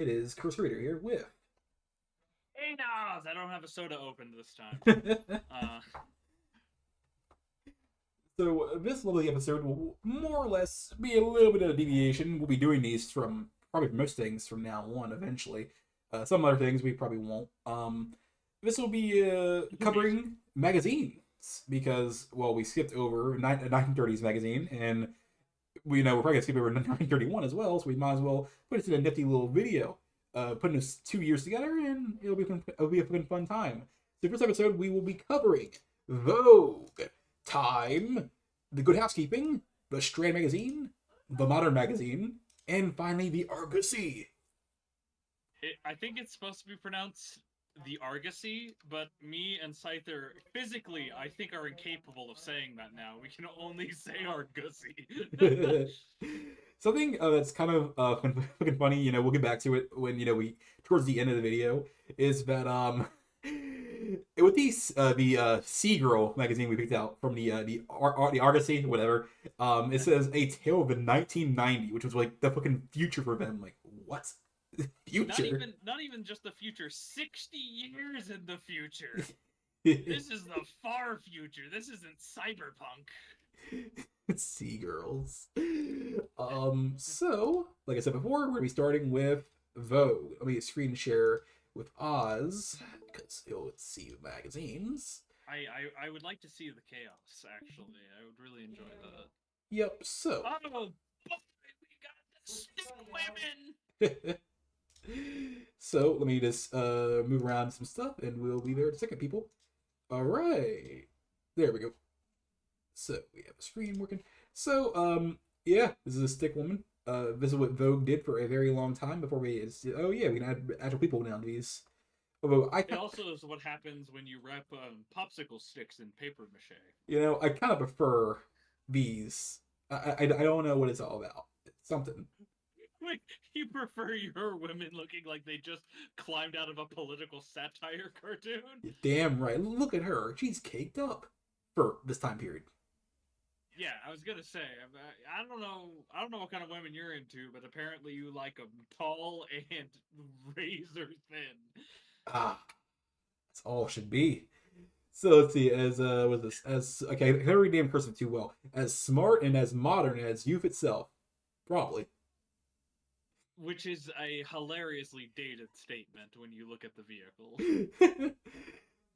It is Cursed Curator here with. Hey, Nas! I don't have a soda open this time. Uh, So this lovely episode will more or less be a little bit of a deviation. We'll be doing these from probably for most things from now on eventually. Some other things we probably won't. This will be covering magazines because well we skipped over 1930s magazine and we know we're probably gonna skip over 1931 as well, so we might as well put it in a nifty little video. Putting us 2 years together and it'll be a fun time. So first episode we will be covering Vogue, Time, The Good Housekeeping, The Strand Magazine, The Modern Magazine, and finally The Argosy. I think it's supposed to be pronounced the Argosy, but me and Scyther physically, I think, are incapable of saying that now. We can only say Argosy. Something that's kind of fucking funny, we'll get back to it when we towards the end of the video, is that with these the Sea Girl magazine we picked out from the Argosy whatever, it says a tale of the 1990, which was like the fucking future for them. Like what? not Future? even, not even just the future. 60 years in the future. This is the far future. This isn't cyberpunk. Sea Girls. So, like I said before, we're gonna be starting with Vogue. Let me screen share with Oz because he'll see the magazines. I would like to see the chaos. Actually, I would really enjoy that. Yep. So, Oh boy, we got the stick women. so let me just move around some stuff, and we'll be there in a second, people. All right, there we go. So we have a screen working. So yeah, this is a stick woman. This is what Vogue did for a very long time before we. Oh yeah, we can add actual people down to these. Although It also is what happens when you wrap popsicle sticks in paper mache. I kind of prefer these. I don't know what it's all about. It's something. Like, you prefer your women looking like they just climbed out of a political satire cartoon? You're damn right. Look at her. She's caked up for this time period. Yeah, I was gonna say, I don't know, what kind of women you're into, but apparently you like them tall and razor thin. Ah, that's all it should be. So let's see. As was this as okay? I can't read name person too well. As smart and as modern as youth itself, probably. Which is a hilariously dated statement when you look at the vehicle.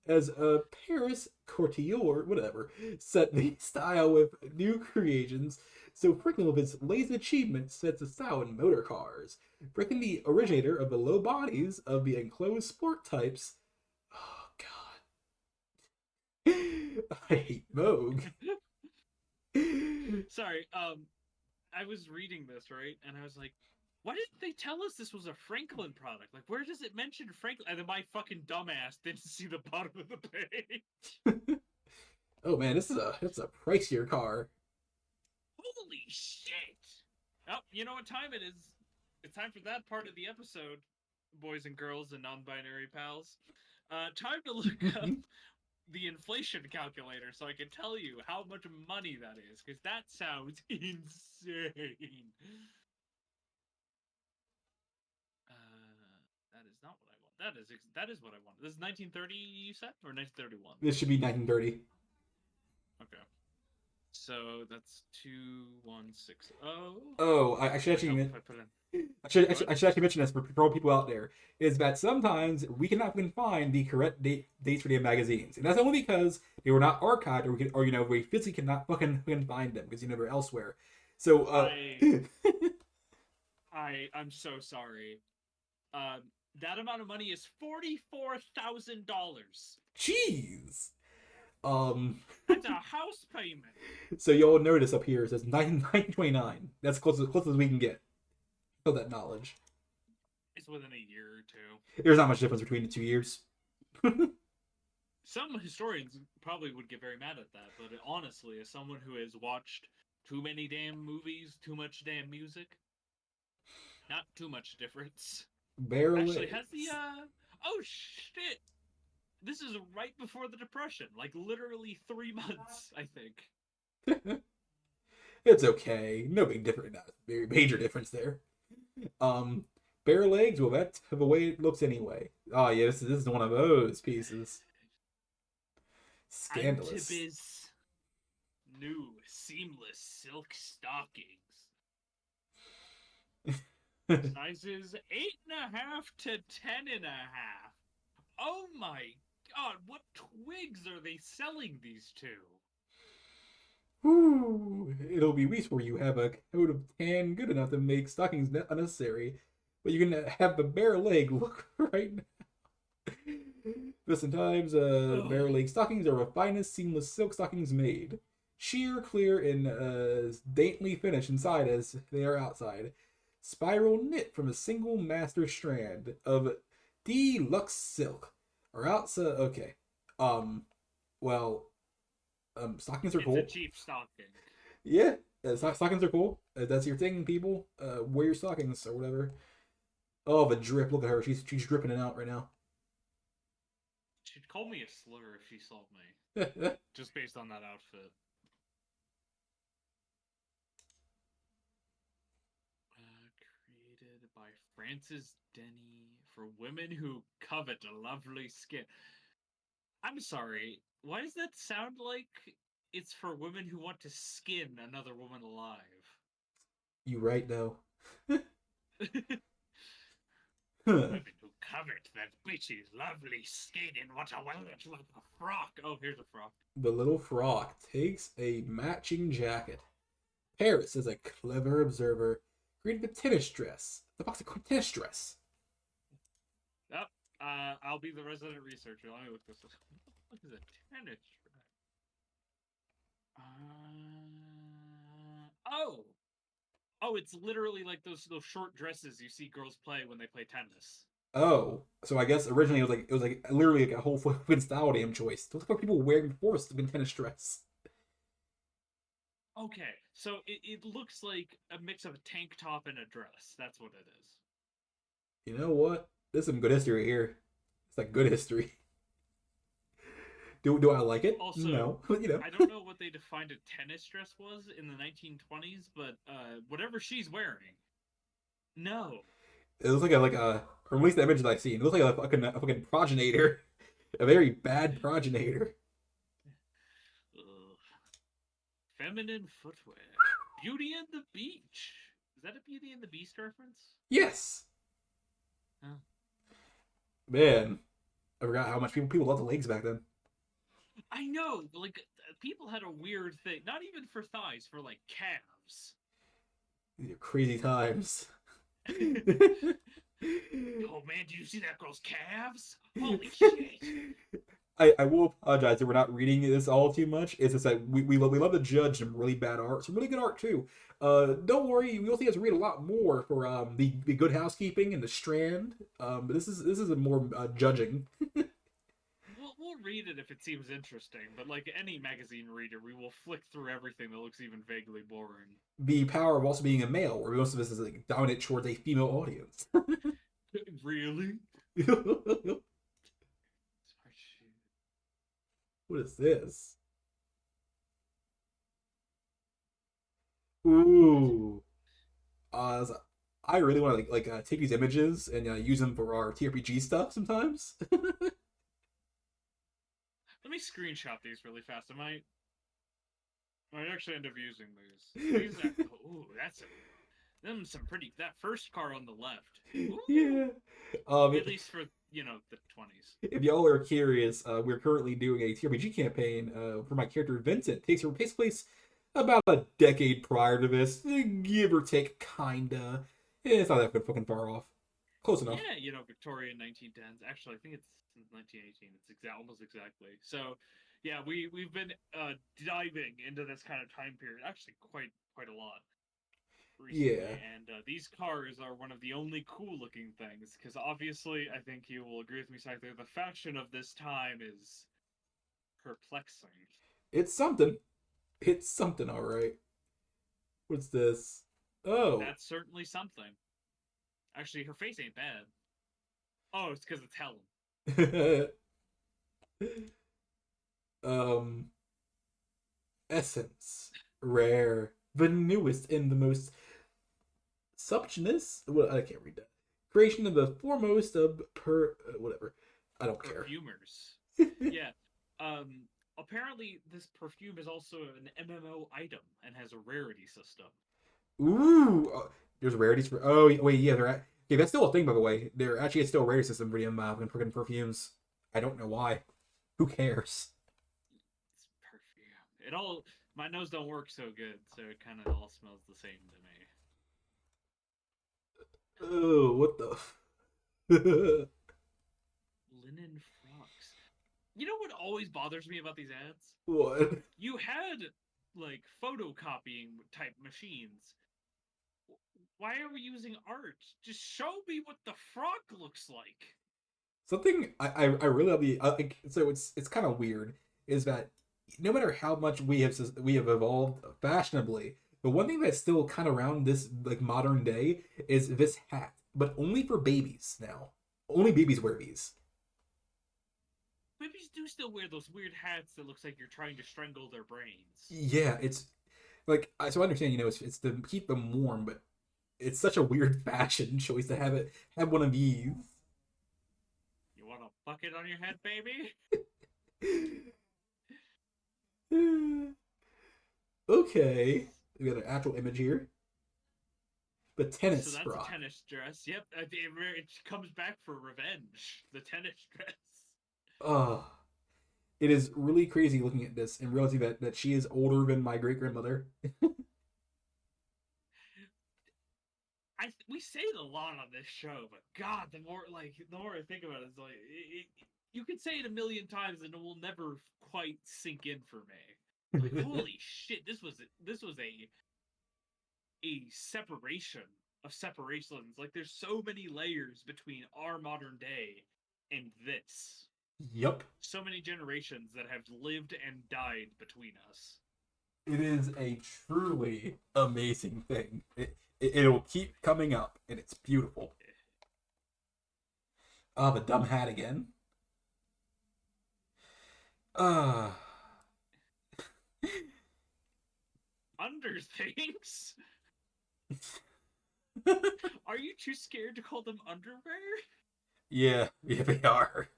As a Paris courtier, whatever, set the style with new creations, so Franklin with his latest achievement sets the style in motor cars. Franklin, the originator of the low bodies of the enclosed sport types. Oh god. I hate Vogue. Sorry, I was reading this, right? And I was like, why didn't they tell us this was a Franklin product? Like, where does it mention Franklin? And then my fucking dumbass didn't see the bottom of the page. Oh man, it's a pricier car. Holy shit! Oh, you know what time it is? It's time for that part of the episode, boys and girls and non-binary pals. Time to look up the inflation calculator so I can tell you how much money that is, because that sounds insane. That is not what I want. That is what I want. This is 1930, you said, or 1931? This should be 1930. Okay. So that's 2160. Oh, What? I should actually mention this for all people out there is that sometimes we cannot even find the correct dates for the magazines, and that's only because they were not archived, or we physically cannot fucking find them because they're elsewhere. So I'm so sorry. That amount of money is $44,000. jeez. Um, That's a house payment. so you'll notice up here it says 1929. That's close as we can get. Feel that knowledge. It's within a year or two. There's not much difference between the 2 years. Some historians probably would get very mad at that, but honestly, as someone who has watched too many damn movies, too much damn music, not too much difference. Actually, Barely. has the oh shit! This is right before the Depression, like literally 3 months, I think. It's okay. No big difference. Not very major difference there. Um, Bare legs? Well, that's the way it looks anyway. Oh, yeah, this is one of those pieces. Scandalous. Antibis new seamless silk stockings. Sizes 8.5 to 10.5. Oh my god, what twigs are they selling these to? Whew. It'll be weeks where you have a coat of tan good enough to make stockings unnecessary, but you can have the bare leg look right now. Listen, times, bare Ugh. leg stockings are the finest seamless silk stockings made. Sheer, clear, and daintily finished inside as they are outside. Spiral knit from a single master strand of deluxe silk. Or outside, okay. Um, well, stockings are It's a cool. cheap stocking. Yeah, stockings are cool. That's your thing, people. Wear your stockings or whatever. Oh, the drip! Look at her. She's dripping it out right now. She'd call me a slur if she saw me, You just based on that outfit. Created by Frances Denny for women who covet a lovely skin. I'm sorry, why does that sound like it's for women who want to skin another woman alive? right though. Women who covet that bitch's lovely skin and want to wear it like a frock. Oh, here's a frock. The little frog takes a matching jacket. Paris is a clever observer. Created a tennis dress. The box of tennis dress. Yep. I'll be the resident researcher. Let me look this up. What is a tennis track? Oh, oh, it's literally like those short dresses you see girls play when they play tennis. Oh, so I guess originally it was like literally like a whole fucking style damn choice. Those are people wearing before in tennis dress. Okay, so it looks like a mix of a tank top and a dress. That's what it is. You know what? There's some good history here. It's like good history. Do I like it? Also, No, but you know. I don't know what they defined a tennis dress was in the 1920s, but whatever she's wearing, no. It looks or at least the image that I've seen. It looks like a fucking progenitor, a very bad progenitor. Ugh. Feminine footwear. Beauty and the Beach. Is that a Beauty and the Beast reference? Yes, Huh. man. I forgot how much people loved the legs back then. I know, like people had a weird thing. Not even for thighs, for like calves. These are crazy times. Oh man, did you see that girl's calves? Holy shit! I will apologize if we're not reading this all too much. It's just that we love to judge some really bad art, some really good art too. Don't worry, we also have to read a lot more for the Good Housekeeping and the Strand. But this is a more judging. We'll read it if it seems interesting, but like any magazine reader, we will flick through everything that looks even vaguely boring. The power of also being a male, where most of us is like dominant towards a female audience. Really? What is this? Ooh. Uh, I really want to take these images and use them for our TRPG stuff sometimes. Let me screenshot these really fast. I might actually end up using these. These are ooh, that's some pretty that first car on the left. Ooh. Yeah. Um, At least for the 20s. if y'all are curious, we're currently doing a TRPG campaign for my character Vincent. Takes place about a decade prior to this, give or take, kinda. It's not that good fucking far off. Close enough. Yeah, Victorian 1910s. Actually, I think it's 1918. It's almost exactly. So, yeah, we've been diving into this kind of time period actually quite a lot recently, Yeah. and these cars are one of the only cool looking things because obviously, I think you will agree with me, Scyther. The fashion of this time is perplexing. It's something. It's something, all right. What's this? Oh. That's certainly something. Actually, her face ain't bad. Oh, it's because it's Helen. um. Essence. Rare. The newest and the most sumptuous. Well, I can't read that. Creation of the foremost of whatever. I don't care. Perfumers. Yeah. Apparently, this perfume is also an MMO item and has a rarity system. Ooh, there's rarities for. Oh wait, yeah, they're okay. That's still a thing, by the way. There actually is still a rarity system for the freaking perfumes. I don't know why. Who cares? It's perfume. It all. My nose don't work so good, so it kind of all smells the same to me. Oh, what the? Linen frocks. You know what always bothers me about these ads? What? You had like photocopying type machines. Why are we using art? Just show me what the frock looks like. Something I really love so it's kind of weird is that no matter how much we have evolved fashionably, the one thing that's still kind of around this like modern day is this hat, but only for babies now. Only babies wear these. Babies do still wear those weird hats that looks like you're trying to strangle their brains. Yeah, it's like so I understand, it's to keep them warm, but it's such a weird fashion choice to have one of these. You want a bucket on your head, baby? Okay, we got an actual image here. The tennis So that's frock. a tennis dress. Yep, it comes back for revenge. The tennis dress. Oh, it is really crazy looking at this and realizing that she is older than my great grandmother. We say it a lot on this show, but God, the more I think about it, it's like you could say it a million times and it will never quite sink in for me. Like holy shit, this was a separation of separations. Like there's so many layers between our modern day and this. Yep. So many generations that have lived and died between us. It is a truly amazing thing. It'll keep coming up, and it's beautiful. Oh, the dumb hat again. Uh Under things? Are you too scared to call them underwear? yeah, they are.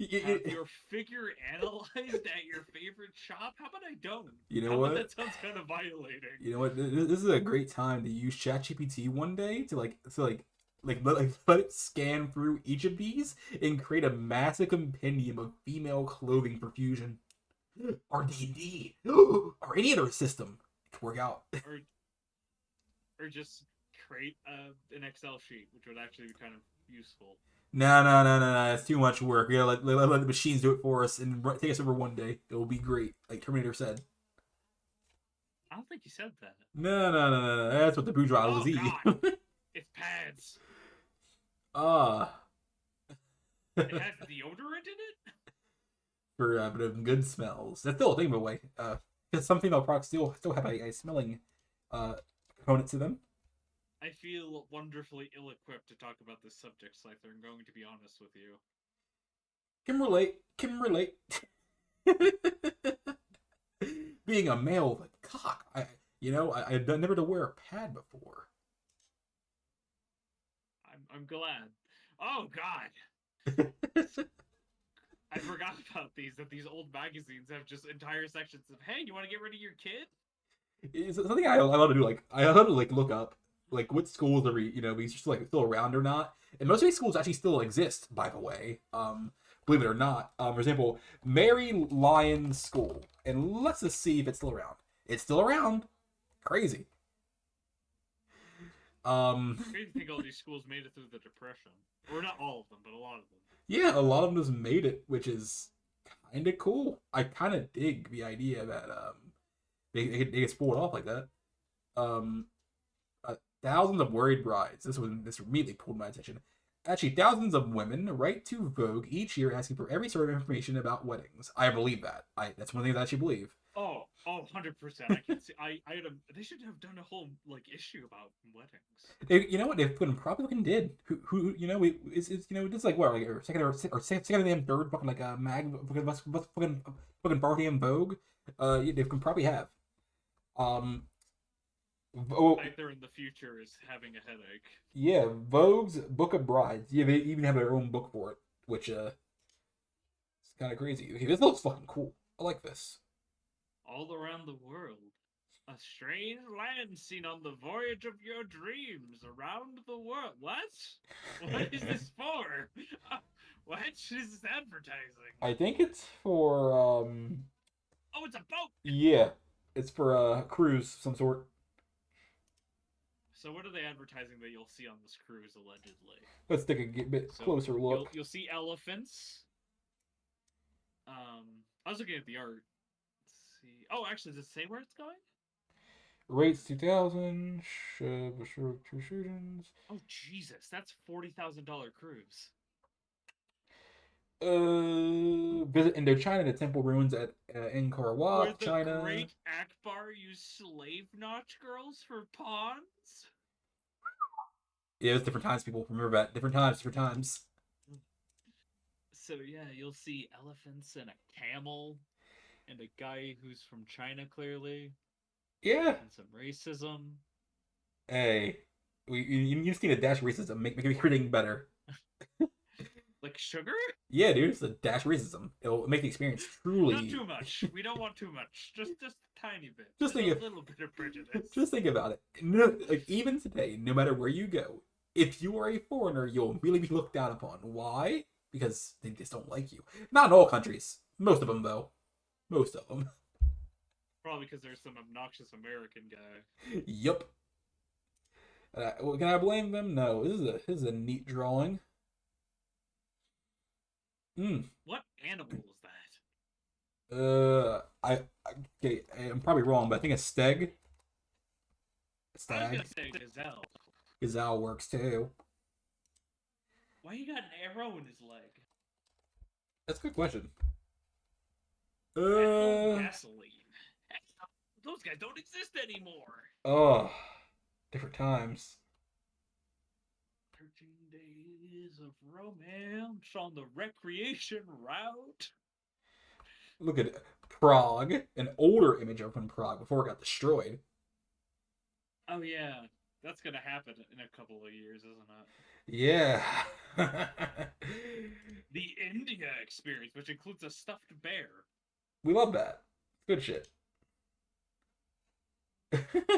Have your figure analyzed at your favorite shop? How about I don't? You know How what? That sounds kind of violating. You know what? This is a great time to use ChatGPT one day to let it scan through each of these and create a massive compendium of female clothing for fusion. Or D&D. Or any other system. It could work out. Or just create an Excel sheet, which would actually be kind of useful. No. It's too much work. We gotta let the machines do it for us and take us over one day. It will be great, like Terminator said. I don't think you said that. No. That's what the bourgeoisie. Oh, God. It's pads. It has deodorant in it? For a bit of good smells. That's still a thing, by the way. Because some female products still have a smelling component to them. I feel wonderfully ill-equipped to talk about this subject, Scyther. I'm going to be honest with you. Can relate. Being a male with a cock, I've never to wear a pad before. I'm glad. Oh God. I forgot about that these old magazines have just entire sections of, hey, you want to get rid of your kid? It's something I love to do. Like I love to look up what schools are these are still around or not. And most of these schools actually still exist, by the way. Believe it or not. For example, Mary Lyons School, and let's just see if it's still around. It's still around. Crazy. Crazy to think all these schools made it through the Depression, or not all of them, but a lot of them. Yeah, a lot of them just made it, which is kind of cool. I kind of dig the idea that they get spoiled off like that. Thousands of worried brides. This immediately pulled my attention. Actually, thousands of women write to Vogue each year asking for every sort of information about weddings. I believe that. That's one thing that I actually believe. 100%. I can see. They should have done a whole issue about weddings. You know what? They probably did. Who it's this is like what, like second and third fucking like a fucking party in Vogue. They can probably have. Oh, Either in the future is having a headache. yeah, Vogue's Book of Brides. Yeah, they even have their own book for it, which is kind of crazy. Okay, this looks fucking cool. I like this. All around the world. A strange land seen on the voyage of your dreams around the world. What? What is this for? What is this advertising? I think it's for Oh, it's a boat! yeah, it's for a cruise of some sort. So what are they advertising that you'll see on this cruise allegedly? Let's take a bit So closer you'll look. you'll see elephants. I was looking at the art. Let's see. Oh, actually, does it say where it's going? Rates 2000. Curations. Oh Jesus, that's $40,000 cruise. Visit Indochina, the temple ruins at Angkor Where Wat, the China. great Akbar used slave notch girls for pawns? Yeah, it's different times. People remember that. Different times, different times. So yeah, you'll see elephants and a camel and a guy who's from China clearly Yeah. and some racism. Hey, you just need a dash racism. Make everything better. Like sugar? Yeah, dude, it's a dash racism. It'll make the experience Not truly. too much. We don't want too much. Just a tiny bit. Just Just think a of, little bit of prejudice. just think about it. No, like even today, no matter where you go, if you are a foreigner, you'll really be looked down upon. Why? Because they just don't like you. Not in all countries. Most of them, though. Most of them. Probably because there's some obnoxious American guy. Yup. Well, can I blame them? No. This is a neat drawing. Hmm. What animal is that? Okay, I'm probably wrong, but I think a steg. I was gonna Stag. say gazelle. Gazelle works too. Why you got an arrow in his leg? That's a good question. Ethyl Uh gasoline. Those guys don't exist anymore. oh, different times. 13 days of romance on the recreation route. Look at Prague, an older image of when Prague before it got destroyed. Oh yeah, that's gonna happen in a couple of years, isn't it? Yeah. The India experience, which includes a stuffed bear. We love that. Good shit.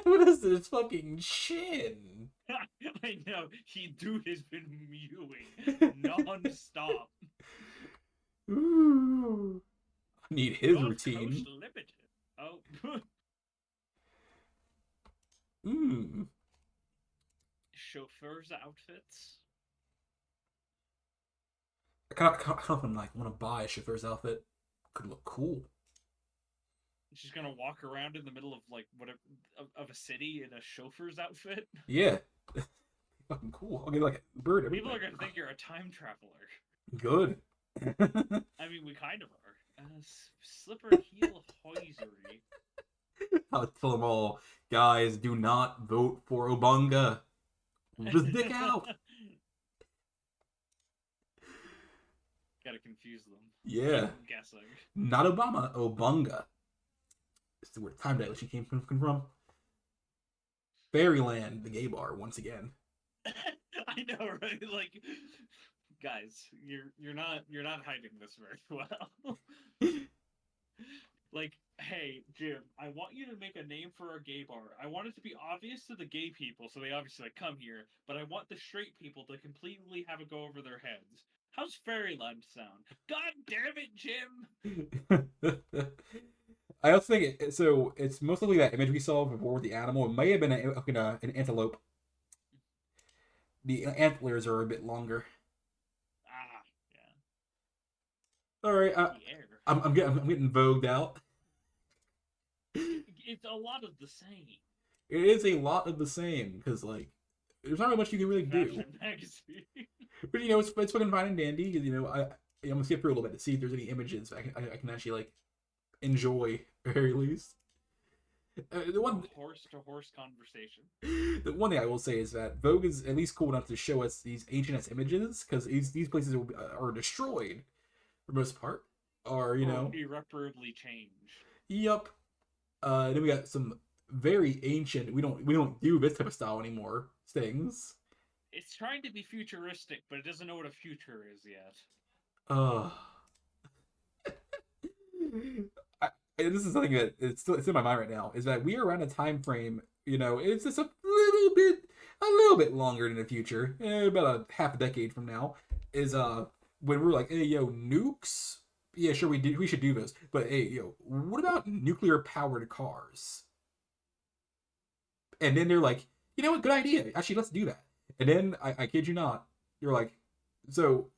What is this fucking chin? I know, dude has been mewing non-stop. Ooh. I need his Gold routine. Coast Limited. Oh, Mm. chauffeurs' outfits. I kind of like want to buy a chauffeur's outfit. Could look cool. She's gonna walk around in the middle of like whatever of a city in a chauffeur's outfit. Yeah. Fucking cool. I'll get like a bird. People Everything. are gonna think you're a time traveler. Good. I mean, we kind of are. Slipper heel hoisery. I'll tell them all, guys, do not vote for Obunga. Just dick out. Gotta confuse them. Yeah. I'm guessing. Not Obama, Obunga. This is where time dilation came from. Fairyland, the gay bar, once again. I know, right? Like, guys, you're not hiding this very well. Like, hey, Jim, I want you to make a name for our gay bar. I want it to be obvious to the gay people, so they obviously like come here. But I want the straight people to completely have it go over their heads. How's Fairyland sound? God damn it, Jim! I also think so. It's most likely that image we saw before with the animal. It may have been an antelope. The antlers are a bit longer. Ah, All right, yeah. The air. I'm getting vogued out. It's a lot of the same. It is a lot of the same because like there's not really much you can really do. Fashion magazine. But it's fucking fine and dandy. I'm gonna skip through a little bit to see if there's any images I can actually like enjoy at very least. The one Horse to horse conversation. the one thing I will say is that Vogue is at least cool enough to show us these ancient images because these places are destroyed for the most part, or irreparably changed. Yup. Then we got some very ancient. We don't do this type of style anymore. Things. It's trying to be futuristic, but it doesn't know what a future is yet. Uh, this is something that it's in my mind right now. Is that we are around a time frame. It's just a little bit longer in the future, about a half a decade from now. Is when we're like, hey yo, nukes. Yeah, sure we should do this, but hey yo, what about nuclear powered cars? And then they're like, you know what, good idea. Actually, let's do that. And then I kid you not, you're like, so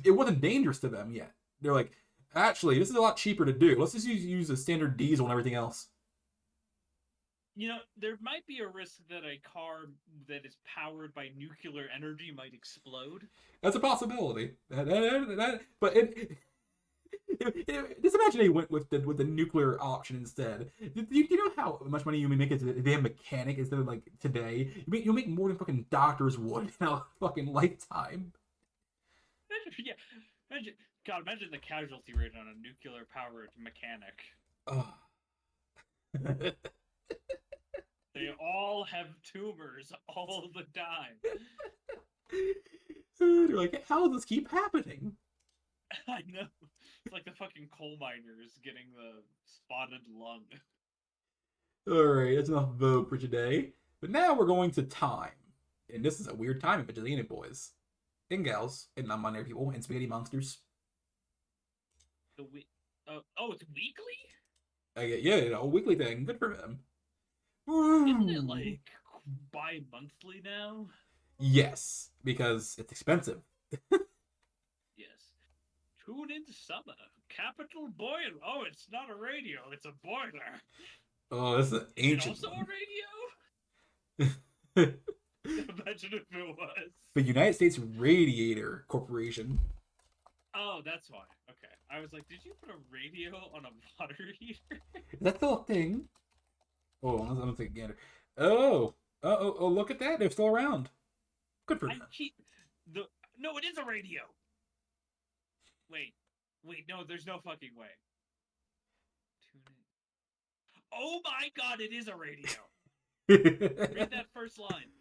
it wasn't dangerous to them yet. They're like, actually, this is a lot cheaper to do. Let's just use a standard diesel and everything else. There might be a risk that a car that is powered by nuclear energy might explode. That's a possibility. But just imagine they went with the nuclear option instead. You know how much money you may make as a damn mechanic instead of like today? You'll make more than fucking doctors would in a fucking lifetime. Yeah, imagine the casualty rate on a nuclear powered mechanic. Oh. They all have tumors all the time. They're like, how does this keep happening? I know. It's like the fucking coal miners getting the spotted lung. Alright, that's enough Vogue for today. But now we're going to time. And this is a weird time in Vigilante Boys. And gals, and non-binary people, and spaghetti monsters. It's weekly? Yeah, a weekly thing. Good for them. Isn't it like bi-monthly now? Yes, because it's expensive. Yes. Tune into summer. Capital Boiler. Oh, it's not a radio. It's a boiler. Oh, this is an ancient. Is it also a radio? Imagine if it was. The United States Radiator Corporation. Oh, that's why. Okay. I was like, did you put a radio on a water heater? Is that still a thing? Oh, I'm gonna take a gander. Oh, look at that. They're still around. Good for them. No, it is a radio. Wait, no, there's no fucking way. Tune in. Oh my god, it is a radio. Read that first line.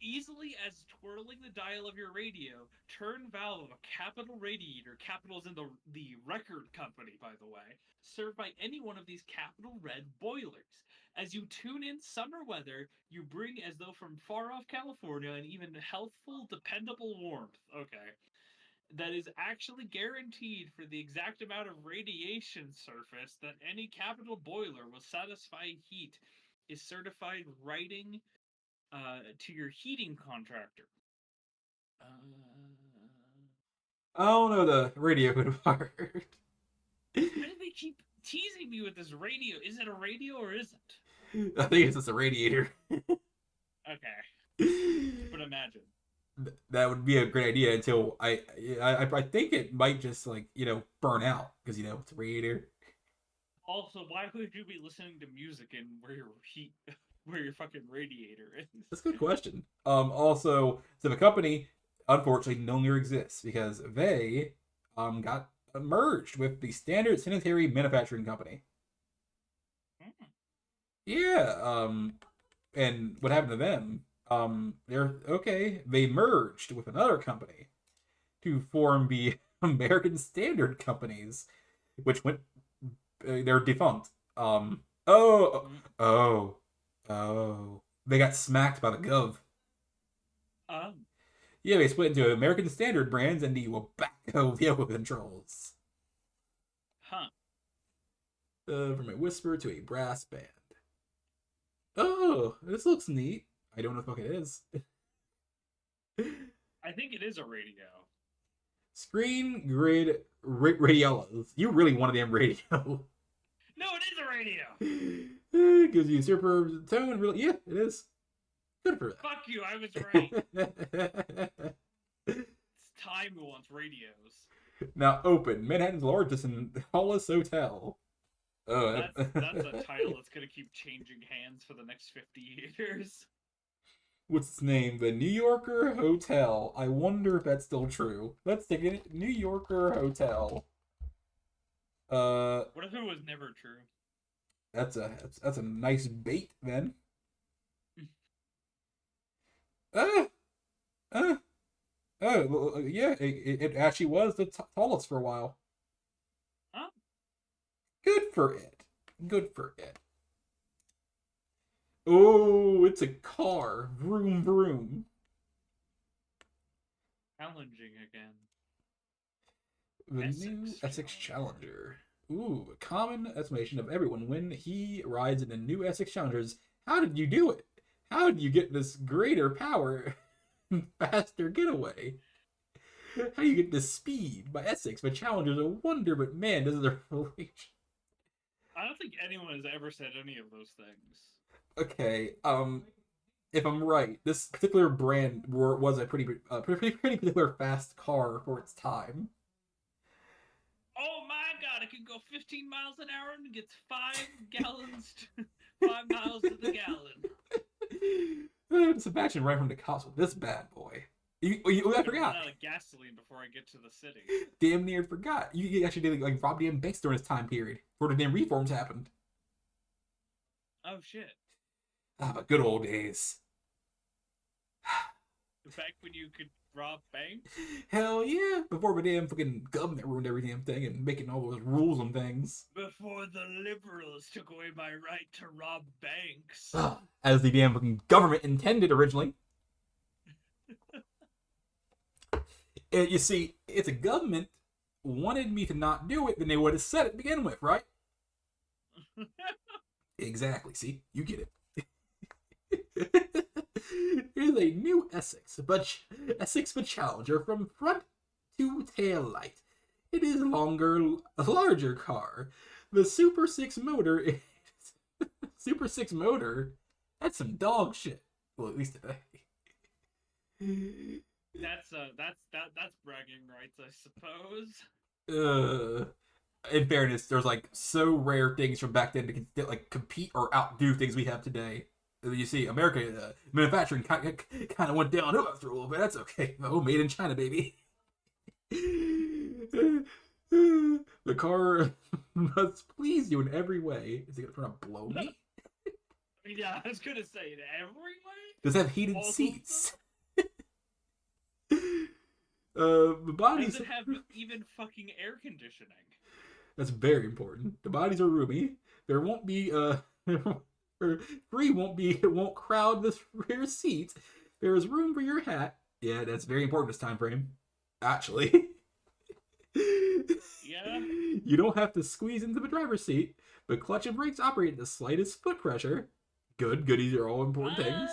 Easily as twirling the dial of your radio, turn valve of a capital radiator, capitals in the record company, by the way, served by any one of these capital red boilers. As you tune in summer weather, you bring as though from far off California an even healthful, dependable warmth. Okay. That is actually guaranteed for the exact amount of radiation surface that any capital boiler will satisfy heat, is certified writing to your heating contractor. I don't know the radio part. Why do they keep teasing me with this radio? Is it a radio or isn't? I think it's just a radiator. Okay. But imagine. That would be a great idea until I think it might just burn out because it's a radiator. Also, why would you be listening to music in where your fucking radiator is? That's a good question. Also, so the company unfortunately no longer exists because they got merged with the Standard Sanitary Manufacturing Company. Yeah. And what happened to them? They merged with another company to form the American Standard Companies, which they're defunct. They got smacked by the Gov. Yeah, they split into American Standard brands and the Wabacco vehicle controls. From a whisper to a brass band. Oh, this looks neat. I don't know what the fuck it is. I think it is a radio. Screen grid radiolas. You really want a damn radio. No, it is a radio. It gives you a superb tone. Really, yeah, it is. Good for that. Fuck you, I was right. It's time who wants radios. Now open Manhattan's largest and tallest hotel. That's a title that's gonna keep changing hands for the next 50 years. What's its name? The New Yorker Hotel. I wonder if that's still true. Let's take it. New Yorker Hotel. What if it was never true? That's a nice bait then. Ah, ah, oh, well, yeah, it actually was the tallest for a while. Huh? Good for it. Good for it. Oh, it's a car. Vroom vroom. Challenging again. The new Essex Essex Challenger. Challenger. Ooh, a common estimation of everyone when he rides in a new Essex Challengers. How did you do it? How did you get this greater power and faster getaway? How do you get this speed? My Essex, my Challenger's a wonder, but man, this is a revelation. I don't think anyone has ever said any of those things. Okay, if I'm right, this particular brand was a pretty particular fast car for its time. Oh my god, it can go 15 miles an hour and gets 5 gallons, 5 miles to the gallon. Just imagine right from the cops with this bad boy. I I'm gonna run forgot. out of gasoline before I get to the city. Damn near forgot. You actually did like rob damn banks during this time period before the damn reforms happened. Oh shit. Ah, but good old days. Back when you could rob banks? Hell yeah! Before the damn fucking government ruined every damn thing and making all those rules and things. Before the liberals took away my right to rob banks. Ah, as the damn fucking government intended originally. You see, if the government wanted me to not do it, then they would have said it to begin with, right? Exactly. See, you get it. Here's a new Essex but Challenger from front to tail light. It is a larger car. The Super 6 motor is Super 6 motor. That's some dog shit. Well, at least today. That's bragging rights, I suppose. In fairness, there's like so rare things from back then to like compete or outdo things we have today. You see, America manufacturing kind of went downhill after a little bit. That's okay. Oh, made in China, baby. The car must please you in every way. Is it gonna try to blow me? Yeah, I was gonna say in every way. Does it have heated All seats? The bodies. Does it have even fucking air conditioning? That's very important. The bodies are roomy. There won't be free won't crowd the rear seats. There is room for your hat. Yeah, that's very important this time frame. Actually. Yeah. You don't have to squeeze into the driver's seat, but clutch and brakes operate at the slightest foot pressure. Good, goodies are all important things.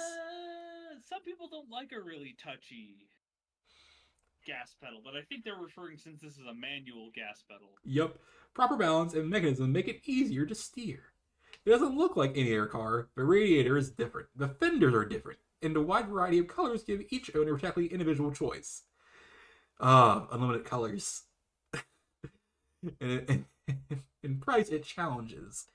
Some people don't like a really touchy gas pedal, but I think they're referring, since this is a manual gas pedal. Yep. Proper balance and mechanism make it easier to steer. It doesn't look like any air car. The radiator is different. The fenders are different. And a wide variety of colors give each owner practically individual choice. Unlimited colors. and in price, it challenges.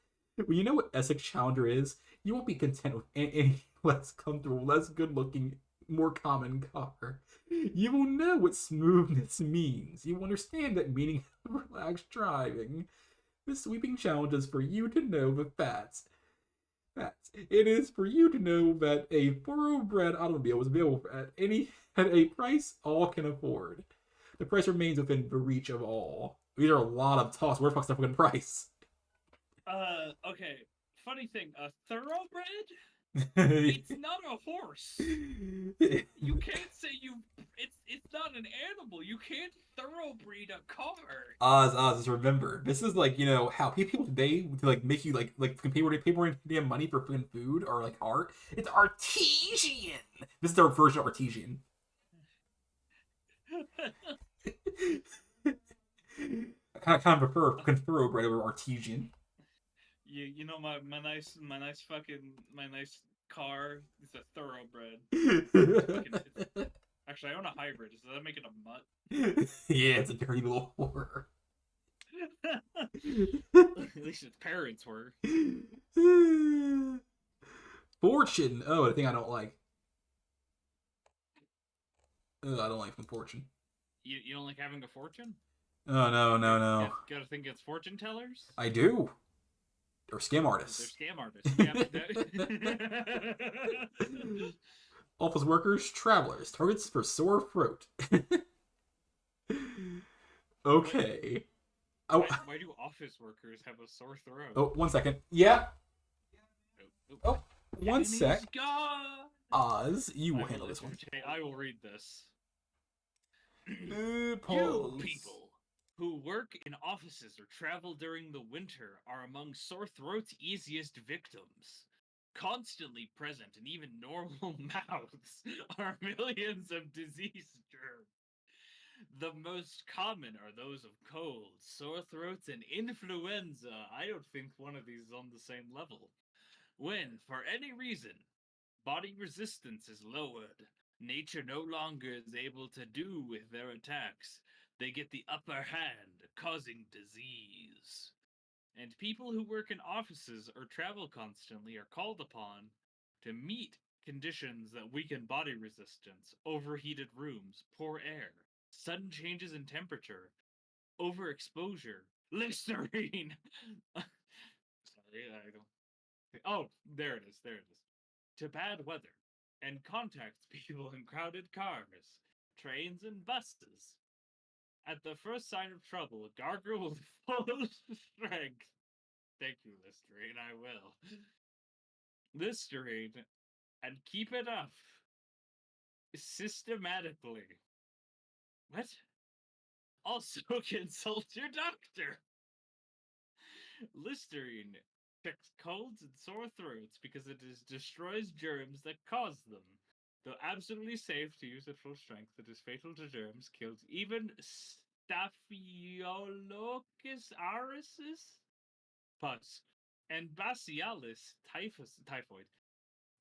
When you know what Essex Challenger is, you won't be content with any less comfortable, less good-looking, more common car. You will know what smoothness means. You will understand that meaning of relaxed driving. This sweeping challenge is for you to know the facts. It is for you to know that a thoroughbred automobile is available at a price all can afford. The price remains within the reach of all. These are a lot of toss. Where the fuck's the fucking price? Okay. Funny thing, a thoroughbred? It's not a horse. You can't say it's not an animal. You can't thoroughbreed a car. Oz, remember, this is like, how people today to like make you like pay more damn money for fucking food or like art. It's artesian. This is our version of artesian. I kind of prefer fucking thoroughbred over artesian. You know my nice car is a thoroughbred. Actually, I own a hybrid. Does that make it a mutt? Yeah, it's a dirty little whore. At least its parents were. Fortune. Oh, a thing I don't like. I don't like Fortune. You don't like having a fortune? Oh, no. Gotta think it's fortune tellers? I do. Or scam They're artists. scam artists. Yep. Office workers, travelers, targets for sore throat. What? Okay. Oh, Why do office workers have a sore throat? oh, 1 second. Yeah. What? Oh, one And he's sec. gone. Oz, you will I handle will this one. entertain. I will read this. You Pause. people who work in offices or travel during the winter are among sore throat's easiest victims. Constantly present in even normal mouths are millions of disease germs. The most common are those of colds, sore throats, and influenza. I don't think one of these is on the same level. When, for any reason, body resistance is lowered, nature no longer is able to do with their attacks. They get the upper hand, causing disease. And people who work in offices or travel constantly are called upon to meet conditions that weaken body resistance, overheated rooms, poor air, sudden changes in temperature, overexposure, Listerine. Sorry, I don't. Oh, there it is. There it is. To bad weather and contacts people in crowded cars, trains, and buses. At the first sign of trouble, gargle with full strength. Thank you, Listerine. I will. Listerine, and keep it up systematically. What? Also consult your doctor. Listerine checks colds and sore throats because destroys germs that cause them. Though absolutely safe to use at full strength, it is fatal to germs, kills even Staphylococcus aureus pus and Bacillus typhoid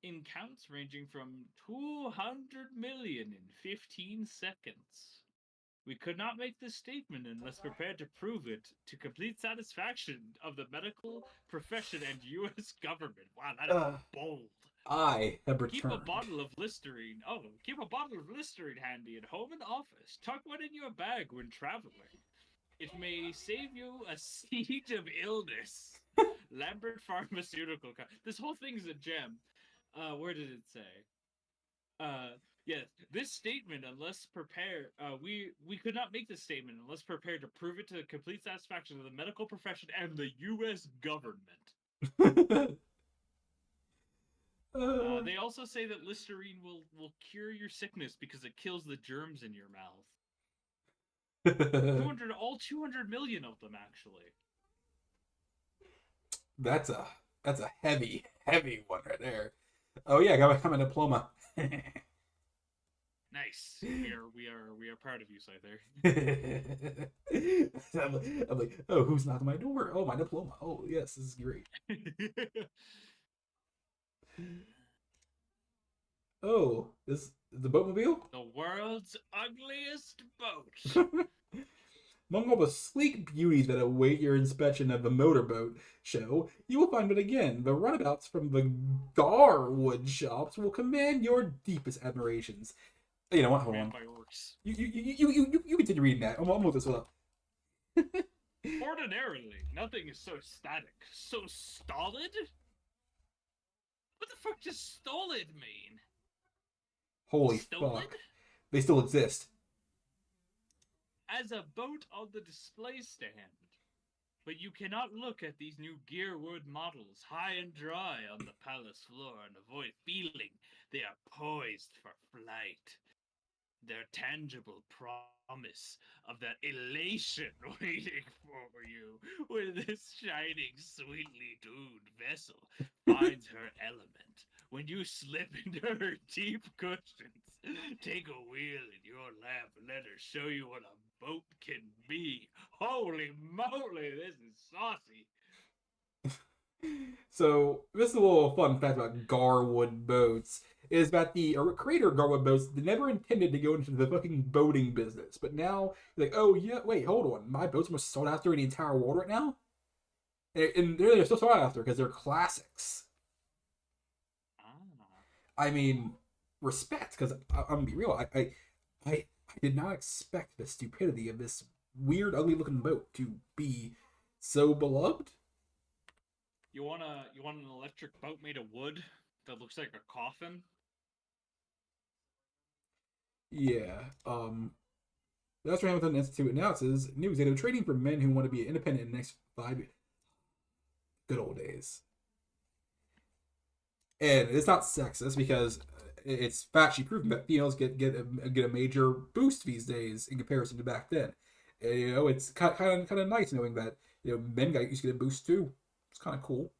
in counts ranging from 200 million in 15 seconds. We could not make this statement unless prepared to prove it to complete satisfaction of the medical profession and U.S. government. Wow, that is Uh, bold. I have Keep a returned. bottle of Listerine. Oh, keep a bottle of Listerine handy at home and office. Tuck one in your bag when traveling. It may save you a siege of illness. Lambert Pharmaceutical. This whole thing's a gem. Where did it say? Yes, this statement, unless prepared, we could not make this statement unless prepared to prove it to the complete satisfaction of the medical profession and the U.S. government. They also say that Listerine will cure your sickness because it kills the germs in your mouth. 200 million of them actually. that's a heavy one right there. Oh yeah, I got my diploma. Nice. We are proud of you, Scyther. I'm like, oh, who's knocking my door? Oh, my diploma. Oh, yes, this is great. Oh, this the boatmobile? The world's ugliest boat. Among all the sleek beauties that await your inspection of the motorboat show, you will find that again, the runabouts from the Garwood shops will command your deepest admirations. You know what? Hold Manned on. by orcs. You continue reading that. I'm look this one up. Ordinarily, nothing is so static, so stolid. What the fuck does stolid mean? Holy Stolid? fuck. They still exist. As a boat on the display stand. But you cannot look at these new Gearwood models high and dry on the palace floor and avoid feeling they are poised for flight. Their tangible promise of that elation waiting for you when this shining, sweetly tuned vessel finds her element. When you slip into her deep cushions, take a wheel in your lap and let her show you what a boat can be. Holy moly, this is saucy. So, this is a little fun fact about Garwood boats. Is that the creator of Garwood boats never intended to go into the fucking boating business, but now like, oh yeah, wait, hold on, my boats must sought after in the entire world right now, and they're still sought after because they're classics. Ah. I mean, respect, because I'm gonna be real, I did not expect the stupidity of this weird, ugly looking boat to be so beloved. you want an electric boat made of wood that looks like a coffin? Yeah. That's what Hamilton Institute announces new executive training for men who want to be independent in the next 5 years. Good old days. And it's not sexist because it's factually proven that females get a major boost these days in comparison to back then. And, it's kind of nice knowing that men got used to get a boost too. It's kind of cool.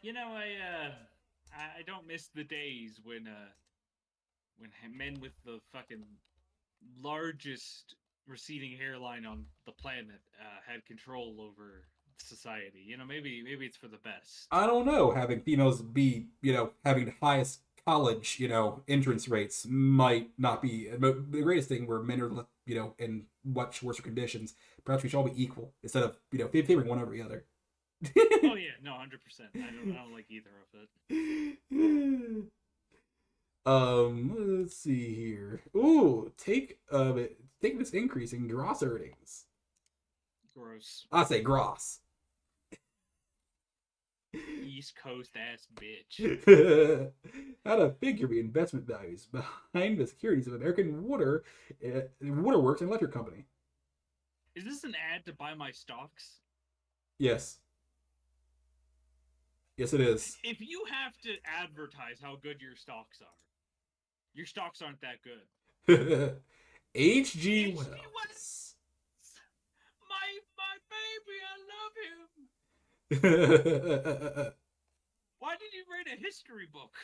You know, I don't miss the days when men with the fucking largest receding hairline on the planet had control over society. You know, maybe it's for the best. I don't know. Having females be having the highest college entrance rates might not be the greatest thing. Where men are in much worse conditions. Perhaps we should all be equal instead of favoring one over the other. Oh yeah, no, 100%. I don't like either of it. Let's see here. Ooh, take this increase in gross earnings. Gross. I say gross. East Coast ass bitch. How to figure the investment values behind the securities of American Waterworks and Electric Company. Is this an ad to buy my stocks? Yes. Yes, it is. If you have to advertise how good your stocks aren't that good. H.G. H.G. Wells. My baby, I love him. Why did you write a history book?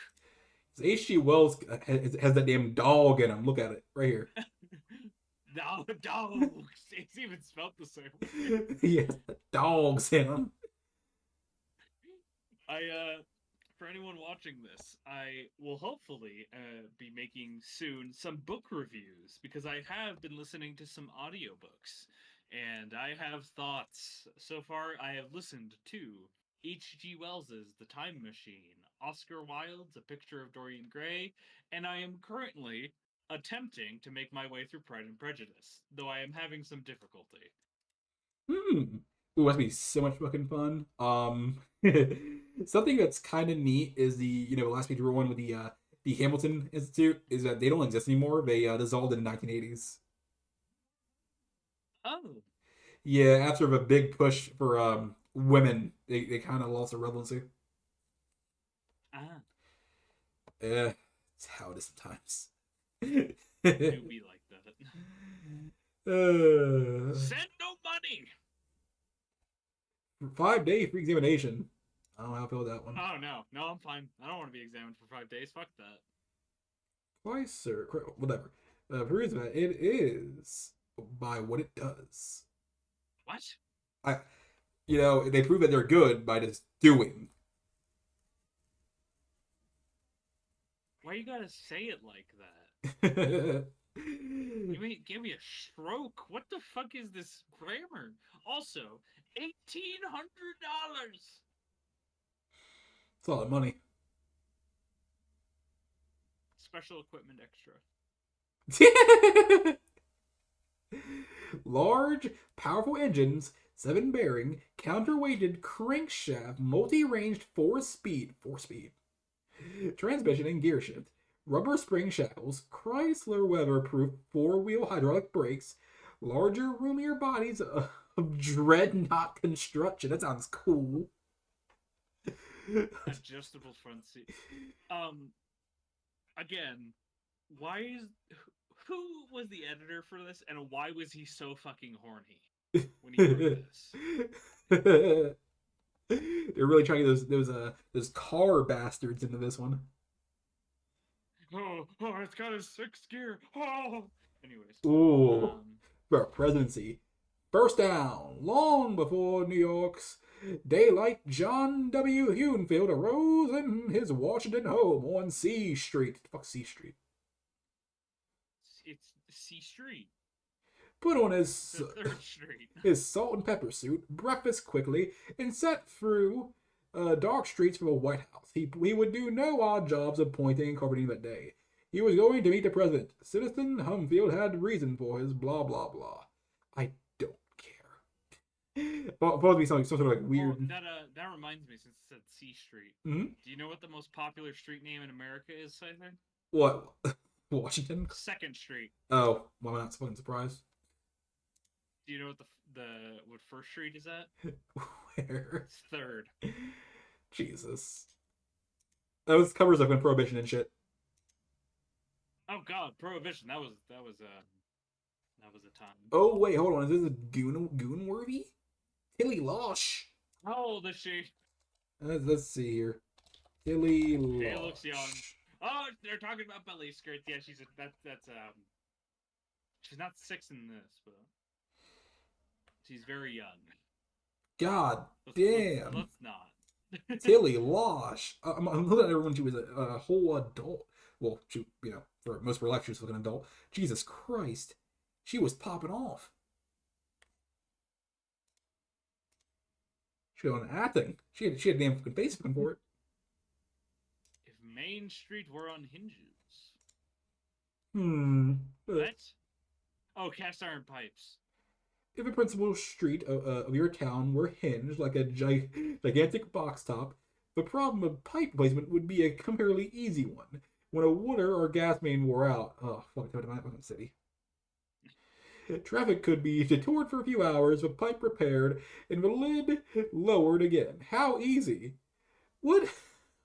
H.G. Wells has that damn dog in him. Look at it right here. No, dogs. It's even spelled the same way. Yes, the dogs in him. For anyone watching this, I will hopefully be making soon some book reviews because I have been listening to some audiobooks and I have thoughts. So far, I have listened to H.G. Wells's The Time Machine, Oscar Wilde's A Picture of Dorian Gray, and I am currently attempting to make my way through Pride and Prejudice, though I am having some difficulty. Ooh, that'd be so much fucking fun. Something that's kind of neat is the last page we were on with the Hamilton Institute is that they don't exist anymore. They dissolved in the 1980s. Oh. Yeah, after a big push for women, they kind of lost their relevancy. Ah. It's how it is sometimes. Do be like that. Send no money. 5-day free examination. I don't know how I feel that one. Oh no, I'm fine. I don't want to be examined for 5 days. Fuck that. Twice, sir. Whatever. Peruse that it is by what it does. What? They prove that they're good by just doing. Why you gotta say it like that? You gave me a stroke. What the fuck is this grammar? Also, $1,800. It's a lot of money. Special equipment extra. Large, powerful engines, 7-bearing, counterweighted crankshaft, multi-ranged 4-speed transmission and gear shift, rubber spring shackles, Chrysler weatherproof 4-wheel hydraulic brakes, larger, roomier bodies of dreadnought construction. That sounds cool. Adjustable front seat. Again, who was the editor for this, and why was he so fucking horny when he wrote this? They're really trying to get those car bastards into this one. Oh, it's got a 6th gear. Oh. Anyways. Ooh. For presidency. First down, long before New York's daylight, John W. Huenfield arose in his Washington home on C Street. Fuck C Street. It's C Street. Put on The 3rd Street. his salt and pepper suit, breakfast quickly, and set through dark streets for the White House. He would do no odd jobs of pointing and carpeting that day. He was going to meet the president. Citizen Humfield had reason for his blah blah blah. I don't care. Supposed to be something, some sort of like Oh, weird. that reminds me. Since it said C Street, Hmm? do you know what the most popular street name in America is? I think What? Washington? Second Street. Oh, well, I'm not fucking surprised. Do you know what the what First Street is at? Where? It's third. Jesus. That was covers up in Prohibition and shit. Oh God, Prohibition. That was a time. Oh wait, hold on. Is this a Goonworthy? Tilly Losh. How old is she? Let's see here. Tilly She looks young. Losh. Oh, they're talking about belly skirts. Yeah, that's. She's not six in this, but she's very young. God Let's, damn. let's not. Tilly Losh. I'm looking at her when she was a whole adult. Well, she, for most of her life, she was like an adult. Jesus Christ. She was popping off. She was on acting. She had a damn fucking face looking for it. If Main Street were on hinges. Hmm. What? Oh, cast iron pipes. If a principal street of your town were hinged like a gigantic box top, the problem of pipe placement would be a comparatively easy one. When a water or gas main wore out, oh fuck, that my fucking city. Traffic could be detoured for a few hours, the pipe repaired, and the lid lowered again. How easy? What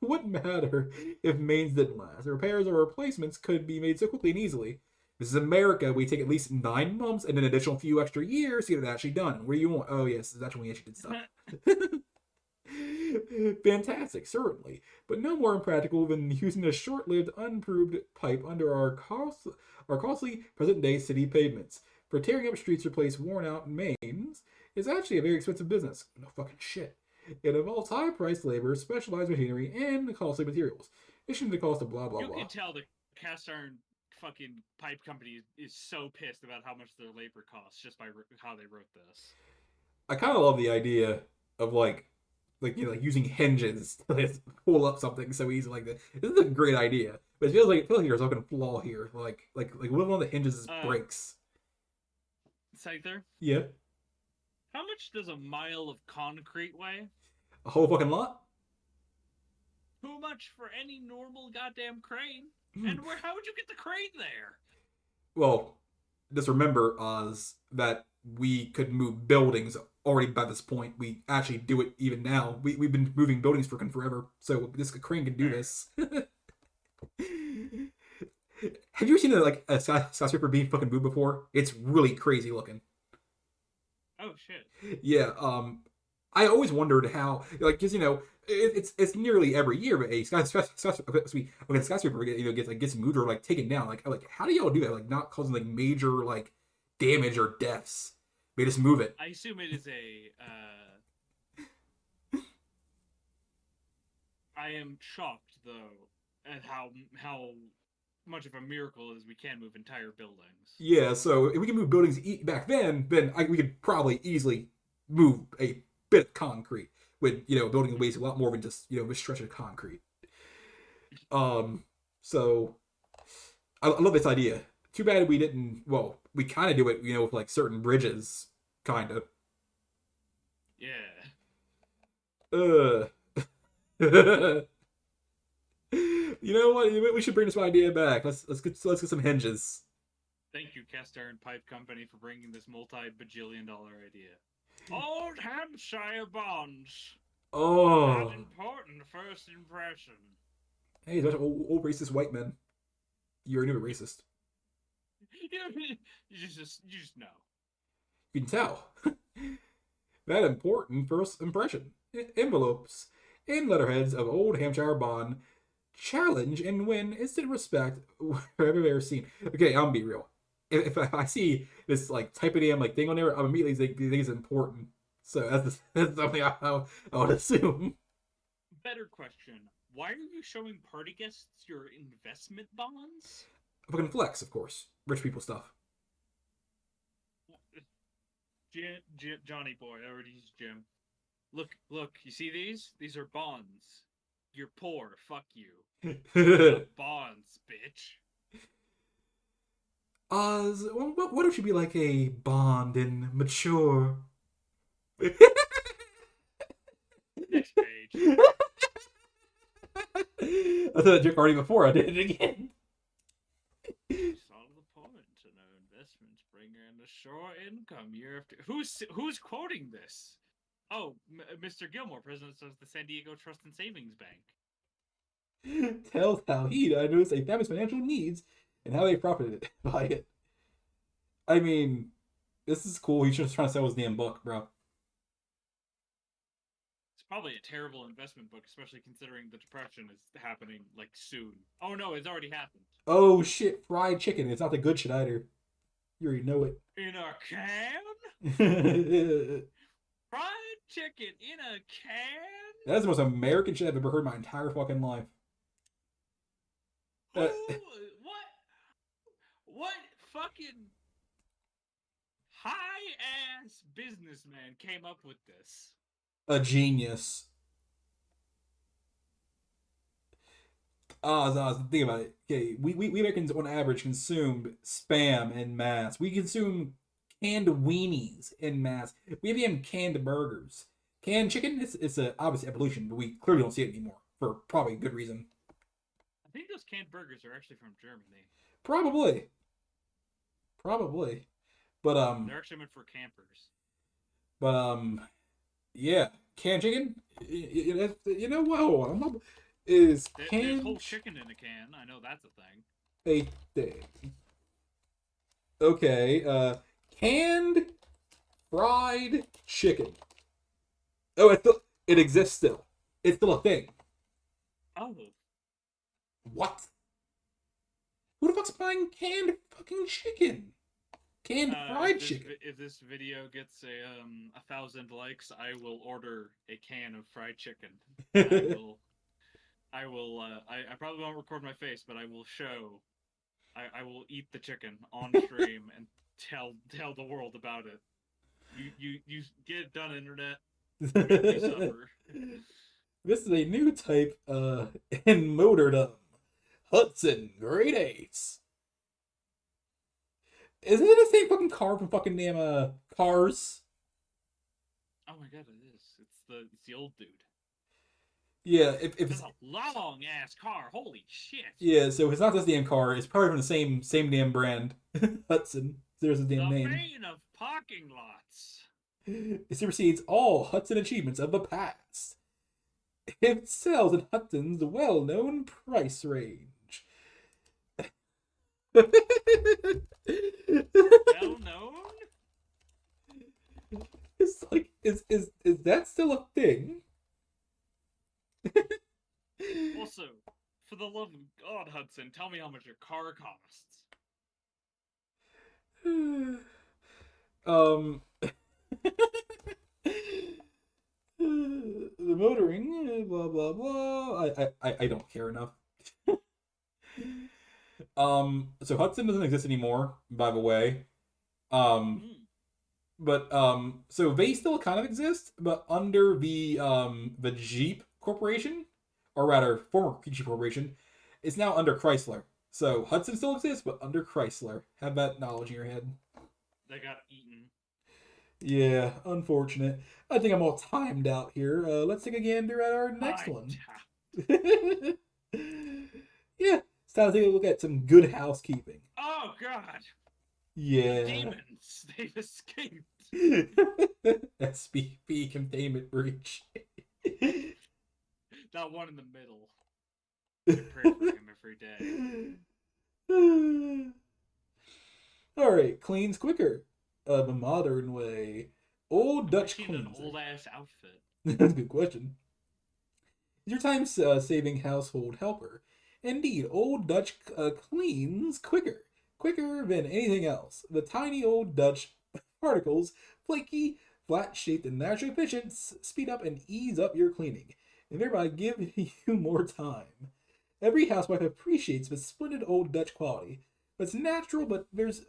what matter if mains didn't last? The repairs or replacements could be made so quickly and easily. This is America. We take at least 9 months and an additional few extra years to get it actually done. What do you want? Oh yes, that's when we actually did stuff. Fantastic, certainly, but no more impractical than using a short-lived, unproved pipe under our costly present-day city pavements. For tearing up streets to replace worn-out mains is actually a very expensive business. No fucking shit. It involves high-priced labor, specialized machinery, and costly materials. It shouldn't cost a blah blah You blah. can tell the cast iron fucking pipe company is so pissed about how much their labor costs just by how they wrote this. I kind of love the idea of like using hinges to like, pull up something so easy like that. This is a great idea, but it feels like there's a fucking flaw here. Like one of the hinges breaks. Scyther, Yeah, how much does a mile of concrete weigh? a whole fucking lot. Too much for any normal goddamn crane. Hmm. And how would you get the crane there? Well, just remember, Oz, that we could move buildings already by this point. We actually do it even now. We've been moving buildings for forever, so this crane can do this. Have you seen a skyscraper being fucking moved before? It's really crazy looking. Oh shit. Yeah. I always wondered how, like, because it's nearly every year, but a skyscraper gets moved or like taken down. Like how do y'all do that? Like not causing like major like damage or deaths. They just move it. I assume it is a. I am shocked though at how much of a miracle it is we can move entire buildings. Yeah. So if we can move buildings back then we could probably easily move a bit of concrete with building weighs a lot more than just a stretch of concrete. So I love this idea. Too bad we didn't. Well, we kind of do it, with like certain bridges, kind of. Yeah. You know what? We should bring this idea back. Let's get some hinges. Thank you, Cast Iron Pipe Company, for bringing this multi-bajillion-dollar idea. Old Hampshire bonds. Oh, Not important first impression. hey, there's a bunch of old racist white men. You're a new racist. You just know. You can tell. That important first impression. Envelopes and letterheads of Old Hampshire bond challenge and win instant respect wherever they're seen. Okay, I'm gonna be real. If I see this like type of damn like thing on there, I'm immediately think it's important. So that's something I would assume. Better question. Why are you showing party guests your investment bonds? Fucking flex, of course. Rich people stuff. Johnny boy, I already used Jim. Look, you see these? These are bonds. You're poor, fuck you. Bonds, bitch. Oz, what if you be like a bond and mature? Next page. I thought that joke already before. I did it again. Solve the point to know investments bring in a sure income year after. Who's quoting this? Oh, Mr. Gilmore, president of the San Diego Trust and Savings Bank. Tells how he diagnosed a family's financial needs and how they profited by it. I mean, this is cool. He's just trying to sell his damn book, bro. It's probably a terrible investment book, especially considering the depression is happening like soon. Oh no, it's already happened. Oh shit, fried chicken. It's not the good shit either. You already know it. In a can? Fried chicken in a can? That's the most American shit I've ever heard in my entire fucking life. What? What fucking high ass businessman came up with this? A genius. Think about it. Okay, we Americans on average consume spam en masse. We consume canned weenies en masse. We have even canned burgers. Canned chicken, it's a obvious evolution, but we clearly don't see it anymore for probably good reason. I think those canned burgers are actually from Germany. Probably. But they're actually meant for campers. But yeah, canned chicken. You know what? Hold on. Is canned... There's whole chicken in a can. I know that's a thing. A thing. Okay. Canned fried chicken. Oh, it exists still. It's still a thing. Oh. What? Who the fuck's buying canned fucking chicken? Canned fried chicken. If this video gets 1,000 likes, I will order a can of fried chicken. I probably won't record my face, but I will show. I will eat the chicken on stream and tell the world about it. You get it done, internet. You suffer. This is a new type in motordom. Hudson Great Ace. Isn't it the same fucking car from fucking damn Cars? Oh my god, it is. It's the old dude. Yeah, if it's a long ass car. Holy shit. Yeah, so if it's not this damn car, it's probably from the same damn brand. Hudson. There's a damn name. The bane of parking lots. It supersedes all Hudson achievements of the past. It sells in Hudson's well-known price range. Well known? It's like, is that still a thing? Also, for the love of God, Hudson, tell me how much your car costs. The motoring, blah blah blah. I don't care enough. So Hudson doesn't exist anymore, by the way. But so they still kind of exist, but under the Jeep Corporation, or rather former Jeep Corporation, it's now under Chrysler. So Hudson still exists, but under Chrysler. Have that knowledge in your head. They got eaten. Yeah, unfortunate. I think I'm all timed out here. Let's take a gander at our next one. Yeah, it's time to take a look at some good housekeeping. Oh, God. Yeah. The demons, they've escaped. SPP containment breach. That one in the middle. I pray for him every day. Alright, cleans quicker. The modern way. Old Dutch cleanser. An old ass outfit. That's a good question. Is your time saving household helper? Indeed, Old Dutch cleans quicker than anything else. The tiny Old Dutch particles, flaky, flat-shaped, and naturally efficient, speed up and ease up your cleaning, and thereby give you more time. Every housewife appreciates the splendid Old Dutch quality. It's natural, but there's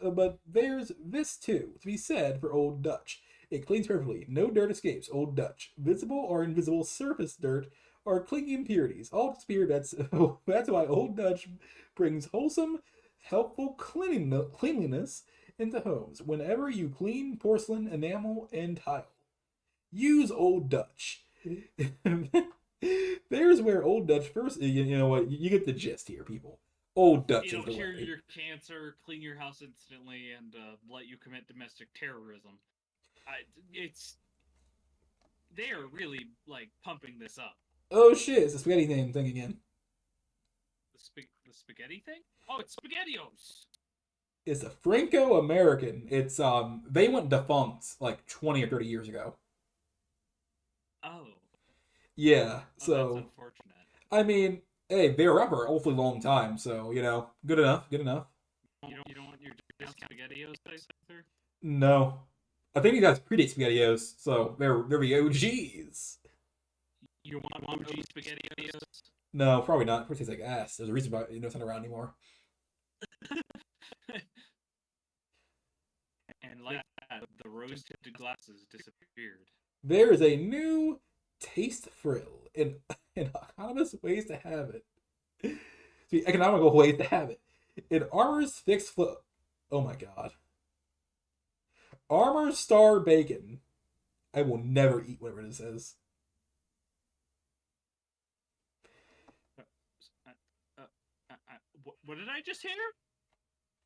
this too to be said for Old Dutch. It cleans perfectly. No dirt escapes. Old Dutch. Visible or invisible surface dirt or clinging impurities. All disappear. That's why Old Dutch brings wholesome, helpful cleanliness into homes whenever you clean porcelain, enamel, and tile. Use Old Dutch. There's where Old Dutch first. You know what? You get the gist here, people. Old Dutch is the Cure way. your cancer, clean your house instantly, and let you commit domestic terrorism. It's they are really like pumping this up. Oh shit! It's a spaghetti name thing again. The spaghetti thing? Oh, it's SpaghettiOs. It's a Franco-American. It's they went defunct like 20 or 30 years ago. Oh, Yeah, that's so unfortunate. I mean, hey, they were up for an awfully long time, so good enough, good enough. You don't want your SpaghettiOs, Spencer? No, I think you guys predate SpaghettiOs, so they're the OGs. You want OG SpaghettiOs? No, probably not. It tastes like ass. There's a reason why it's not around anymore. And like that, the rose-tinted glasses disappeared. There is a new taste frill in economous ways to have it. See, economical ways to have it. In Armor's fixed flip. Oh my god. Armor Star Bacon. I will never eat whatever this is. What did I just hear?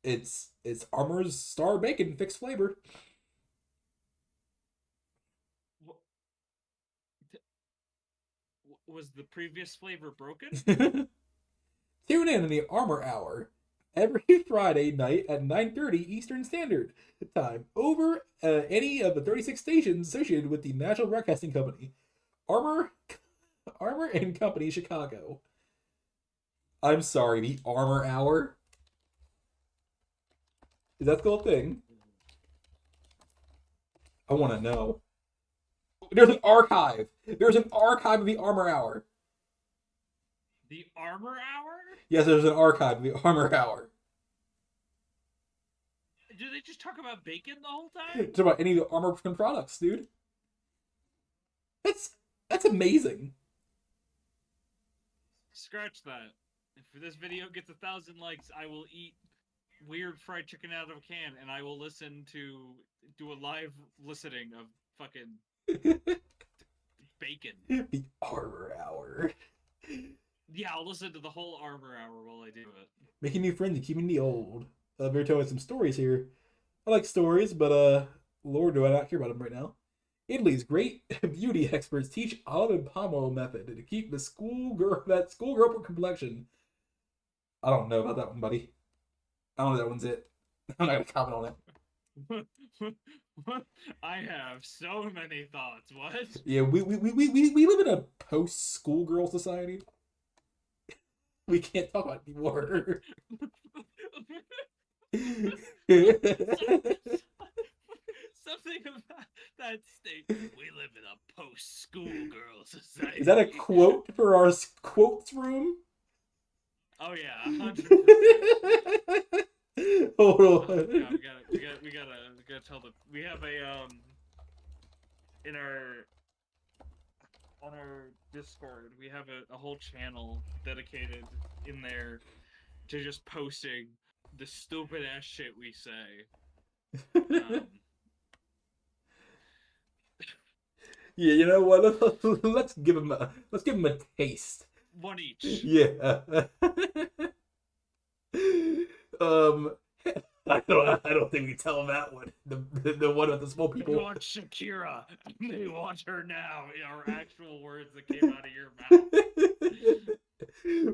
It's Armor's Star Bacon fixed flavor. Was the previous flavor broken? Tune in the Armor Hour every Friday night at 9:30 Eastern Standard Time over any of the 36 stations associated with the National Broadcasting Company. Armor Armor and Company Chicago. I'm sorry, the Armor Hour? Is that still a thing? I want to know. There's an archive. There's an archive of the Armor Hour. The Armor Hour? Yes, there's an archive of the Armor Hour. Do they just talk about bacon the whole time? Talk about any of the Armor products, dude. That's amazing. Scratch that. If this video gets 1,000 likes, I will eat weird fried chicken out of a can, and I will do a live listening of fucking bacon. The Armor Hour. Yeah, I'll listen to the whole Armor Hour while I do it. Making new friends and keeping the old. We're telling some stories here. I like stories, but Lord, do I not care about them right now. Italy's great beauty experts teach olive and palm oil method to keep that schoolgirl complexion. I don't know about that one, buddy. I don't know if that one's it. I'm not gonna comment on it. I have so many thoughts. What? Yeah, we live in a post schoolgirl society. We can't talk about it anymore. Something about that state. We live in a post schoolgirl society. Is that a quote for our quotes room? Oh yeah, 100%. Hold on. Yeah, we gotta tell them. We have a in our on our Discord, we have a whole channel dedicated in there to just posting the stupid ass shit we say. Yeah, you know what? Let's give him a taste. One each. Yeah. I don't think we tell him that one. The one with the small people. They want Shakira. They want her now. Are actual words that came out of your mouth.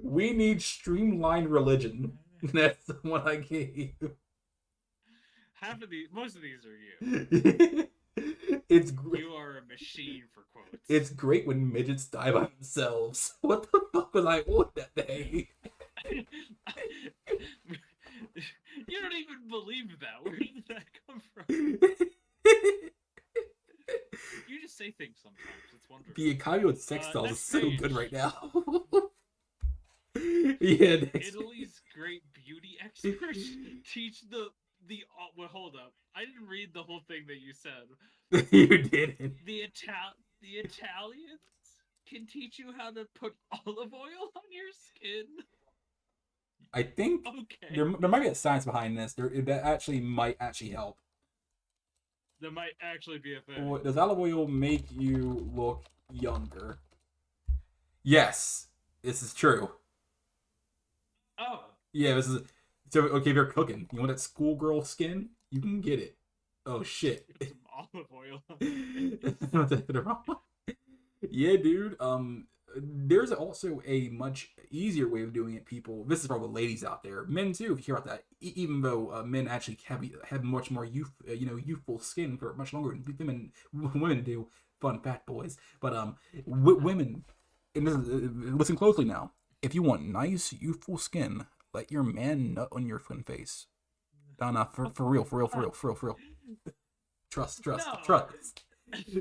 We need streamlined religion. That's the one I gave. Most of these are you. It's great. You are a machine for quotes. It's great when midgets die by themselves. What the fuck was I on that day? You don't even believe that. Where did that come from? You just say things sometimes. It's wonderful. The economy with sex dolls is so good right now. Yeah. Italy's great beauty experts teach the well, hold up. I didn't read the whole thing that you said. You didn't. The Italians can teach you how to put olive oil on your skin. I think okay. there might be a science behind this. That actually might help. That might actually be a thing. Does olive oil make you look younger? Yes, this is true. Oh, Yeah, this is so okay. If you're cooking, you want that schoolgirl skin, you can get it. Oh shit. put some olive oil on your face. Yeah, dude. There's also a much easier way of doing it. People, this is for all the ladies out there, men too. If you hear about that, even though men actually have much more youthful skin for much longer than women do. Fun fact, boys. But women, and listen closely now. If you want nice youthful skin, let your man nut on your twin face. No, no, for real, for real, for real, for real, for real. Trust, trust, No. trust.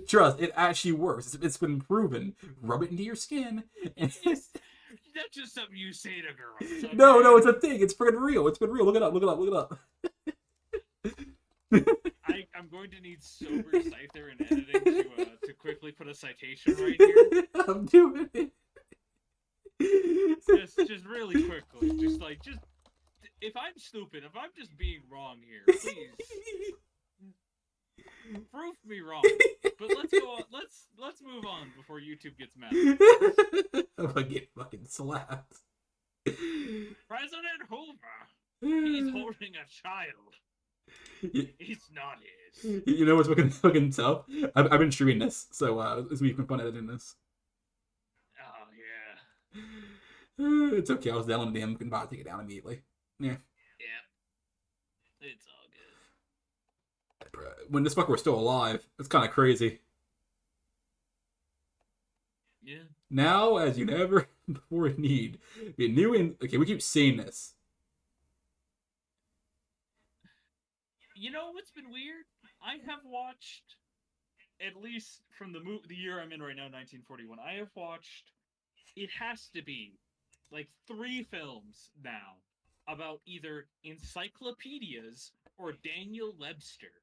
Trust, it actually works. It's been proven. Rub it into your skin. And That's just something you say to girls. Okay? no, it's a thing. It's freaking real. It's been real. Look it up. Look it up. Look it up. I'm going to need sober Scyther and editing to quickly put a citation right here. I'm doing it. Just really quickly. Just if I'm stupid, if I'm just being wrong here, please prove me wrong. But let's go on. Let's move on before YouTube gets mad. I'm gonna get fucking slapped. President Hoover. He's holding a child. It's not his. You know what's fucking tough? I've been streaming this, so this week been fun editing this. Oh yeah. It's okay. I was down on the damn. Can about to take it down immediately. Yeah. Yeah. It's all good. When this fucker was still alive, it's kind of crazy. Yeah. Now, as you never before need, be new in. Okay, we keep seeing this. You know what's been weird? I have watched, at least from the year I'm in right now, 1941. I have watched. It has to be like 3 films now about either encyclopedias or Daniel Webster.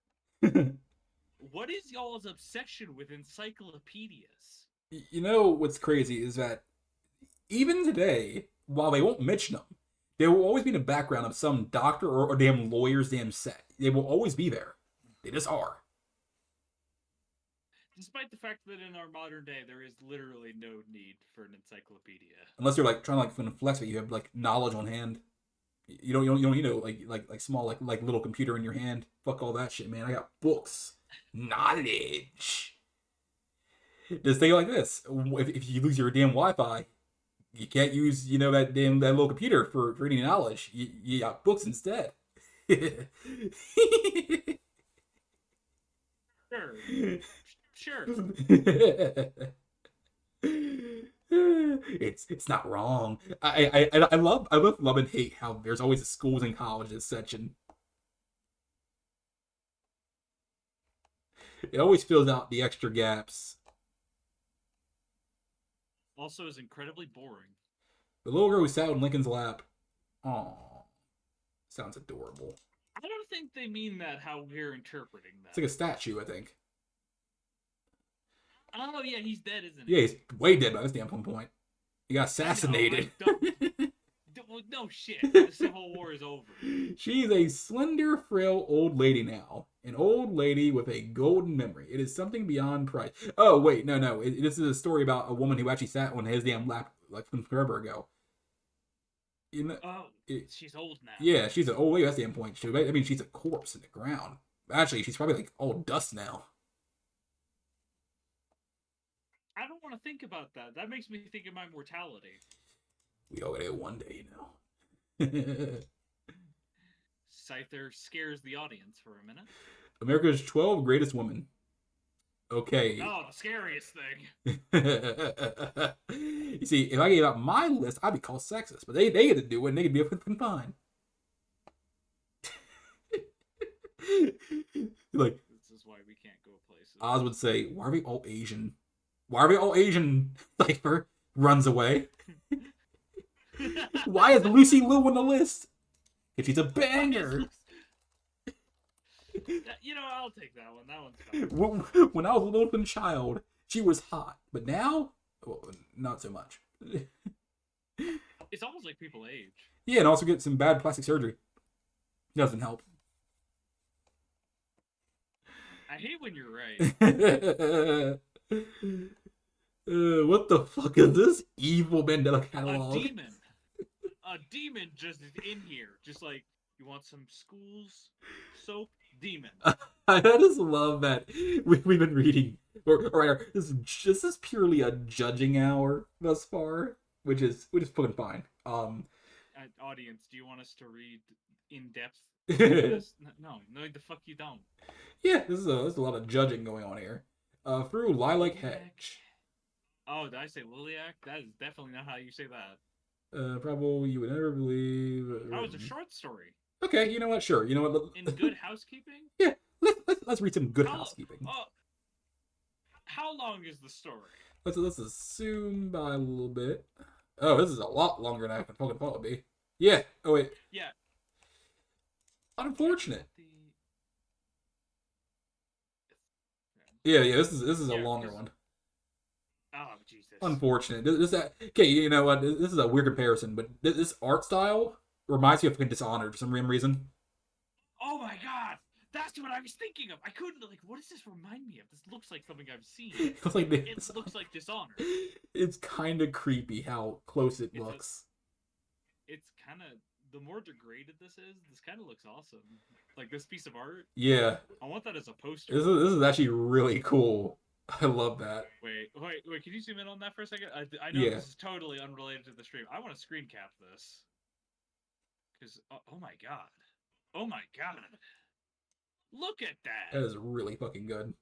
What is y'all's obsession with encyclopedias? You know what's crazy is that even today, while they won't mention them, they will always be in the background of some doctor or damn lawyer's damn set. They will always be there. They just are. Despite the fact that in our modern day there is literally no need for an encyclopedia. Unless you're like trying to like flex it, you have like knowledge on hand. You don't like small like little computer in your hand. Fuck all that shit, man. I got books, knowledge. Just think like this: if you lose your damn Wi-Fi, you can't use that little computer for any knowledge. You got books instead. Sure. It's not wrong. I love love and hate how there's always a schools and colleges section. It always fills out the extra gaps. Also is incredibly boring. The little girl who sat on Lincoln's lap. Aww. Sounds adorable. I don't think they mean that how we're interpreting that. It's like a statue, I think. Oh, yeah, he's dead, isn't he? Yeah, he's way dead by this damn point. He got assassinated. No shit. The Civil War is over. She's a slender, frail old lady now. An old lady with a golden memory. It is something beyond price. Oh, wait, no. This is a story about a woman who actually sat on his damn lap like from forever ago. She's old now. Yeah, she's an old lady. That's the end point. I mean, she's a corpse in the ground. Actually, she's probably like all dust now. I don't want to think about that. That makes me think of my mortality. We all get it one day, you know. Scyther scares the audience for a minute. America's 12 greatest women. Okay. Oh, the scariest thing. You see, if I gave out my list, I'd be called sexist. But they get to do it, and they could be fine. Like, this is why we can't go places. Oz would say, "Why are we all Asian? Why are we all Asian?" Cypher runs away. Why is Lucy Liu on the list? If she's a banger. I'll take that one. That one's fine. When I was a little child, she was hot. But now, well, not so much. It's almost like people age. Yeah, and also get some bad plastic surgery. Doesn't help. I hate when you're right. What the fuck is this evil Mandela A catalog? demon. A demon just is in here. Just like, you want some schools soap? Demon. I just love that we've been reading, or this is purely a judging hour thus far, which is fucking fine. Audience, do you want us to read in depth Yeah, this? No, no, the fuck you don't. this is a lot of judging going on here. Through Lilac Liliac. Hedge. Oh, did I say Liliac? That is definitely not how you say that. Probably you would never believe. That was a short story. Okay, you know what? Sure, you know what? In Good Housekeeping? Yeah, let's read some good How, housekeeping. oh, how long is the story? Let's assume by a little bit. Oh, this is a lot longer than I can fucking thought it would be. Yeah. Oh wait. Yeah. Unfortunate. Yeah. This is a Yeah, longer 'cause- one. Oh, Jesus. Unfortunate. Okay, you know what? This is a weird comparison, but this art style reminds me of fucking Dishonored for some reason. Oh my god! That's what I was thinking of. I couldn't, like, what does this remind me of? This looks like something I've seen. It's like It looks like Dishonored. It's kind of creepy how close it looks. It's kind of, the more degraded this kind of looks awesome. Like, this piece of art, Yeah, I want that as a poster. this is actually really cool. I love that. Wait, can you zoom in on that for a second? I know Yeah. this is totally unrelated to the stream. I want to screen cap this. Because, oh my god. Oh my god. Look at that! That is really fucking good.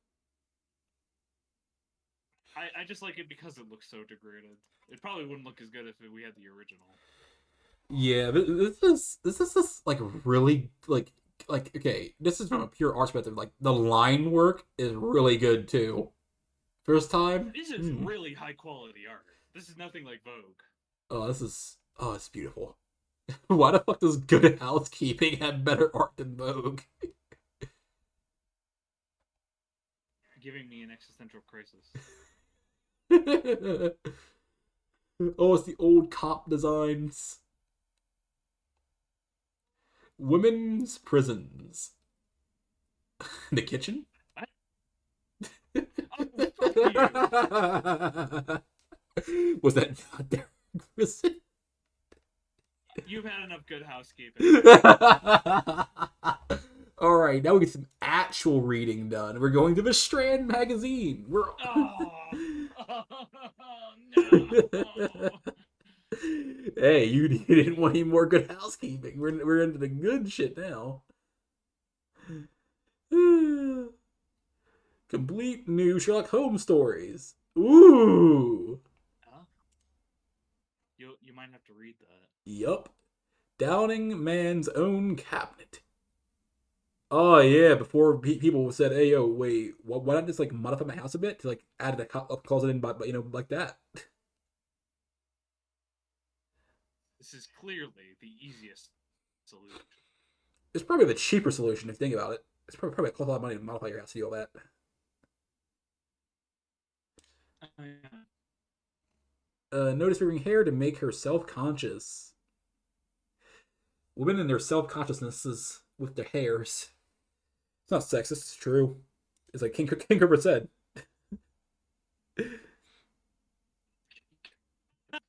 I just like it because it looks so degraded. It probably wouldn't look as good if we had the original. Yeah, this is like really like okay. This is from a pure art perspective. Like the line work is really good too. First time. This is really high quality art. This is nothing like Vogue. Oh, it's beautiful. Why the fuck does Good Housekeeping have better art than Vogue? Giving me an existential crisis. Oh, it's the old cop designs. Women's prisons. The kitchen? What? Oh, fuck you. Was that not their prison? You've had enough Good Housekeeping. Alright, now we get some actual reading done. We're going to the Strand magazine. We're No. Hey, you didn't want any more Good Housekeeping. We're into the good shit now. Complete new Sherlock Holmes stories. Ooh. Huh? You might have to read that. Yup. Downing Man's Own Cabinet. Oh yeah, before people said, "Hey yo, wait, why not just like modify my house a bit to like add a closet in, but you know, like that." This is clearly the easiest solution. It's probably the cheaper solution if you think about it. It's probably cost a lot of money to modify your house to do all that. Oh, yeah. Notice wearing hair to make her self-conscious. Women and their self-consciousnesses with their hairs. It's not sexist, it's true. It's like King Cobra said.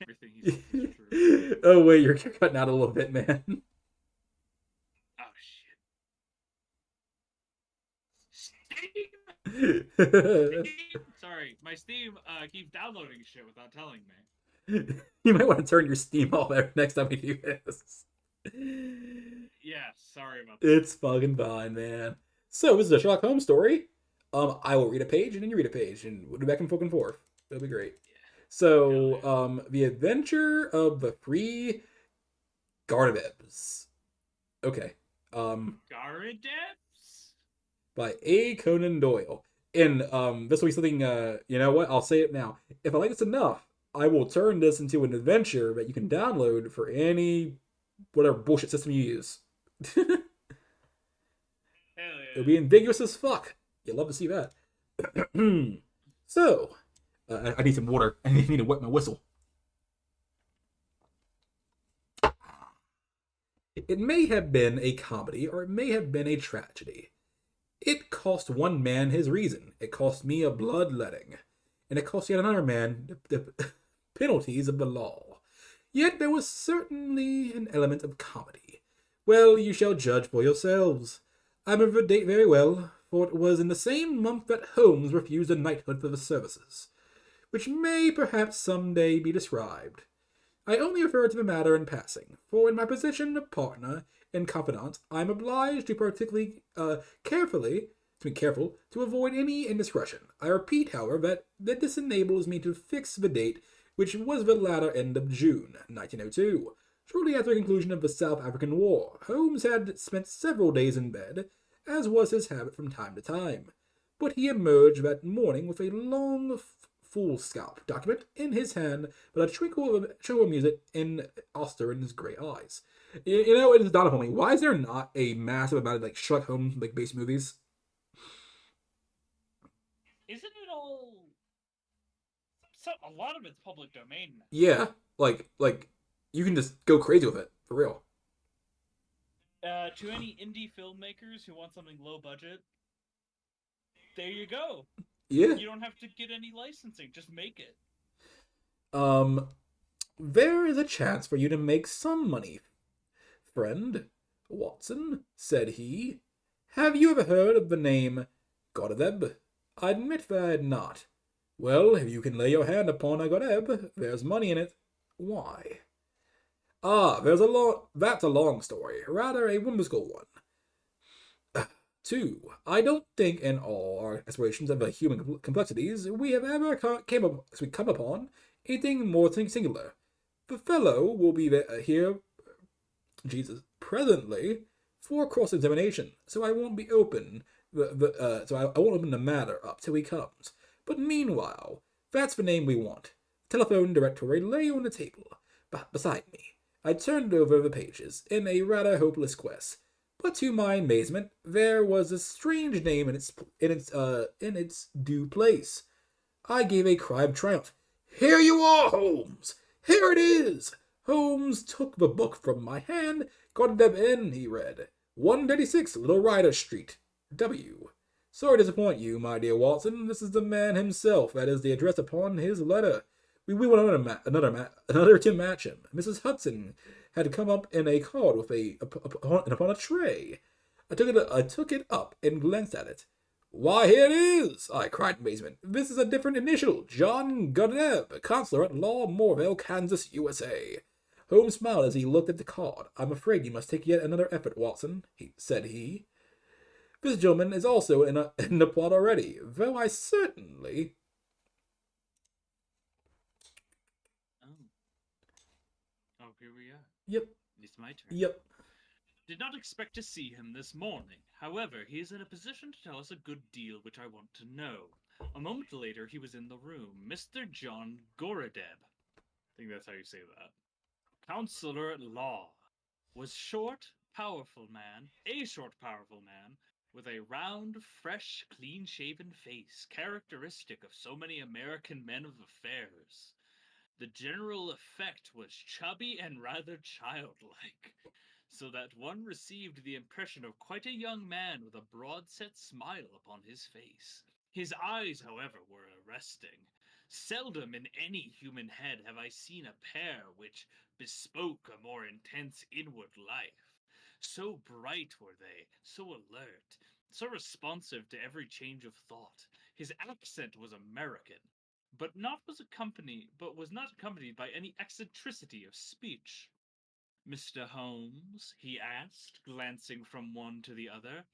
Everything he says is true. Oh wait, you're cutting out a little bit, man. Oh shit. Steam? Sorry, my Steam keeps downloading shit without telling me. You might want to turn your Steam off next time we do this. Yeah, sorry about that. It's fucking fine, man. So this is a Sherlock Holmes story. I will read a page and then you read a page, and we'll do back and forth. That'll be great. So, The Adventure of the Three Garnabebs. Okay. Garnabebs? By A. Conan Doyle. And this will be something, you know what? I'll say it now. If I like this enough, I will turn this into an adventure that you can download for any whatever bullshit system you use. Hell yeah. It'll be ambiguous as fuck. You'll love to see that. So, I need some water. I need to wet my whistle. It may have been a comedy, or it may have been a tragedy. It cost one man his reason. It cost me a bloodletting. And it cost yet another man the penalties of the law. Yet there was certainly an element of comedy. Well, you shall judge for yourselves. I remember the date very well, for it was in the same month that Holmes refused a knighthood for the services, which may perhaps some day be described. I only refer to the matter in passing, for in my position of partner and confidant, I am obliged to particularly to be careful to avoid any indiscretion. I repeat, however, that this enables me to fix the date, which was the latter end of June, 1902. Shortly after the conclusion of the South African War, Holmes had spent several days in bed, as was his habit from time to time. But he emerged that morning with a long foolscap document in his hand, but a twinkle of music in Auster in his gray eyes. It is dawned upon me. Why is there not a massive amount of Sherlock Holmes based movies? Isn't it all? So a lot of it's public domain now. Yeah, like you can just go crazy with it for real. To any indie filmmakers who want something low budget, there you go. Yeah. You don't have to get any licensing; just make it. Um, there is a chance for you to make some money, friend. Watson, said he. Have you ever heard of the name Godadeb? I admit that I had not. Well, if you can lay your hand upon a Godeb, there's money in it. Why? Ah, that's a long story, rather a whimsical one. 2. I don't think in all our explorations of the human complexities we have ever come upon anything more singular. The fellow will be here, presently for cross-examination, so I won't be open. I won't open the matter up till he comes. But meanwhile, that's the name we want. The telephone directory lay on the table beside me. I turned over the pages in a rather hopeless quest, but to my amazement, there was a strange name in its due place. I gave a cry of triumph. Here you are, Holmes! Here it is! Holmes took the book from my hand, got it in, he read. 136 Little Rider Street, W. Sorry to disappoint you, my dear Watson. This is the man himself. That is the address upon his letter. We want another to match him. Mrs. Hudson had come up in a card with upon a tray. I took it up and glanced at it. Why, here it is! I cried in amazement. This is a different initial. John Godeb, Consular at Law, Morville, Kansas, USA. Holmes smiled as he looked at the card. I'm afraid you must take yet another effort, Watson, said he. This gentleman is also in the plot already, though I certainly... Oh, here we are. Yep. It's my turn. Yep. Did not expect to see him this morning. However, he is in a position to tell us a good deal which I want to know. A moment later, he was in the room. Mr. John Goradeb. I think that's how you say that. Counselor at Law. Was short, powerful man, a short, powerful man, with a round, fresh, clean-shaven face, characteristic of so many American men of affairs. The general effect was chubby and rather childlike, so that one received the impression of quite a young man with a broad-set smile upon his face. His eyes, however, were arresting. Seldom in any human head have I seen a pair which bespoke a more intense inward life. So bright were they, so alert, so responsive to every change of thought. His accent was American, but was not accompanied by any eccentricity of speech. Mr. Holmes, he asked, glancing from one to the other.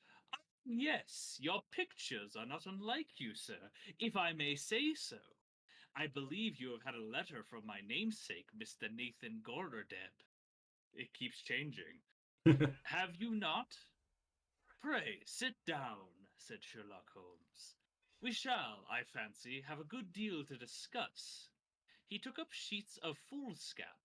Yes, your pictures are not unlike you, sir, if I may say so. I believe you have had a letter from my namesake, Mr. Nathan Goradeb. It keeps changing. Have you not? Pray, sit down, said Sherlock Holmes. We shall, I fancy, have a good deal to discuss. He took up sheets of foolscap.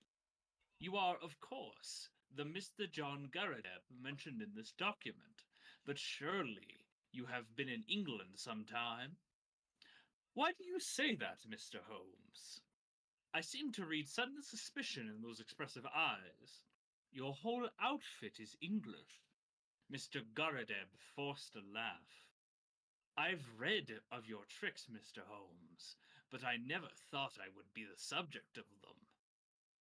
You are, of course, the Mr. John Goradeb mentioned in this document, but surely you have been in England some time? Why do you say that, Mr. Holmes? I seem to read sudden suspicion in those expressive eyes. Your whole outfit is English. Mr. Goradeb forced a laugh. I've read of your tricks, Mr. Holmes, but I never thought I would be the subject of them.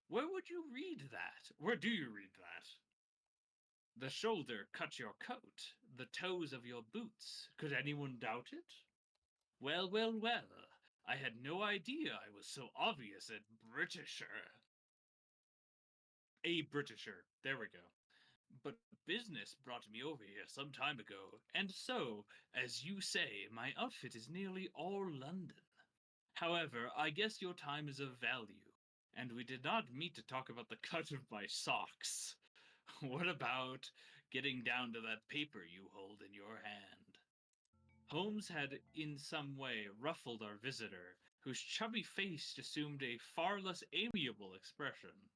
Where would you read that? Where do you read that? The shoulder cut your coat, the toes of your boots. Could anyone doubt it? Well, well, well. I had no idea I was so obvious a Britisher. A Britisher. There we go. But business brought me over here some time ago, and so, as you say, my outfit is nearly all London. However, I guess your time is of value, and we did not meet to talk about the cut of my socks. What about getting down to that paper you hold in your hand? Holmes had in some way ruffled our visitor, whose chubby face assumed a far less amiable expression.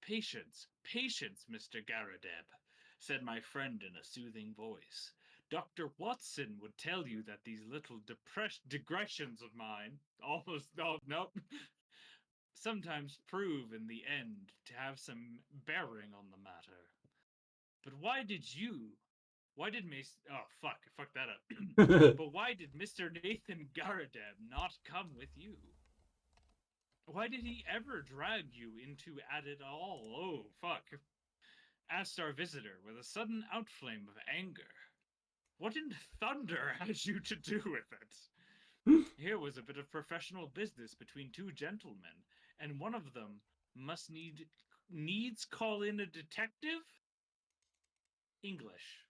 Patience, patience, Mr. Garadeb, said my friend in a soothing voice. Dr. Watson would tell you that these little digressions of mine, almost, oh, nope, sometimes prove in the end to have some bearing on the matter. But why did oh, fuck that up. But why did Mr. Nathan Garadeb not come with you? Why did he ever drag you into it all? Oh, fuck, asked our visitor with a sudden outflame of anger. What in thunder has you to do with it? Here was a bit of professional business between two gentlemen, and one of them must needs call in a detective? English.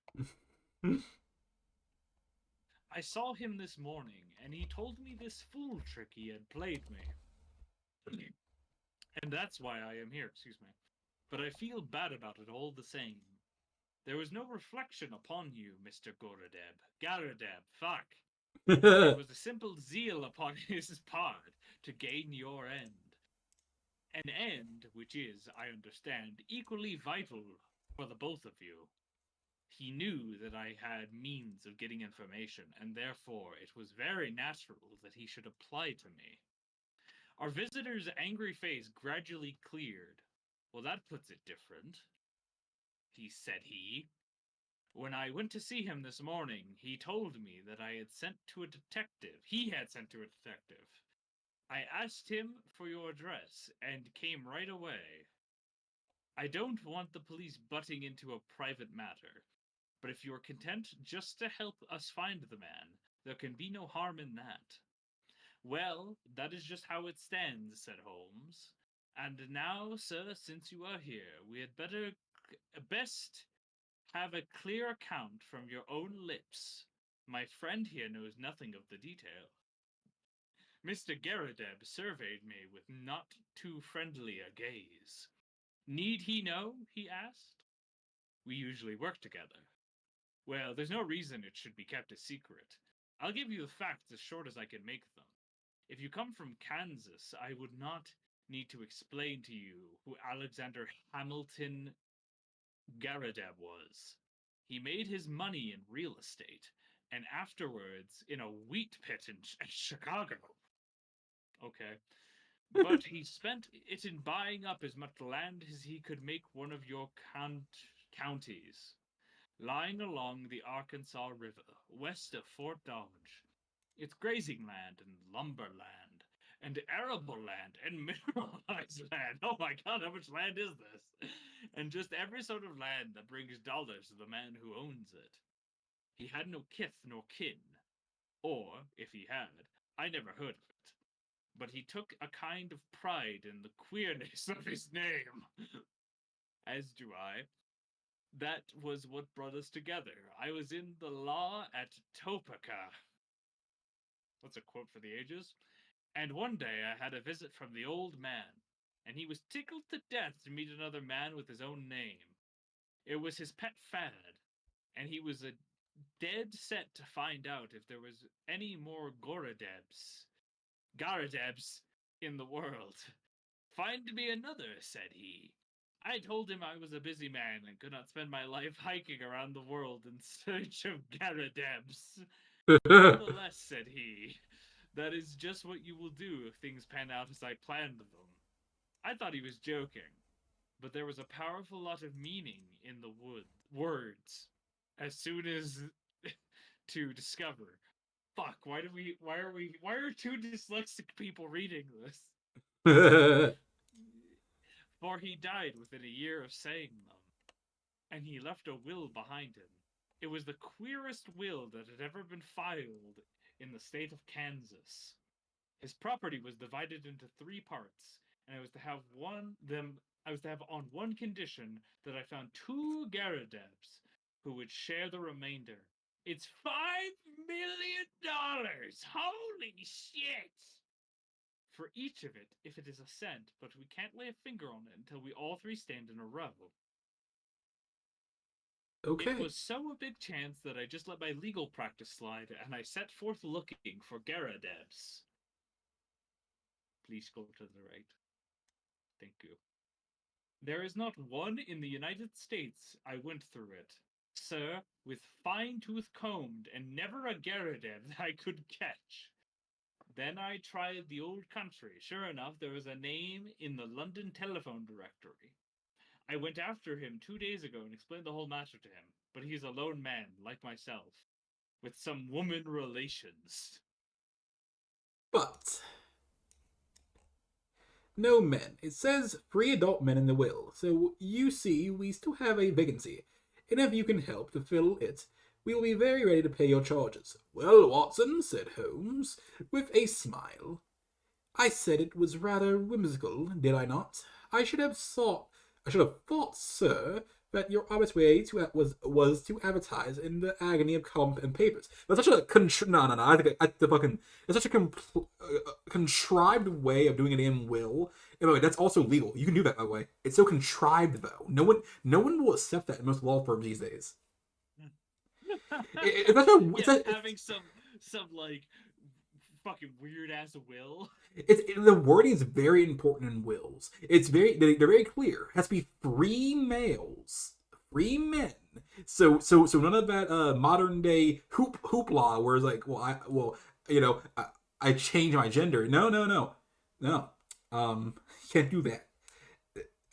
I saw him this morning, and he told me this fool trick he had played me. And that's why I am here, excuse me. But I feel bad about it all the same. There was no reflection upon you, Mr. Goradeb. Garadeb, fuck. It was a simple zeal upon his part to gain your end. An end which is, I understand, equally vital for the both of you. He knew that I had means of getting information, and therefore it was very natural that he should apply to me. Our visitor's angry face gradually cleared. Well, that puts it different, said he. When I went to see him this morning, he told me that I had sent to a detective. He had sent to a detective. I asked him for your address and came right away. I don't want the police butting into a private matter, but if you're content just to help us find the man, there can be no harm in that. Well, that is just how it stands, said Holmes. And now, sir, since you are here, we had best have a clear account from your own lips. My friend here knows nothing of the detail. Mr. Garadeb surveyed me with not too friendly a gaze. Need he know? He asked. We usually work together. Well, there's no reason it should be kept a secret. I'll give you the facts as short as I can make them. If you come from Kansas, I would not need to explain to you who Alexander Hamilton Garadeb was. He made his money in real estate, and afterwards in a wheat pit in Chicago. Okay. But he spent it in buying up as much land as he could make one of your counties, lying along the Arkansas River, west of Fort Dodge. It's grazing land and lumber land and arable land and mineralized land. Oh my god, how much land is this? And just every sort of land that brings dollars to the man who owns it. He had no kith nor kin, or, if he had, I never heard of it. But he took a kind of pride in the queerness of his name. As do I. That was what brought us together. I was in the law at Topeka. That's a quote for the ages. And one day I had a visit from the old man, and he was tickled to death to meet another man with his own name. It was his pet fad, and he was a dead set to find out if there was any more Garadebs in the world. Find me another, said he. I told him I was a busy man and could not spend my life hiking around the world in search of Garadebs. Nonetheless, said he, that is just what you will do if things pan out as I planned them. I thought he was joking, but there was a powerful lot of meaning in the words. As soon as to discover, Fuck, why are two dyslexic people reading this? For he died within a year of saying them, and he left a will behind him. It was the queerest will that had ever been filed in the state of Kansas. His property was divided into three parts, and I was to have on one condition that I found two Garadebs who would share the remainder. It's $5 million! Holy shit! For each of it, if it is a cent, but we can't lay a finger on it until we all three stand in a row. It Okay. was so a big chance that I just let my legal practice slide, and I set forth looking for Garadebs. Please go to the right. Thank you. There is not one in the United States. I went through it, sir, with fine-tooth combed, and never a Garadeb that I could catch. Then I tried the old country. Sure enough, there was a name in the London telephone directory. I went after him 2 days ago and explained the whole matter to him, but he's a lone man, like myself, with some woman relations. But no men. It says 3 adult men in the will, so you see we still have a vacancy. And if you can help to fill it, we will be very ready to pay your charges. Well, Watson, said Holmes, with a smile. I said it was rather whimsical, did I not? I should have thought, sir, that your obvious way was to advertise in the agony of columns and papers. That's such a no. I think the fucking it's such a contrived way of doing it in will. And by the way, that's also legal. You can do that by the way. It's so contrived though. No one will accept that in most law firms these days. It's such a, it's Yeah, a, having some like fucking weird ass will. the wording is very important in wills. They're very clear. It has to be 3 males, 3 men. So none of that modern day hoopla where it's like, I changed my gender. No. Can't do that.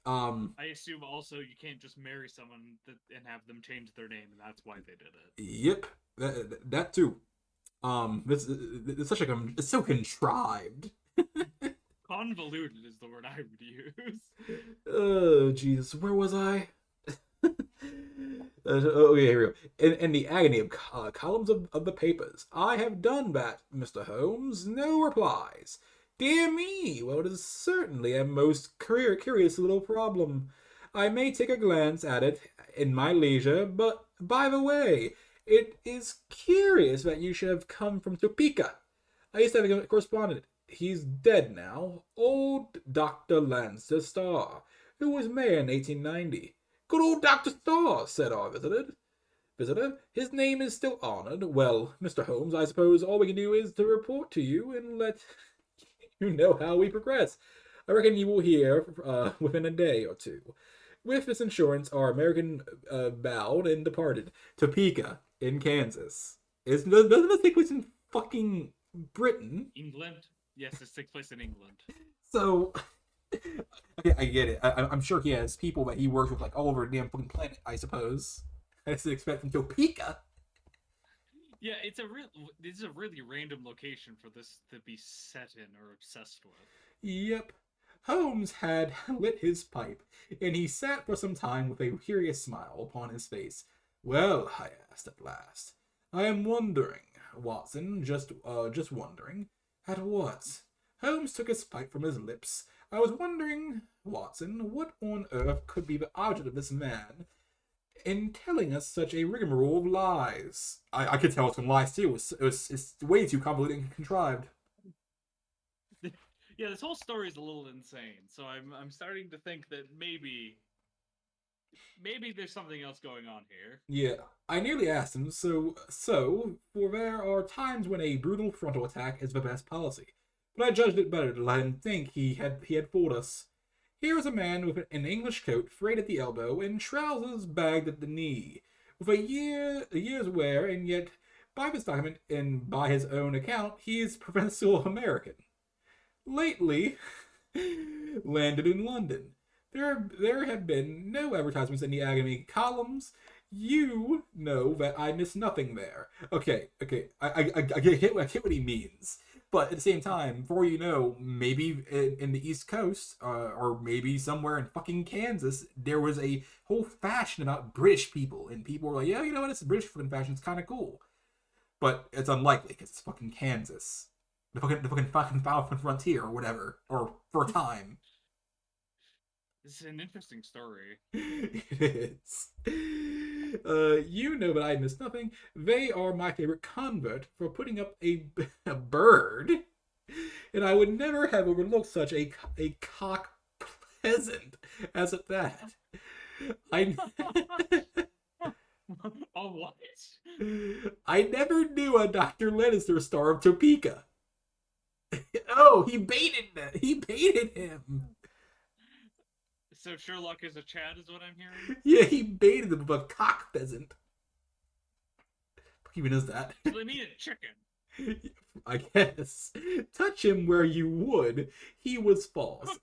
I assume also you can't just marry someone and have them change their name, and that's why they did it. Yep, that too. This it's such it's so contrived. Convoluted is the word I would use. Oh Jesus, where was I? Okay, here we go. In the agony of columns of the papers, I have done that, Mr. Holmes. No replies. Dear me, well, it is certainly a most curious little problem. I may take a glance at it in my leisure, but by the way, it is curious that you should have come from Topeka. I used to have a correspondent. He's dead now. Old Dr. Lancer Starr, who was mayor in 1890. Good old Dr. Starr, said our visitor. His name is still honored. Well, Mr. Holmes, I suppose all we can do is to report to you and let you know how we progress. I reckon you will hear within a day or two. With this insurance, our American bowed and departed. Topeka, in Kansas. Doesn't this take place in fucking Britain? England? Yes, this takes place in England. So, okay, I get it. I'm sure he has people that he works with like all over the damn fucking planet, I suppose. I didn't expect from Topeka. Yeah, this is a really random location for this to be set in or obsessed with. Yep. Holmes had lit his pipe, and he sat for some time with a curious smile upon his face. Well, I asked at last, I am wondering, Watson, just wondering, at what? Holmes took his pipe from his lips. I was wondering, Watson, what on earth could be the object of this man in telling us such a rigmarole of lies? I could tell some lies too. It's way too convoluted and contrived. Yeah, this whole story is a little insane. So I'm starting to think that maybe there's something else going on here. Yeah, I nearly asked him. For there are times when a brutal frontal attack is the best policy, but I judged it better to let him think he had fooled us. Here is a man with an English coat frayed at the elbow and trousers bagged at the knee, with a year's wear, and yet, by this document and by his own account, he is provincial American. Lately, landed in London. There have been no advertisements in the agony columns, You know that I miss nothing there. Okay. I get what he means. But at the same time, before you know, maybe in the East Coast, or maybe somewhere in fucking Kansas, there was a whole fashion about British people, and people were like, yeah, you know what, it's British fucking fashion, it's kind of cool. But it's unlikely because it's fucking Kansas, the fucking Falcon Frontier or whatever, or for a time. This is an interesting story. It is. You know that I miss nothing. They are my favorite convert for putting up a bird, and I would never have overlooked such a cock peasant as at that. I Oh, what? I never knew a Dr. Lannister starved Topeka. Oh, he baited that. He baited him. So Sherlock is a Chad, is what I'm hearing. Yeah, he baited him with a cock pheasant. Who even knows that? So they needed chicken. I guess. Touch him where you would, he was false.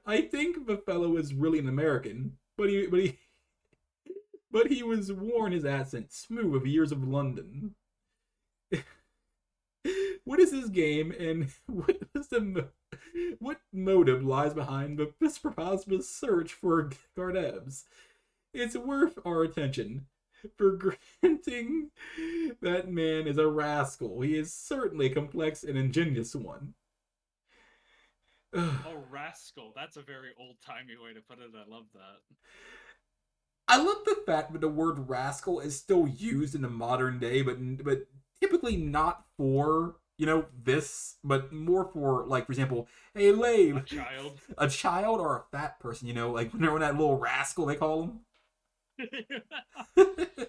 I think the fellow is really an American, but he was worn his accent smooth of years of London. What is his game, and what motive lies behind this preposterous search for Gardebs? It's worth our attention. For granting that man is a rascal, he is certainly a complex and ingenious one. Oh, rascal. That's a very old-timey way to put it. I love that. I love the fact that the word rascal is still used in the modern day, but typically not for this, but more for, like, for example, a A lave, child. a child or a fat person. Like when that little rascal they call him.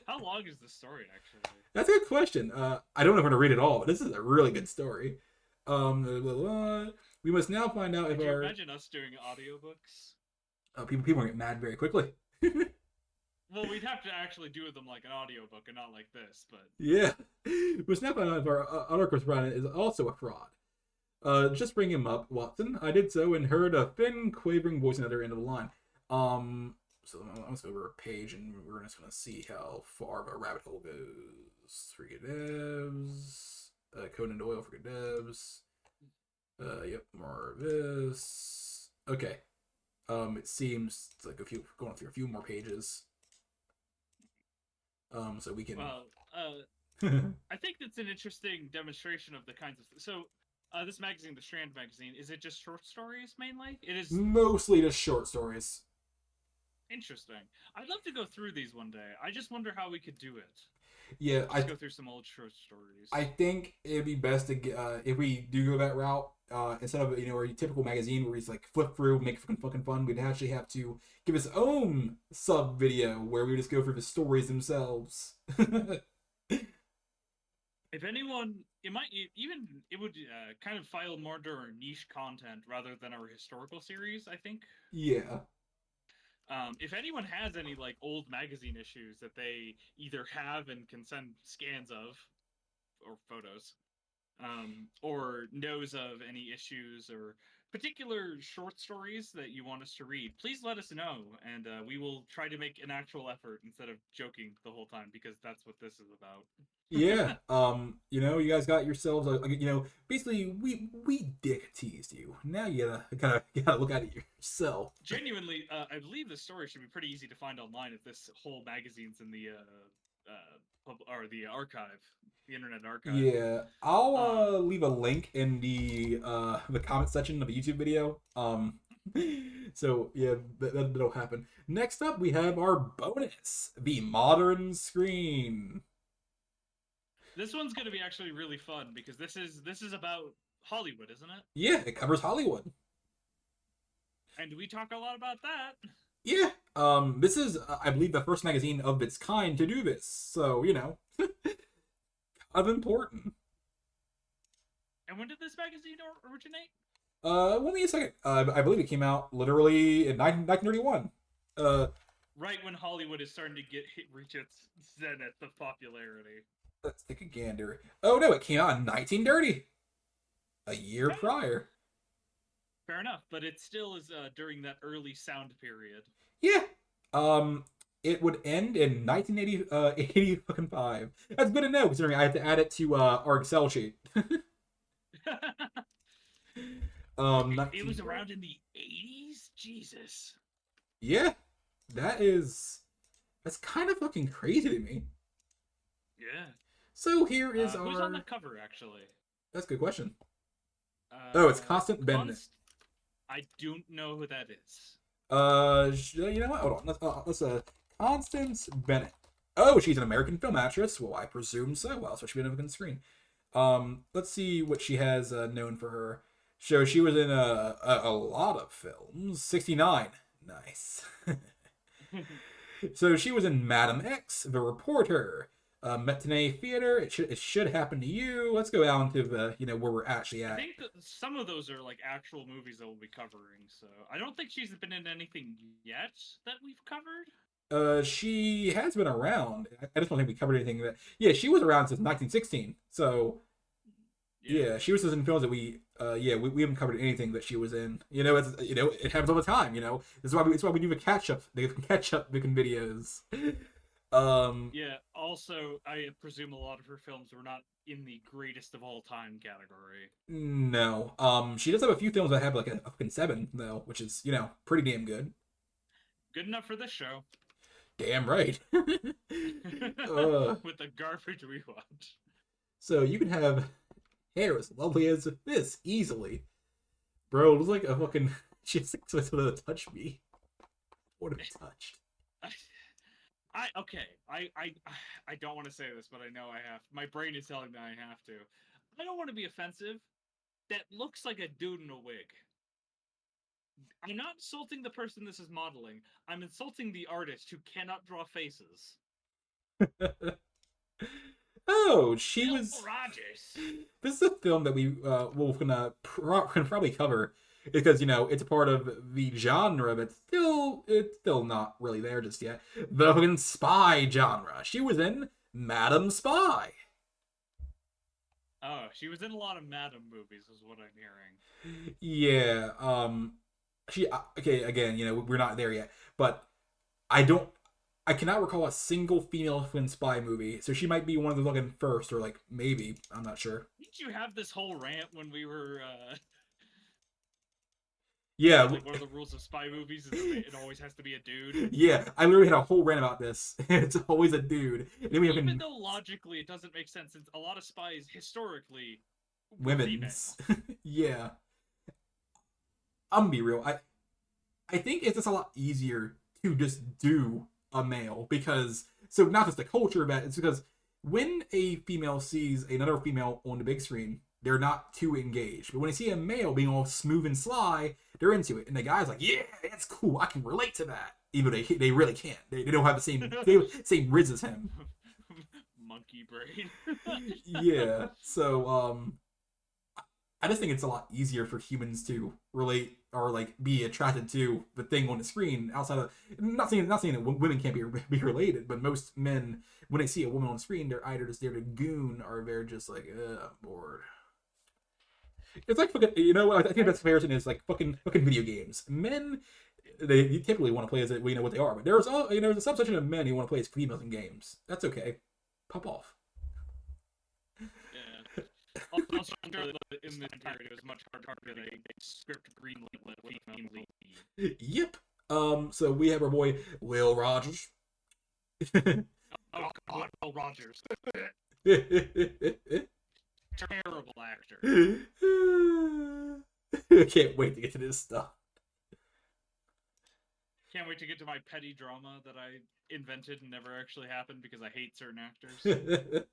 How long is the story, actually? That's a good question. I don't know if I'm gonna read it all, but this is a really good story. Blah, blah, blah. We must now find out if Could you our imagine us doing audiobooks? people get mad very quickly. Well, we'd have to actually do them like an audiobook and not like this, but... Yeah. We must now find out if our other correspondent is also a fraud. Just bring him up, Watson. I did so and heard a thin, quavering voice on the other end of the line. So let's go over a page and we're just gonna see how far of a rabbit hole goes. For good devs, Conan Doyle for good devs. Yep, more of this. Okay. It seems it's like going through a few more pages. So we can. Well, I think that's an interesting demonstration of the kinds of... So, this magazine, the Strand magazine, is it just short stories, mainly? It is... Mostly just short stories. Interesting. I'd love to go through these one day. I just wonder how we could do it. Yeah, Just go through some old short stories. I think it'd be best to if we do go that route, instead of our typical magazine where we just like flip through, make fucking fun, we'd actually have to give its own sub video where we just go through the stories themselves. If anyone, it would kind of file more to our niche content rather than our historical series, I think. Yeah. If anyone has any like old magazine issues that they either have and can send scans of, or photos, or knows of any issues or particular short stories that you want us to read, please let us know, and we will try to make an actual effort instead of joking the whole time, because that's what this is about. Yeah. You guys got yourselves basically we dick teased you. Now you gotta look at it yourself. Genuinely, I believe the story should be pretty easy to find online if this whole magazine's in the or the archive, the internet archive. Yeah, I'll leave a link in the comment section of the YouTube video. So yeah, that'll happen. Next up, we have our bonus, the modern screen. This one's gonna be actually really fun because this is about Hollywood, isn't it? Yeah, it covers Hollywood. And we talk a lot about that. Yeah. This is, I believe, the first magazine of its kind to do this. So, of important. And when did this magazine originate? Let me a second. I believe it came out literally in 1931. Right when Hollywood is starting to reach its zenith of popularity. Let's take a gander. Oh no, it came out in 1930. A year prior. Fair enough, but it still is during that early sound period. Yeah. it would end in 1980, 80 fucking 5. That's good to know, considering I had to add it to our Excel sheet. It was 19, around in the 80s? Jesus. yeah, that is, that's kind of fucking crazy to me. Yeah. So here is Who's on the our, cover, actually? that's a good question. Oh, it's Uh, Constant Bennett. Const. I don't know who that is. You know what? Hold on. Let's Constance Bennett. Oh, she's an American film actress. Well, I presume so. Well, so she'd be on the screen. Let's see what she has known for her. So she was in a lot of films. 69. Nice. So she was in Madam X, The Reporter, Matinee Theater. It should happen to you. Let's go down to the where we're actually I at. think that some of those are like actual movies that we'll be covering. So I don't think she's been in anything yet that we've covered. She has been around. I just don't think we covered anything that. Yeah, she was around since 1916. So Yeah. yeah, she was in films that we haven't covered anything that she was in. It happens all the time. It's why we do the catch up making videos. Um, Yeah. Also, I presume a lot of her films were not in the greatest of all time category. no. She does have a few films that have like a fucking 7 though, which is pretty damn good. Good enough for this show. Damn right. uh, With the garbage we watch. so you can have hair as lovely as this easily. Bro, it looks like a fucking. She's like supposed to touch me. What a touch. I don't want to say this, but I know I have. My brain is telling me I have to. I don't want to be offensive. That looks like a dude in a wig. I'm not insulting the person this is modeling. I'm insulting the artist who cannot draw faces. Oh, she Bill was. Rogers. This is a film that we're gonna probably cover because it's a part of the genre, but it's still not really there just yet. The fucking spy genre. She was in Madam Spy. Oh, she was in a lot of Madam movies, is what I'm hearing. Yeah. She okay again. We're not there yet, but I don't. I cannot recall a single female twin spy movie, so she might be one of the looking first, or like maybe I'm not sure. Didn't you have this whole rant when we were Yeah, like one of the rules of spy movies is it always has to be a dude? yeah. I literally had a whole rant about this. It's always a dude. And then we have Even though logically it doesn't make sense, since a lot of spies historically were women's. female. Yeah, I'm gonna be real. I think it's just a lot easier to just do a male because not just the culture of that. It's because when a female sees another female on the big screen, they're not too engaged. But when they see a male being all smooth and sly, they're into it. And the guy's like, "Yeah, that's cool. I can relate to that." Even though they really can't. They don't have the same riz as him. Monkey brain. Yeah. So I just think it's a lot easier for humans to relate or like be attracted to the thing on the screen outside of not saying that women can't be related, but most men when they see a woman on the screen, they're either just there to goon or they're just like, I'm bored. It's like fucking, I think the best comparison is like fucking video games. Men, they typically want to play as what they are, but there's there's a subsection of men who want to play as females in games. That's okay. Pop off. Yeah. Also, in the period, it was much harder to get a script greenlit female lead. Yep. So we have our boy Will Rogers. Oh God, Will Rogers. Terrible actor. I can't wait to get to this stuff. Can't wait to get to my petty drama that I invented and never actually happened because I hate certain actors.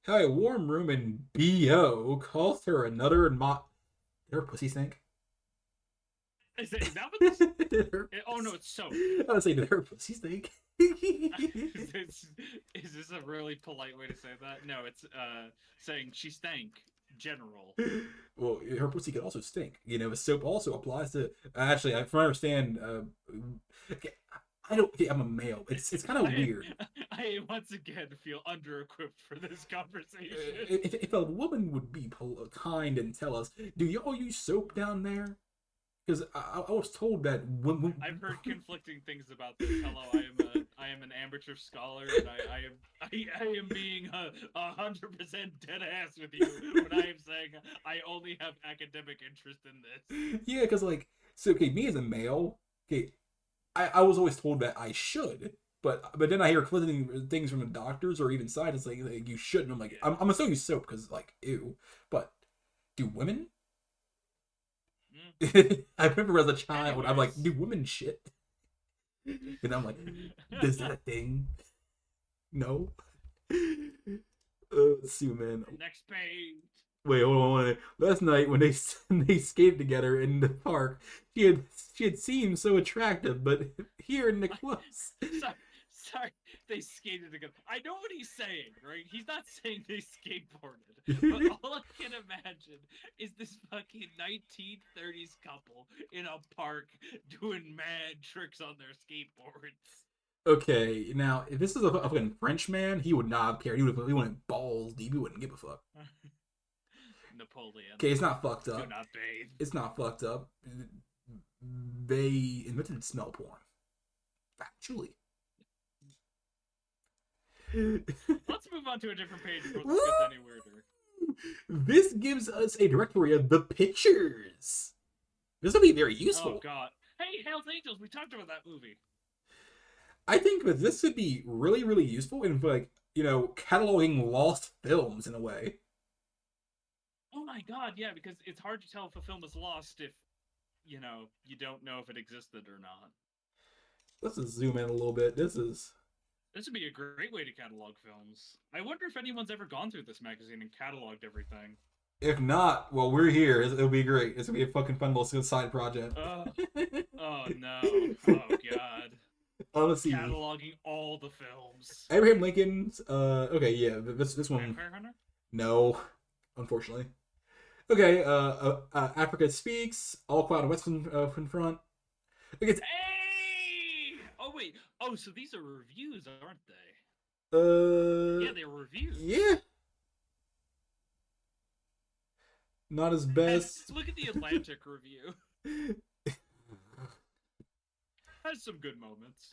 How a warm room in BO calls her another Did her pussy stink? Is that what this? Oh no, it's soap. I was saying, did her pussy stink? is this a really polite way to say that? No, it's saying she stank. General. Well, her pussy could also stink. The soap also applies to. Actually, from what I understand, okay, I don't. Okay, I'm a male. It's kind of weird. I once again feel under-equipped for this conversation. If a woman would be kind and tell us, do y'all use soap down there? Because I was told that when I've heard conflicting things about this. Hello, I am I am an amateur scholar, and I am being 100% dead ass with you when I am saying I only have academic interest in this. Yeah, because like, so okay, me as a male, okay, I was always told that I should, but then I hear conflicting things from the doctors or even scientists like you shouldn't. I'm like, Yeah. I'm assuming use soap because like ew, but do women? I remember as a child, I'm like, Anyways. do women shit? And I'm like, is that a thing? No. Let's see, man. Next page. Wait, hold on. Last night when they they skated together in the park, she had seemed so attractive, but here in the close, Sorry, they skated together. I know what he's saying, right? He's not saying they skateboarded, but all I can imagine is this fucking 1930s couple in a park doing mad tricks on their skateboards. okay, now if this is a fucking French man, he would not care. He wouldn't balls deep. He wouldn't give a fuck. Napoleon. Okay, it's not fucked Do up. not bathe. It's not fucked up. They invented smell porn. Factually. Let's move on to a different page before this gets any weirder. This gives us a directory of the pictures. This will be very useful. Oh god. Hey, Hell's Angels, we talked about that movie. I think that this would be really, really useful in like, cataloging lost films in a way. Oh my god, yeah, because it's hard to tell if a film is lost if, you don't know if it existed or not. Let's just zoom in a little bit. This would be a great way to catalog films. I wonder if anyone's ever gone through this magazine and cataloged everything. If not, well, we're here. It'll be great. It's gonna be a fucking fun little side project. Oh no. Oh god. Let's see. Cataloging all the films. Abraham Lincoln's. Okay, yeah. This one. Vampire Hunter? No, unfortunately. Okay. Africa Speaks. All Cloud West in front. Hey! Oh wait. Oh, so these are reviews, aren't they? Yeah, they're reviews. Yeah. Not as best. Look at the Atlantic review. Has some good moments.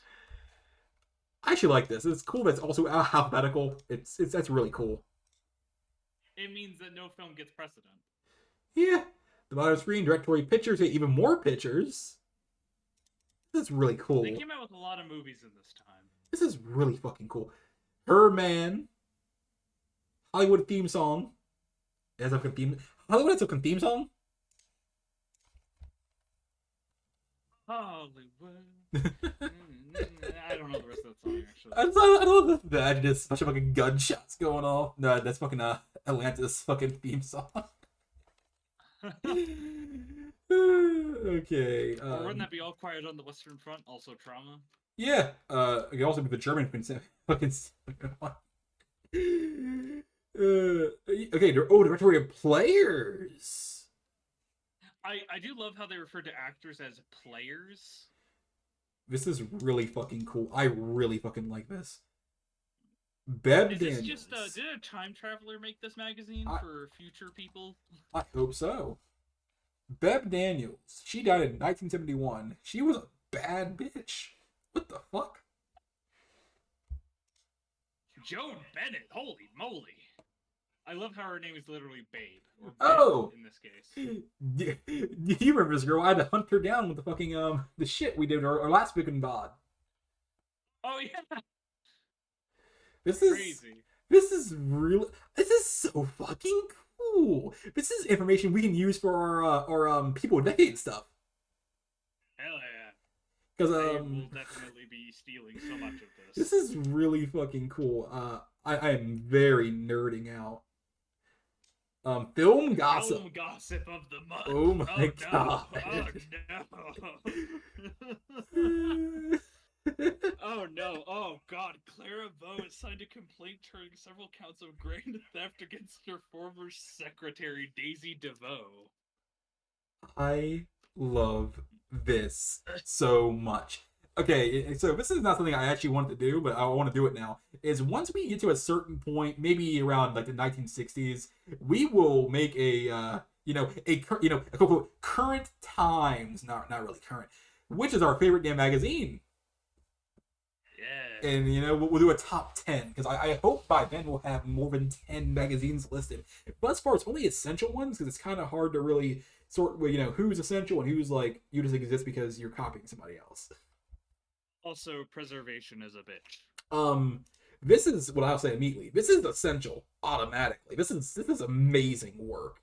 I actually like this. It's cool that it's also alphabetical. That's really cool. It means that no film gets precedent. Yeah. The bottom screen, directory pictures, even more pictures. That's really cool. They came out with a lot of movies in this time. This is really fucking cool. Her Man. Hollywood theme song. It has a theme. Hollywood has a theme song? Hollywood. I don't know the rest of that song, actually. I don't know that. Just a bunch of fucking gunshots going off. No, that's fucking Atlantis fucking theme song. Okay. Or wouldn't that be All Quiet on the Western Front? Also Trauma? Yeah. It could also be the German fucking one. Okay. Directory of players. I do love how they refer to actors as players. This is really fucking cool. I really fucking like this. Beb Daniels. Is this just, did a time traveler make this magazine for future people? I hope so. Beb Daniels. She died in 1971. She was a bad bitch. What the fuck? Joan Bennett. Holy moly. I love how her name is literally Babe. Or Oh! In this case. Do you remember this girl? I had to hunt her down with the fucking, the shit we did our last week in VOD. Oh, yeah. This is crazy. This is so fucking cool. This is information we can use for our people with decade stuff. Hell yeah. Because I will definitely be stealing so much of this. This is really fucking cool. I am very nerding out. Film gossip. Film gossip of the month. Oh my god. Oh no. Oh god. Clara Bow has signed a complaint turning several counts of grand theft against her former secretary, Daisy DeVoe. I love this so much. Okay, so this is not something I actually wanted to do, but I want to do it now. Is once we get to a certain point, maybe around like the 1960s, we will make a quote, current times, not really current, which is our favorite damn magazine. Yeah. And we'll do a top 10 because I hope by then we'll have more than 10 magazines listed. But as far as only essential ones, because it's kind of hard to really sort who's essential and who's like you just exist because you're copying somebody else. Also, preservation is a bitch. Um, this is what I'll say immediately. This is essential automatically. This is amazing work.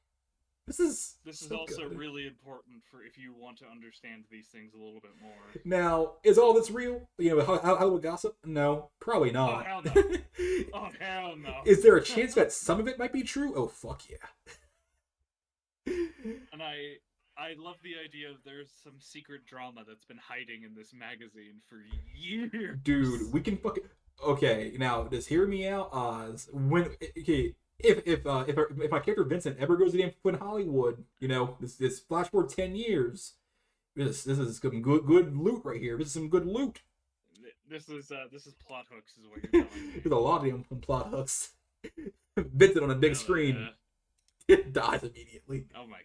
This is This is so also good. really important for if you want to understand these things a little bit more. Now, is all this real? How we gossip? No, probably Oh not. hell no! Oh hell no! Is there a chance that some of it might be true? Oh fuck yeah. And I love the idea of there's some secret drama that's been hiding in this magazine for Dude, years. we can fucking okay. Now, just hear me out, Oz. When okay, if my character Vincent ever goes to damn Hollywood, this flash forward 10 years. This is some good loot right here. This is some good loot. This is plot hooks, is what you're telling me. There's a lot of them plot hooks. Vincent on a big Hell screen yeah. dies immediately. Oh my.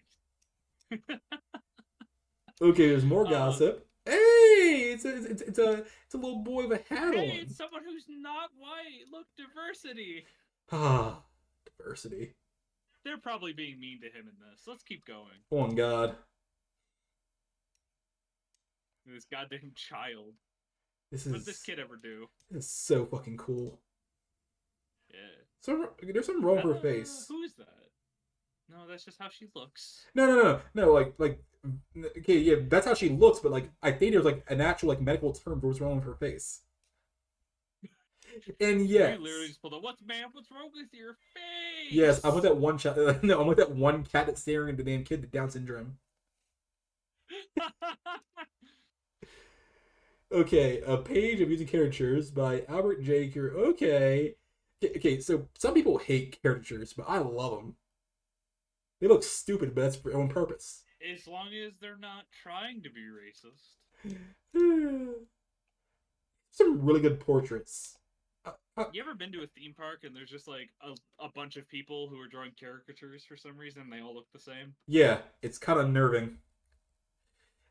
Okay, there's more Uh, gossip. Hey, it's a little boy with a hat hey, on. it's someone who's not white. Look, diversity. Ah, diversity. They're probably being mean to him in this. Let's keep going. Oh my god, This goddamn child. this What did this is kid ever do? this is so fucking cool. Yeah. So there's something wrong with her face. Who is that? No, that's just how she looks. No. Like okay, yeah, that's how she looks. But like, I think there's like an actual like medical term for what's wrong with her face. And You yes, literally just pulled up. What's wrong with your yes, face? I'm with that one child. No, I'm with that one cat that's staring at the damn kid with Down syndrome. Okay, a page of using caricatures by Albert J. Okay, so some people hate caricatures, but I love them. They look stupid, but that's on purpose. As long as they're not trying to be racist. Some really good portraits. You ever been to a theme park and there's just like a bunch of people who are drawing caricatures for some reason and they all look the same? Yeah, it's kind of nerving.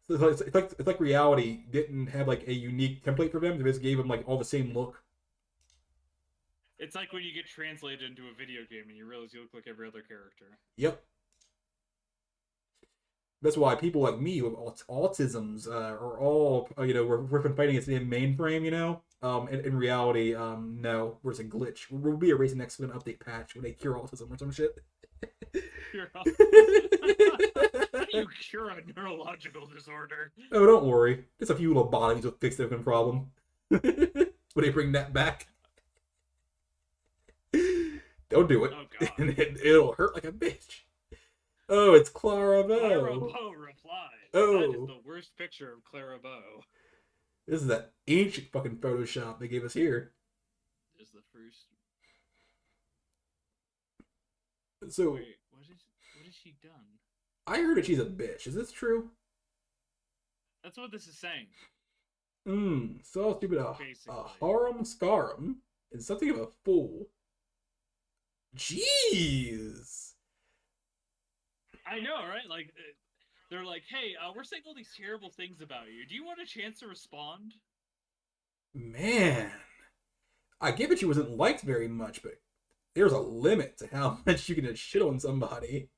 It's like reality didn't have like a unique template for them. They just gave them like all the same look. It's like when you get translated into a video game and you realize you look like every other character. Yep. That's why people like me with autisms are all we're fighting against the mainframe. In reality, no, where's a glitch. We'll be erasing next to an update patch when they cure autism or some shit. Cure autism. You cure a neurological disorder. Oh, don't worry. Just a few little bodies will fix the problem. When they bring that back, don't do it. Oh god. It'll hurt like a bitch. Oh, it's Clara Clara Bow. Bow replied. Oh. That is the worst picture of Clara Bow. This is that ancient fucking Photoshop they gave us here. Is the first. So Wait, what has she done? I heard that she's a bitch. Is this true? That's what this is saying. So stupid. A harem scarum is something of a fool. Jeez. I know, right? Like, they're like, hey, we're saying all these terrible things about you. Do you want a chance to respond? Man. I get that she wasn't liked very much, but there's a limit to how much you can just shit on somebody.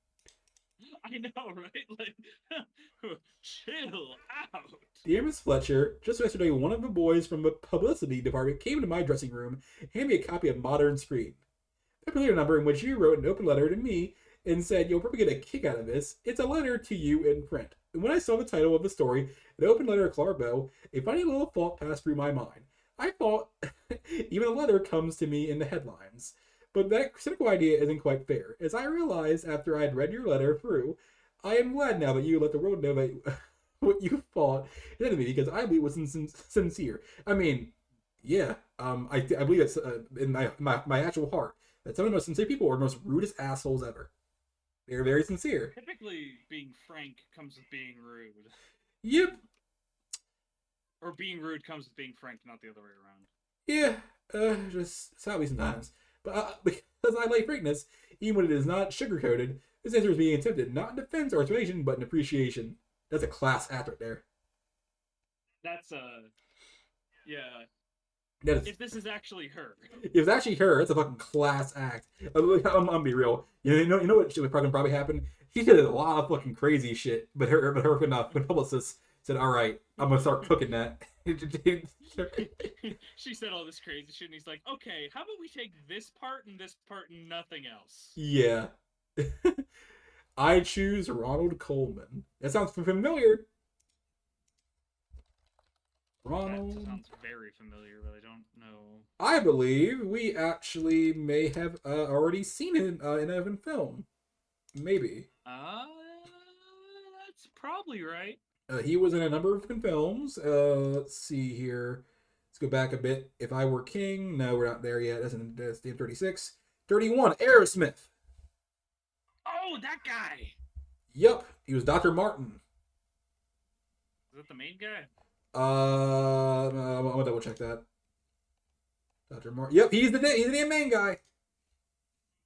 I know, right? Like, chill out. Dear Miss Fletcher, just yesterday, one of the boys from the publicity department came into my dressing room and handed me a copy of Modern Screen. The particular number in which you wrote an open letter to me and said you'll probably get a kick out of this. It's a letter to you in print. And when I saw the title of the story, an open letter to Clara Bow, a funny little thought passed through my mind. I thought even a letter comes to me in the headlines. But that cynical idea isn't quite fair. As I realized after I had read your letter through, I am glad now that you let the world know that what you thought to me because I believe it was sincere. I mean, yeah, I believe it's in my actual heart that some of the most sincere people are the most rudest assholes ever. They're very sincere. Typically, being frank comes with being rude. Yep. Or being rude comes with being frank, not the other way around. Yeah, just sadly sometimes. But because I like frankness, even when it is not sugar-coated, this answer is being attempted not in defense or explanation, but in appreciation. That's a class act right there. That's yeah. That is, if this is actually her. it was actually her. That's a fucking class act. I'm gonna be real. You know what should probably happen? She did a lot of fucking crazy shit, but her publicist said, "All right, I'm gonna start cooking that." She said all this crazy shit, and he's like, "Okay, how about we take this part and nothing else?" Yeah. I choose Ronald Coleman. That sounds familiar. That Ronald. sounds very familiar, but I don't know. I believe we actually may have already seen him in a film. Maybe. Uh, that's probably right. He was in a number of films. Let's see here. Let's go back a bit. If I Were King. No, we're not there yet. That's the 36. 31. Aerosmith. Oh, that guy! Yup. He was Dr. Martin. Is that the main guy? I'm gonna double check that. Dr. Martin. Yep, he's the main guy.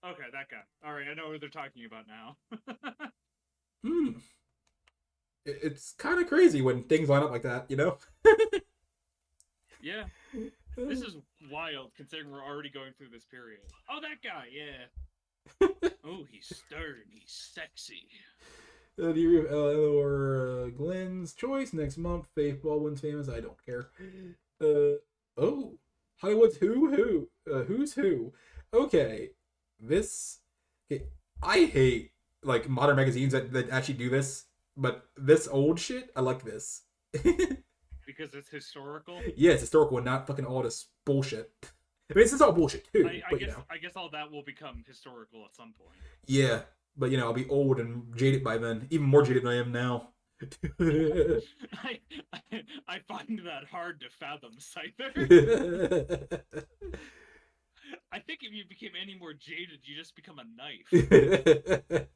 Okay, that guy. Alright, I know what they're talking about now. Hmm. It's kind of crazy when things line up like that, you know? Yeah. This is wild considering we're already going through this period. Oh, that guy, yeah. Oh, he's stern, he's sexy. The year of Eleanor Glenn's choice next month. Faith Baldwin's famous. I don't care. Oh, Hollywood's who's who. Okay, this. Okay, I hate like modern magazines that actually do this, but this old shit, I like this. Because it's historical. Yeah, it's historical and not fucking all this bullshit. I mean, this is all bullshit too. But, I guess all that will become historical at some point. Yeah, but I'll be old and jaded by then, even more jaded than I am now. I, I find that hard to fathom, Scyther. I think if you became any more jaded, you just become a knife.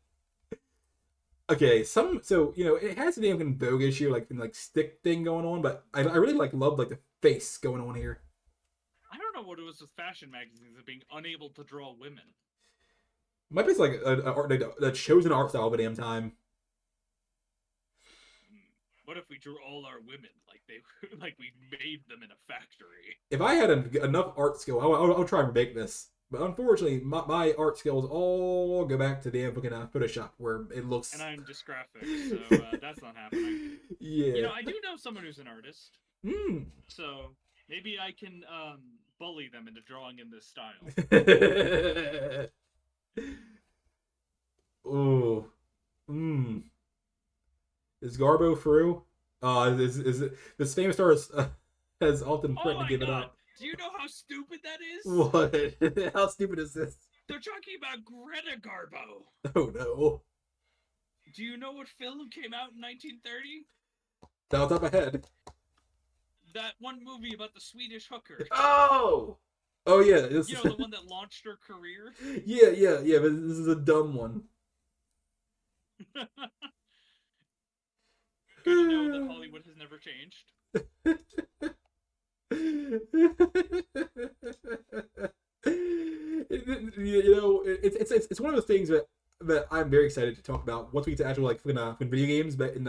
Okay, so it has a damn Vogue issue, like stick thing going on, but I really love the face going on here. I don't know what it was with fashion magazines of being unable to draw women. Might be like a chosen art style of a damn time. What if we drew all our women like we made them in a factory? If I had enough art skill, I'll try and make this. But unfortunately, my art skills all go back to damn fucking Photoshop, where it looks. And I'm just graphics, so that's not happening. Yeah. I do know someone who's an artist. So maybe I can bully them into drawing in this style. Oh. Is Garbo through? Is it this famous star has often threatened to give it up. Do you know how stupid that is? What? How stupid is this? They're talking about Greta Garbo. Oh no. Do you know what film came out in 1930? Down top ahead. That one movie about the Swedish hooker. Oh! Oh yeah. The one that launched her career? Yeah, but this is a dumb one. Good to know that Hollywood has never changed. It's one of those things that I'm very excited to talk about once we get to actual video games, but in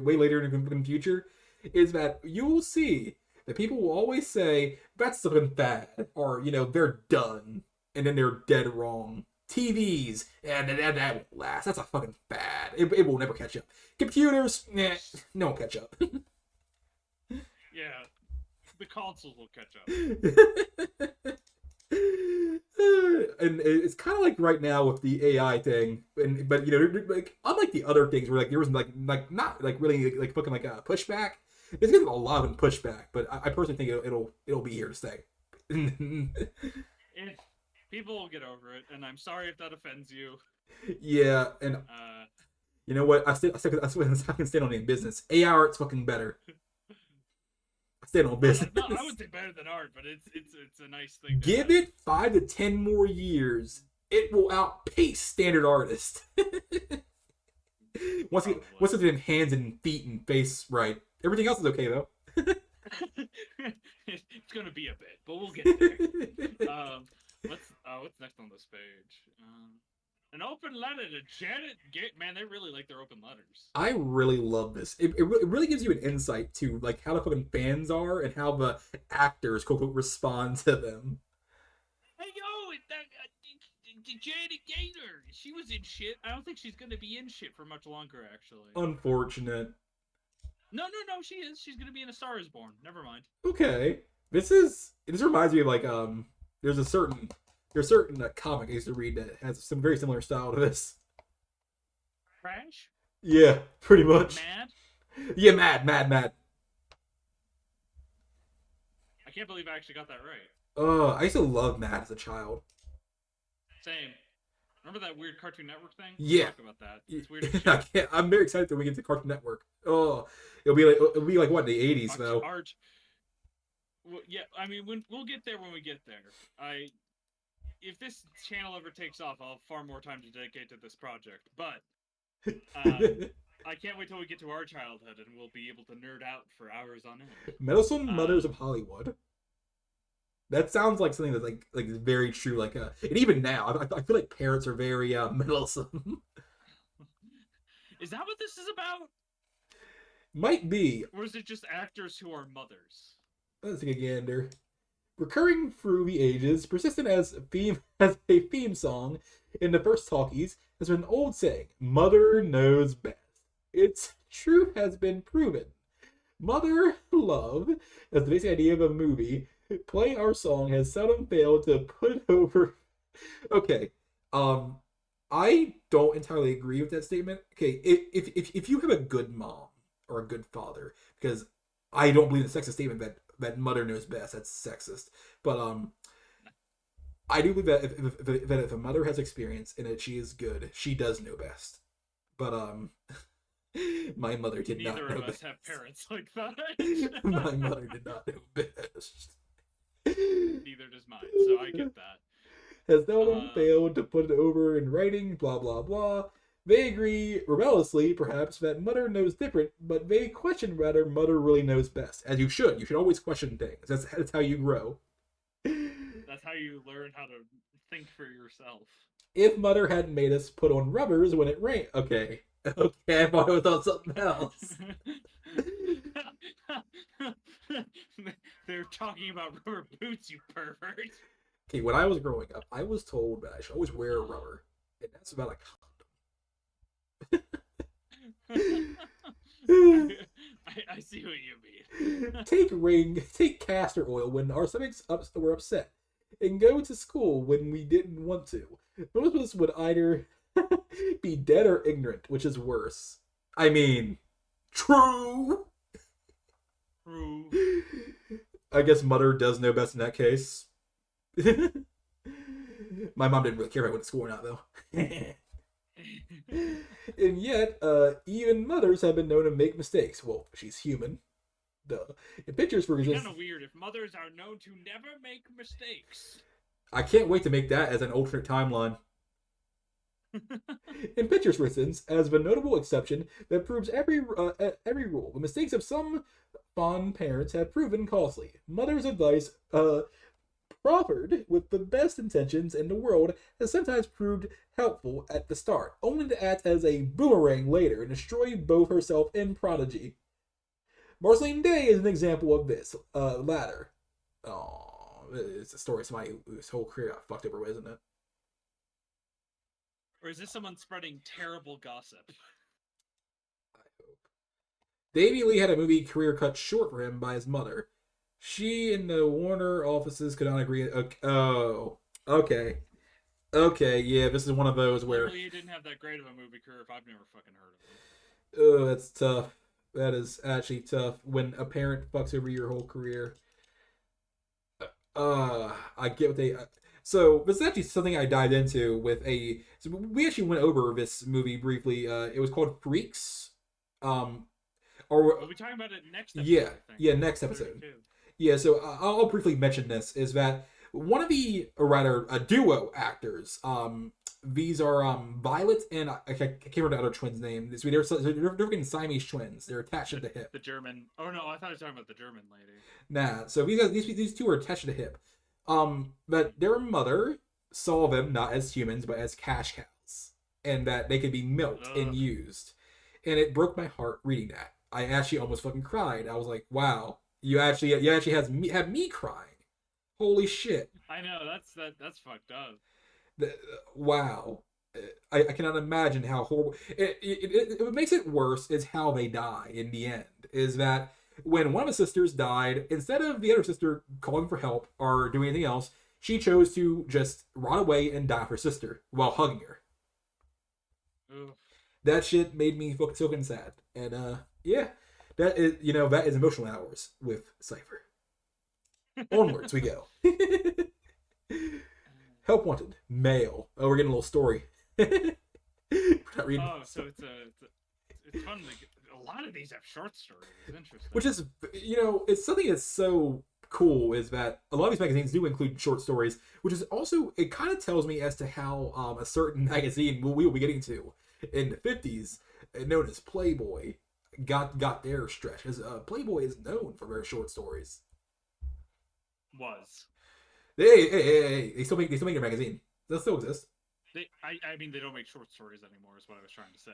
way later in the future, is that you will see that people will always say that's something bad, or they're done, and then they're dead wrong. TVs, and that won't last. That's a fucking bad. It will never catch up. Computers, no one catch up. Yeah, the consoles will catch up. And it's kind of like right now with the AI thing, but unlike the other things where there was not really fucking a pushback. It's getting a lot of pushback, but I personally think it'll be here to stay. People will get over it, and I'm sorry if that offends you. Yeah, and you know what? I can stand on it in business. AI art's fucking better. I stand on business. No, I would say better than art, but it's a nice thing. Give it 5 to 10 more years, it will outpace standard artists. once it's in hands and feet and face right, everything else is okay though. It's gonna be a bit, but we'll get there. What's next on this page? An open letter to Janet. Man, they really like their open letters. I really love this. It really gives you an insight to like how the fucking fans are and how the actors quote unquote respond to them. Hey yo, Janet Gaynor. She was in shit. I don't think she's gonna be in shit for much longer, actually. Unfortunate. No. She is. She's gonna be in A Star Is Born. Never mind. Okay, this reminds me of like there's a certain comic I used to read that has some very similar style to this. Crash. Yeah, pretty much. Mad. Yeah, mad. I can't believe I actually got that right. I used to love Mad as a child. Same. Remember that weird Cartoon Network thing? Yeah. Talk about that. It's weird as I shit. can't, I'm very excited that we get to Cartoon Network. Oh, it'll be like what in the '80s though. Well, yeah, I mean, we'll get there when we get there. If this channel ever takes off, I'll have far more time to dedicate to this project. But I can't wait till we get to our childhood and we'll be able to nerd out for hours on end. Meddlesome Mothers of Hollywood. That sounds like something that's like very true. Like, and even now, I feel like parents are very meddlesome. Is that what this is about? Might be. Or is it just actors who are mothers? Let's take a gander. Recurring through the ages, persistent as a theme song in the first talkies, has been an old saying: "Mother knows best." Its truth has been proven. Mother love, as the basic idea of a movie, playing our song has seldom failed to put it over. Okay, I don't entirely agree with that statement. Okay, if you have a good mom or a good father, because I don't believe the sexist statement that mother knows best. That's sexist. But I do believe that if a mother has experience and that she is good, she does know best. But my mother did not know best. Neither of us have parents like that. My mother did not know best. Neither does mine, so I get that. Has no one failed to put it over in writing, blah blah blah. They agree, rebelliously perhaps, that mother knows different, but they question whether mother really knows best. As you should. You should always question things. That's how you grow. That's how you learn how to think for yourself. If mother hadn't made us put on rubbers when it rained. Okay, I thought it was on something else. They're talking about rubber boots, you pervert. Okay, when I was growing up, I was told that I should always wear a rubber, and that's about a I see what you mean. Take castor oil when our stomachs were upset, and go to school when we didn't want to. Most of us would either be dead or ignorant, which is worse. I mean, true. True. I guess mother does know best in that case. My mom didn't really care if I went to school or not, though. And yet, even mothers have been known to make mistakes. Well, she's human. Duh. In pictures, for instance, It's kind of weird if mothers are known to never make mistakes. I can't wait to make that as an alternate timeline. In pictures, for instance, as a notable exception that proves every rule, the mistakes of some fond parents have proven costly. Mother's advice, proffered with the best intentions in the world, has sometimes proved helpful at the start, only to act as a boomerang later and destroy both herself and prodigy. Marceline Day is an example of this latter. Oh, it's a story of somebody whose whole career got fucked over, isn't it? Or is this someone spreading terrible gossip? I hope. Davey Lee had a movie career cut short for him by his mother. She and the Warner offices could not agree. Oh, okay. Okay, yeah, this is one of those where... He didn't have that great of a movie career if I've never fucking heard of him. Oh, that's tough. That is actually tough when a parent fucks over your whole career. I get what they... So, this is actually something I dived into with a... So we actually went over this movie briefly. It was called Freaks. We'll be talking about it next episode. Yeah, next episode. 32. Yeah, so I'll briefly mention this, is that one of the, or rather, a duo actors, these are Violet and, I can't remember the other twins' name. They're freaking Siamese twins. They're attached at the hip. The German, oh no, I thought I was talking about the German lady. Nah, so these two are attached to the hip. But their mother saw them not as humans but as cash cows, and that they could be milked and Ugh. used. And it broke my heart reading that. I actually almost fucking cried. I was like, "Wow, you actually had me crying. Holy shit! I know that's fucked up. The- wow." I cannot imagine how horrible. What makes it worse is how they die in the end. Is that when one of the sisters died, instead of the other sister calling for help or doing anything else, she chose to just run away and die of her sister while hugging her. Ugh. That shit made me fucking sad. And yeah, that is emotional hours with Cipher. Onwards we go. Help wanted, male. Oh, we're getting a little story. We're not reading. Oh, so it's fun. Like, a lot of these have short stories. Interesting. Which is, it's something that's so cool is that a lot of these magazines do include short stories, which is also, it kind of tells me as to how a certain magazine we will be getting to in the 50s, known as Playboy, got their stretch. Because Playboy is known for very short stories. Was Hey, they still make a magazine. That still exist. I mean they don't make short stories anymore. Is what I was trying to say.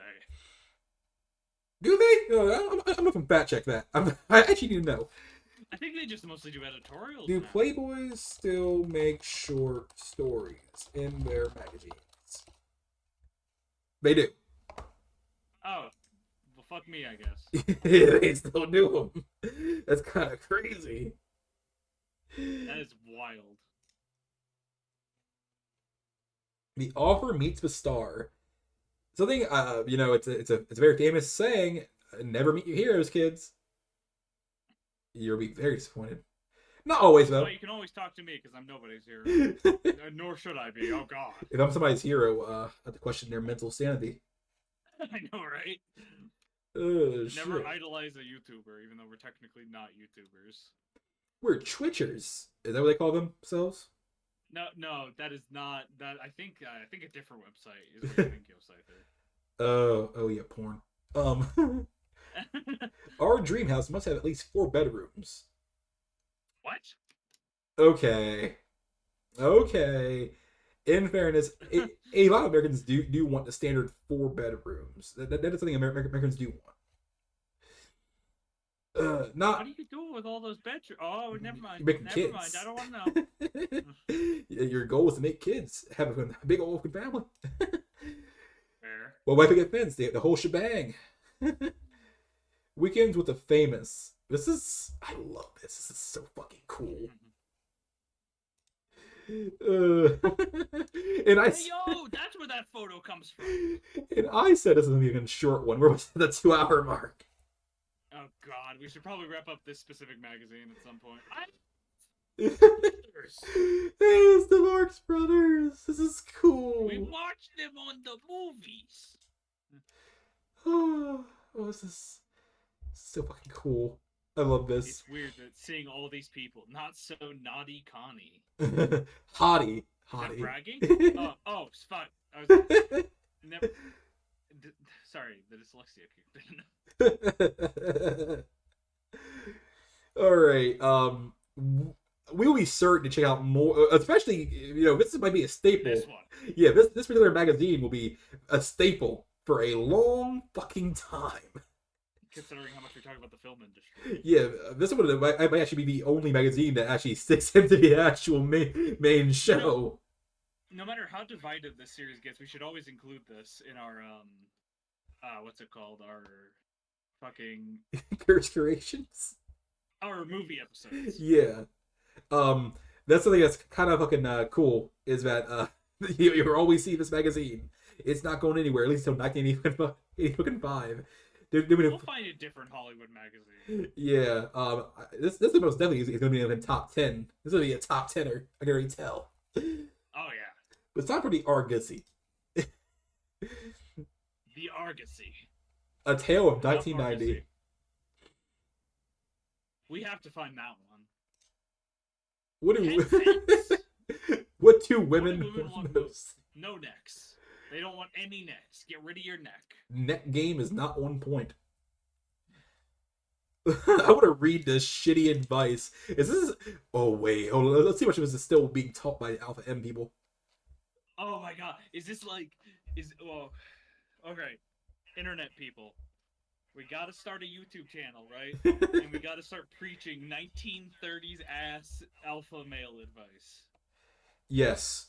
Do they? I'm not from fact check that. I actually need to know. I think they just mostly do editorials. Do now. Playboys still make short stories in their magazines? They do. Oh, well, fuck me, I guess. They still do them. That's kind of crazy. That is wild. The offer meets the star. Something, it's a very famous saying. Never meet your heroes, kids. You'll be very disappointed. Not always though. Well, you can always talk to me because I'm nobody's hero. Nor should I be. Oh God. If I'm somebody's hero, I have to question their mental sanity. I know, right? Oh, Never shit. idolize a YouTuber, even though we're technically not YouTubers. We're Twitchers. Is that what they call themselves? No, that is not that. I think a different website is what you think you'll cipher. Oh yeah, porn. Our dream house must have at least 4 bedrooms. What? Okay. In fairness, a lot of Americans do want the standard 4 bedrooms. That is something Americans do want. Not What do you do with all those bedrooms? Oh, never mind. making Never kids. mind. I don't want to know. Your goal is to make kids, have a big old family. Fair. Well, wife get fenced, the whole shebang. Weekends with the famous. I love this. This is so fucking cool. And I, Hey, yo, that's where that photo comes from. and I said this is gonna be a short one. We're almost at the 2-hour mark. Oh God, we should probably wrap up this specific magazine at some point. It's the Marx Brothers. This is cool. We watched them on the movies. Oh, this is so fucking cool. I love this. It's weird that seeing all these people, not so naughty Connie. Hottie. Is that bragging? Oh, fuck. I was never. Sorry, the dyslexia kicked in. All right. We will be certain to check out more, especially this might be a staple. This one. Yeah, this particular magazine will be a staple for a long fucking time. Considering how much we talk about the film industry. Yeah, this one might actually be the only magazine that actually sticks into the actual main show. No matter how divided this series gets, we should always include this in our what's it called? Our fucking Cursed Curations. Our movie episodes. Yeah. That's something that's kind of fucking cool. Is that you always see this magazine. It's not going anywhere, at least until 1985. We'll find a different Hollywood magazine. Yeah. This is most definitely is going to be in the top 10. This is going to be a top 10er. I can already tell. Oh yeah. But it's time for the Argosy. The Argosy. A Tale of 1990. Argosy. We have to find that one. What do women want most? No necks. They don't want any necks. Get rid of your neck. Neck game is not on point. I want to read this shitty advice. Oh wait, hold on. Let's see what was still being taught by Alpha M people. my god, is this like is well okay, internet people. We gotta start a YouTube channel, right? And we gotta start preaching 1930s ass alpha male advice. Yes.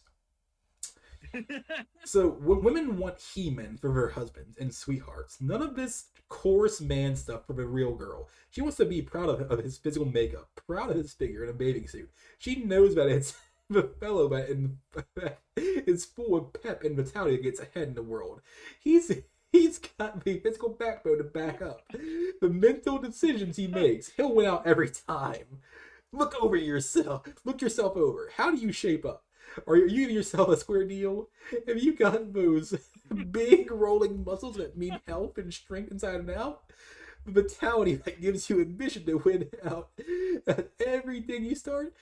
So women want he-men for their husbands and sweethearts. None of this coarse man stuff for the real girl. She wants to be proud of his physical makeup, proud of his figure in a bathing suit. She knows that it's the fellow that is full of pep and vitality that gets ahead in the world. He's got the physical backbone to back up the mental decisions he makes. He'll win out every time. Look over yourself. Look yourself over. How do you shape up? Are you giving yourself a square deal? Have you got those big rolling muscles that mean health and strength inside and out? The vitality that gives you ambition to win out at everything you start?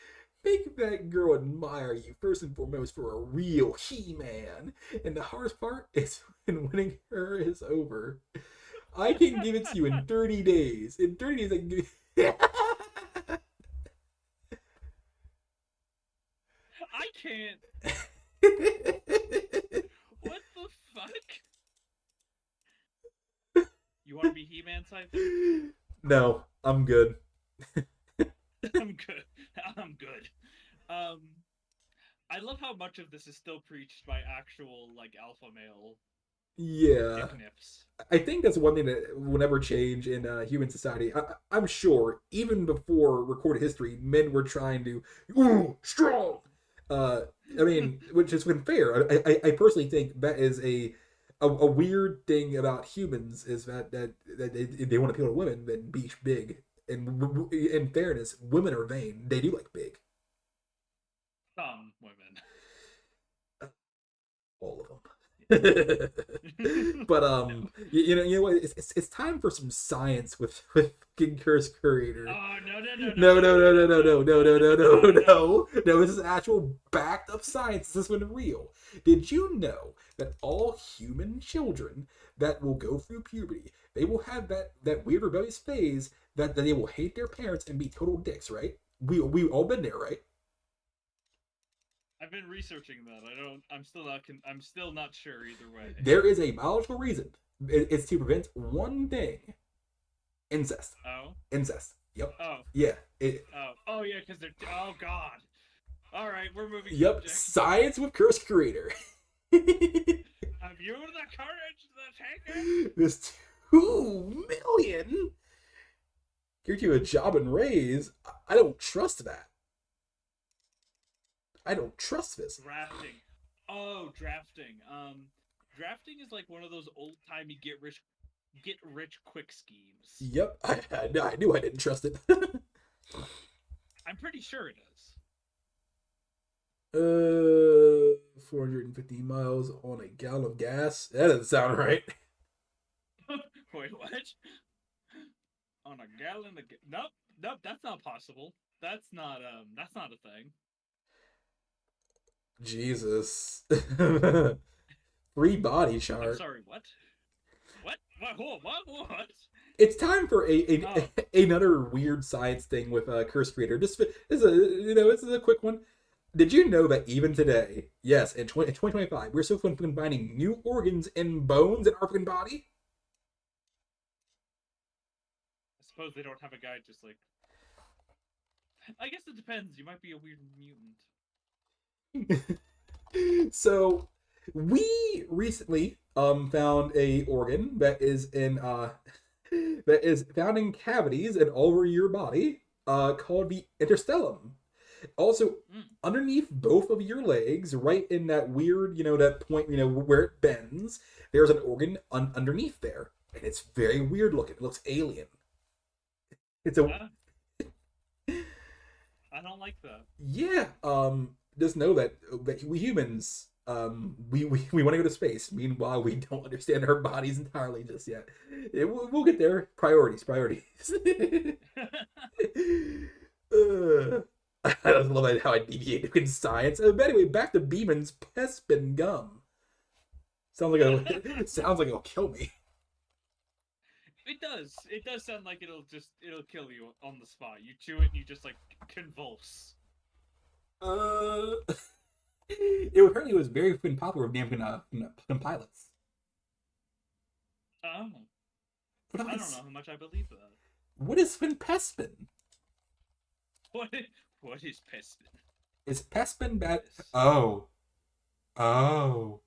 Make that girl admire you first and foremost for a real he-man. And the hardest part is when winning her is over. I can give it to you in 30 days. In 30 days, I can give you... I can't. What the fuck? You want to be He-Man type? No, I'm good. I'm good. I'm good. I love how much of this is still preached by actual like alpha male Yeah. nips. I think that's one thing that will never change in human society. I'm sure, even before recorded history, men were trying to, ooh, strong. I mean, which has been fair. I personally think that is a weird thing about humans is that they want to appeal to women than be big. And in fairness, women are vain. They do like big. Some women. All of them. But you know what? It's time for some science with Cursed Curator. Oh no. No! This is actual backed up science. This one real. Did you know that all human children that will go through puberty, they will have that weird rebellious phase that they will hate their parents and be total dicks, right? We all been there, right? I've been researching that. I'm still not sure either way. There is a biological reason. It's to prevent one thing: incest. Oh. Incest. Yep. Oh. Yeah. Oh yeah, because they're. Oh god. All right, we're moving. Yep. Subject. Science with Cursed Curator. Have you the courage to take it? This 2 million. Give you a job and raise. I don't trust that. I don't trust this. Drafting. Oh, drafting. Drafting is like one of those old timey get rich quick schemes. Yep. I knew I didn't trust it. I'm pretty sure it is. 450 miles on a gallon of gas. That doesn't sound right. Wait, what? On a gallon of nope, that's not possible. That's not a thing. Jesus. Free body chart. I'm sorry, what? What? It's time for another weird science thing with Cursed Creator. This is a quick one. Did you know that even today, yes, in 2025, we're still combining new organs and bones in our freaking body? I suppose they don't have a guy just like. I guess it depends. You might be a weird mutant. So, we recently found a organ that is found in cavities and all over your body, called the interstellum. Also, underneath both of your legs, right in that weird, that point, where it bends, there's an organ underneath there, and it's very weird looking. It looks alien. It's a. I don't like that. Yeah. Just know that we humans, we want to go to space. Meanwhile, we don't understand our bodies entirely just yet. We'll get there. Priorities. I just love how I deviated in science. But anyway, back to Beeman's Pespin gum. Sounds like it'll kill me. It does. It does sound like it'll kill you on the spot. You chew it and you just like convulse. It apparently was very fucking popular with damn fucking pilots. Oh, What I don't else? know how much I believe that. What is fucking Pespin? What? What is Pespin? Is Pespin bad? This. Oh. Oh.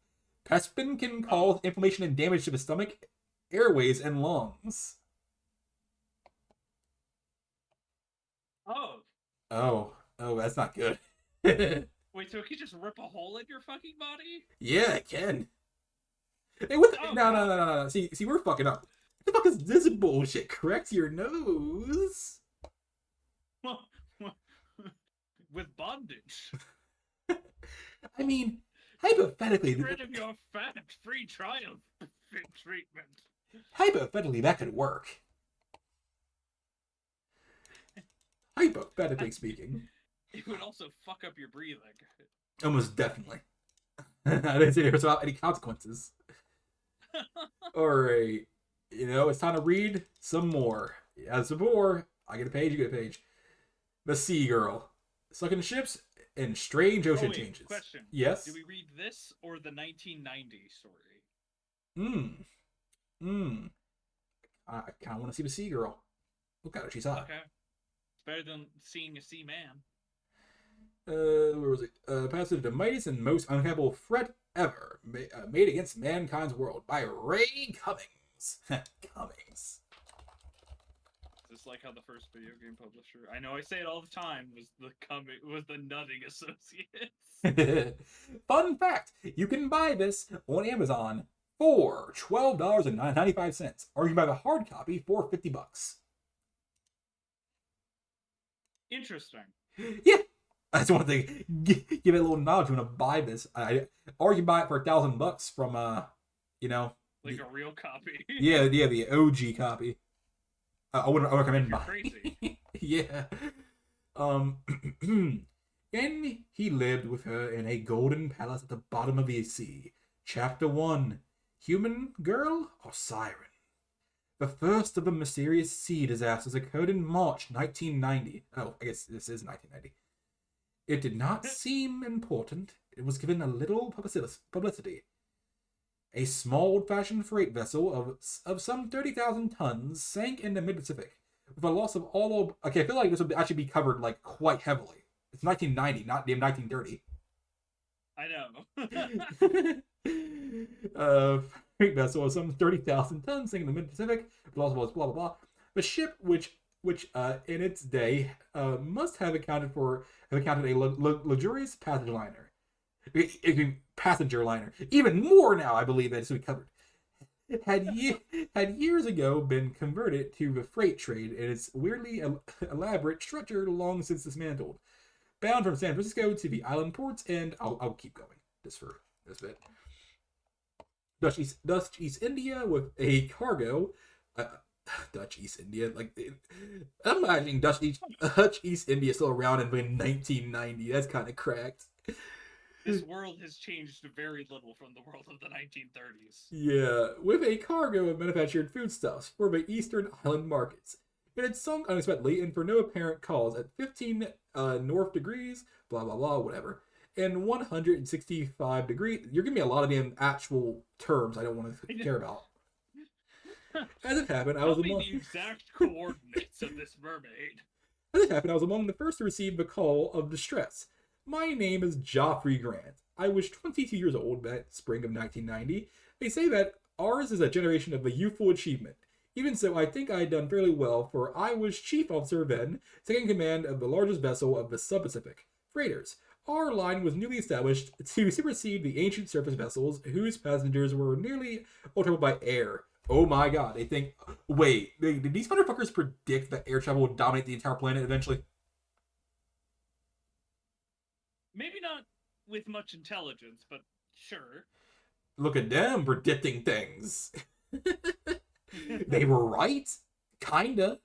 Pespin can Oh. cause inflammation and damage to the stomach, airways, and lungs. Oh. Oh. Oh, that's not good. Wait, so it could just rip a hole in your fucking body? Yeah, it can. Hey, what the? Oh No, no, god. no, no, no. See, we're fucking up. What the fuck is this bullshit? Correct your nose. With bondage. I mean, hypothetically, Get rid of your fat free trial treatment. hypothetically, that could work. Hypothetically speaking, It would also fuck up your breathing. almost definitely. I didn't say there was about any consequences. All right, it's time to read some more. As before, I get a page, you get a page. The Sea Girl, sunken ships and strange ocean changes. Question. Yes. Do we read this or the 1990 story? Hmm. I kind of want to see the Sea Girl. Look at her, she's hot. Okay. It's better than seeing a sea man. Where was it? Passage the mightiest and most uncapable threat ever made against mankind's world by Ray Cummings. Cummings. Just like how the first video game publisher, I know I say it all the time, was the Nutting Associates. Fun fact: you can buy this on Amazon for $12.95, or you can buy the hard copy for $50. Interesting. Yeah, that's one thing. Give it a little nod. You want to buy this, or you can buy it for $1,000 from Like a real copy. yeah, the OG copy. I wouldn't recommend You're buying. crazy. Yeah. And he lived with her in a golden palace at the bottom of the sea. Chapter 1: Human Girl or Siren? The first of the mysterious sea disasters occurred in March 1990. Oh, I guess this is 1990. It did not seem important. It was given a little publicity. A small old-fashioned freight vessel of some 30,000 tons sank in the mid-Pacific with a loss of all of... Okay, I feel like this would actually be covered like quite heavily. It's 1990, not damn 1930. I know. Freight vessel of some 30,000 tons sank in the mid-Pacific with a loss of blah blah blah. The ship, which in its day must have encountered a luxurious passenger liner. Passenger liner. Even more now, I believe, that it's covered. Had years ago been converted to the freight trade, and its weirdly elaborate structure long since dismantled. Bound from San Francisco to the island ports, and I'll keep going just for this bit. Dutch East India with a cargo. Dutch East India, like I'm imagining Dutch East India still around in 1990. That's kind of cracked. This world has changed very little from the world of the 1930s. Yeah, with a cargo of manufactured foodstuffs for the eastern island markets. It had sunk unexpectedly and for no apparent cause at 15 north degrees, blah blah blah, whatever, and 165 degrees. You're giving me a lot of damn actual terms I don't want to care about. As it happened, I was among the exact coordinates of this mermaid. As it happened, I was among the first to receive the call of distress. My name is Joffrey Grant. I was 22 years old that spring of 1990. They say that ours is a generation of a youthful achievement. Even so, I think I had done fairly well, for I was chief officer then, taking command of the largest vessel of the sub-Pacific, freighters. Our line was newly established to supersede the ancient surface vessels, whose passengers were nearly all traveled by air. Oh my god, they think... Wait, did these motherfuckers predict that air travel would dominate the entire planet eventually? Maybe not with much intelligence, but sure. Look at them predicting things. They were right? Kinda.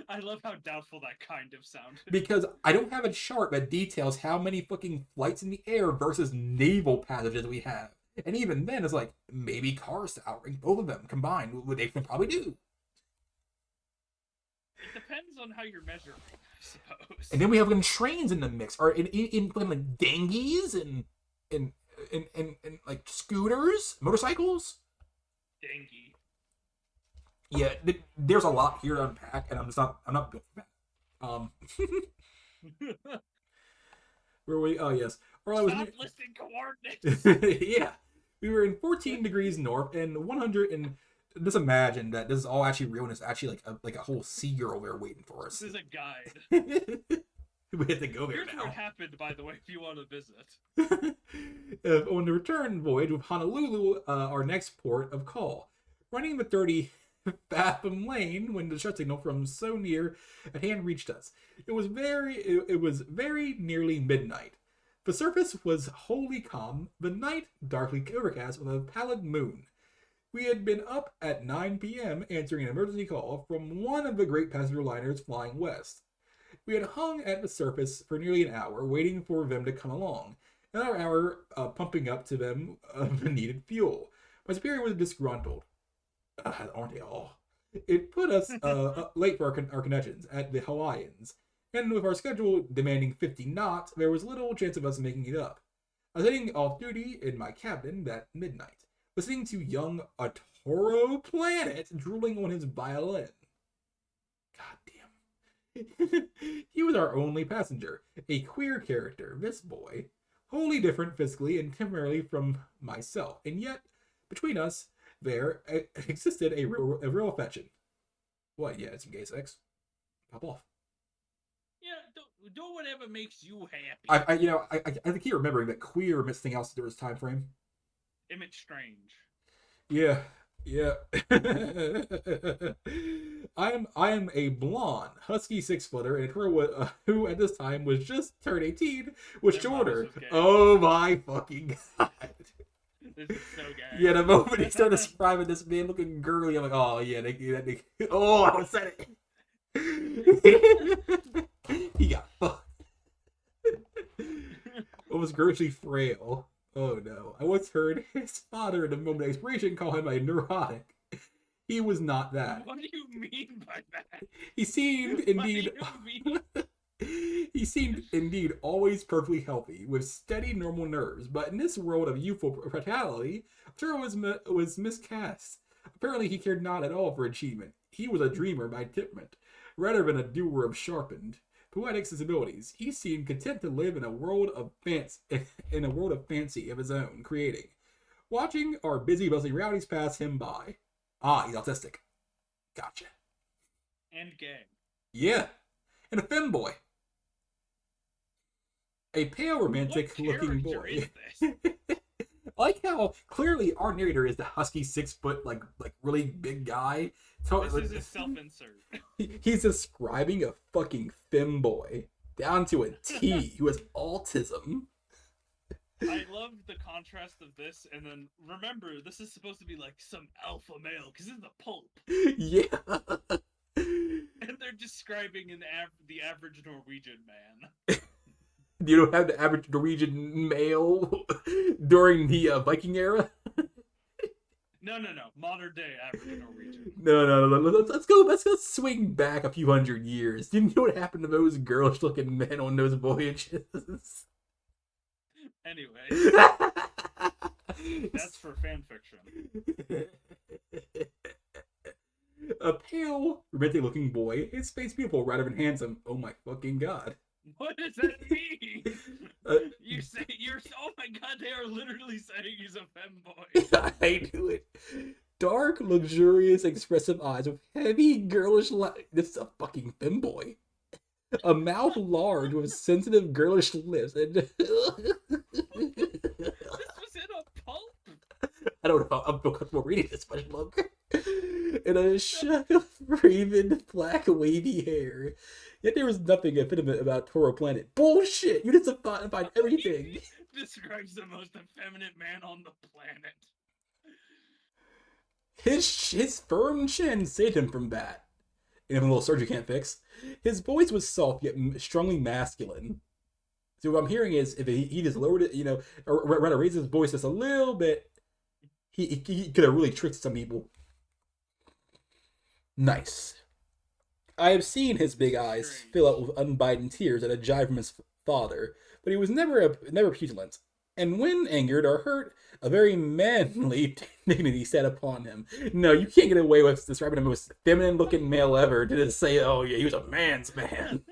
I love how doubtful that kind of sounded. Because I don't have a chart that details how many fucking flights in the air versus naval passages we have. And even then, it's like, maybe cars to outrank both of them combined, what they can probably do. It depends on how you're measuring. suppose. And then we have fucking trains in the mix, or in fucking like dinghies and like scooters, motorcycles. Dingy. Yeah, there's a lot here to unpack, and I'm not built for that. Where were we? Oh yes, or I was Stop listing coordinates. yeah, we were in 14 degrees north and 100 and just imagine that this is all actually real and it's actually like a whole sea girl there waiting for us. This is a guide. We have to go there Here's now. what happened, by the way, if you want to visit. On the return voyage with Honolulu, our next port of call, running the 30 Fathom Lane when the shut signal from so near at hand reached us. It was very nearly midnight. The surface was wholly calm, the night darkly overcast with a pallid moon. We had been up at 9 p.m. answering an emergency call from one of the great passenger liners flying west. We had hung at the surface for nearly an hour, waiting for them to come along. Another hour pumping up to them the needed fuel. My superior was disgruntled. Aren't they all? It put us late for our connections at the Hawaiians, and with our schedule demanding 50 knots, there was little chance of us making it up. I was heading off duty in my cabin that midnight, listening to young Arturo Planet drooling on his violin. God damn. He was our only passenger, a queer character, this boy, wholly different physically and temporarily from myself, and yet, between us, there existed a real affection. What? Yeah, it's some gay sex. Pop off. Yeah, do whatever makes you happy. I keep remembering that queer missed thing else to do with his time frame. Image Strange. Yeah. I am a blonde, husky 6-footer, and her who at this time was just turned 18 was shorter. Oh my fucking god. This is so gay. Yeah, the moment he started describing this man looking girly, I'm like, oh yeah, oh, I said it. He got fucked. Almost grossly frail. Oh no. I once heard his father in a moment of inspiration call him a neurotic. He was not that. What do you mean by that? He seemed indeed he seemed indeed always perfectly healthy, with steady normal nerves, but in this world of youthful fatality, Arturo was miscast. Apparently he cared not at all for achievement. He was a dreamer by temperament, rather than a doer of sharpened poetic sensibilities. He seemed content to live in a world of fancy of his own creating, watching our busy, bustling realities pass him by. Ah, he's autistic. Gotcha. And gay. Yeah, and a femboy. A pale, romantic-looking boy. I like how clearly our narrator is the husky 6-foot, like really big guy. This is his self-insert. He's describing a fucking femboy down to a T who has autism. I love the contrast of this, and then remember, this is supposed to be like some alpha male, because it's a pulp. Yeah. And they're describing the average Norwegian man. You don't have the average Norwegian male during the Viking era? No. Modern day average Norwegian. No. Let's go swing back a few hundred years. Do you know what happened to those girlish looking men on those voyages? Anyway. That's for fan fiction. A pale, romantic looking boy, his face beautiful rather than handsome. Oh my fucking god. What does that mean? Oh my god, they are literally saying he's a femboy. I knew it. Dark, luxurious, expressive eyes with heavy, girlish light. This is a fucking femboy. A mouth large with sensitive, girlish lips. And This was in a pulp? I don't know. I'm feel comfortable reading this much longer. And a shock of raven, black, wavy hair. Yet there was nothing effeminate about Toro Planet. Bullshit! You just find everything. Describes the most effeminate man on the planet. His firm chin saved him from that. And a little surgery can't fix. His voice was soft yet strongly masculine. So what I'm hearing is if he just lowered it, or rather raised his voice just a little bit, he could have really tricked some people. Nice. I have seen his big eyes fill out Strange. with unbidden tears at a jibe from his father, but he was never petulant. And when angered or hurt, a very manly dignity sat upon him. No, you can't get away with describing him as the most feminine-looking male ever to just say, "Oh yeah, he was a man's man."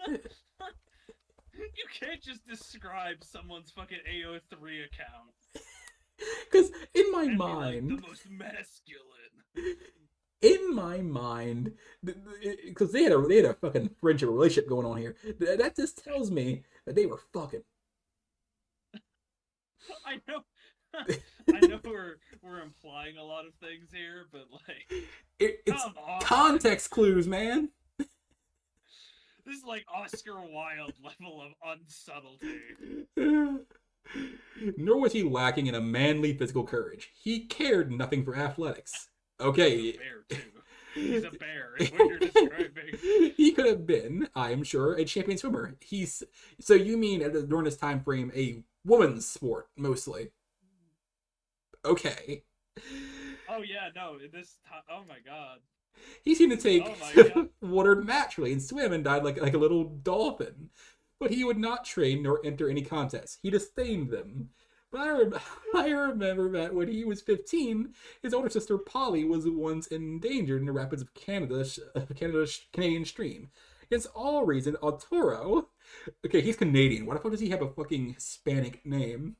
You can't just describe someone's fucking AO3 account Because in my and be like the mind, most masculine. because they had a fucking friendship relationship going on here. That just tells me that they were fucking. I know, I know we're implying a lot of things here, but like, It's come on, context clues, man. this is like Oscar Wilde level of unsubtlety. Nor was he lacking in a manly physical courage. He cared nothing for athletics. He's a Okay. bear too. He's a bear, is what you're describing. He could have been, I am sure, a champion swimmer. He's so you mean during this time frame a woman's sport mostly? Okay. Oh yeah, no, oh my god. He seemed to Oh take my god. water naturally and swim and died like a little dolphin. But he would not train nor enter any contests. He disdained them. But I remember that when he was 15, his older sister Polly was once endangered in the rapids of Canada's Canadian stream. Against all reason, Arturo. Okay, he's Canadian. Why the fuck does he have a fucking Hispanic name?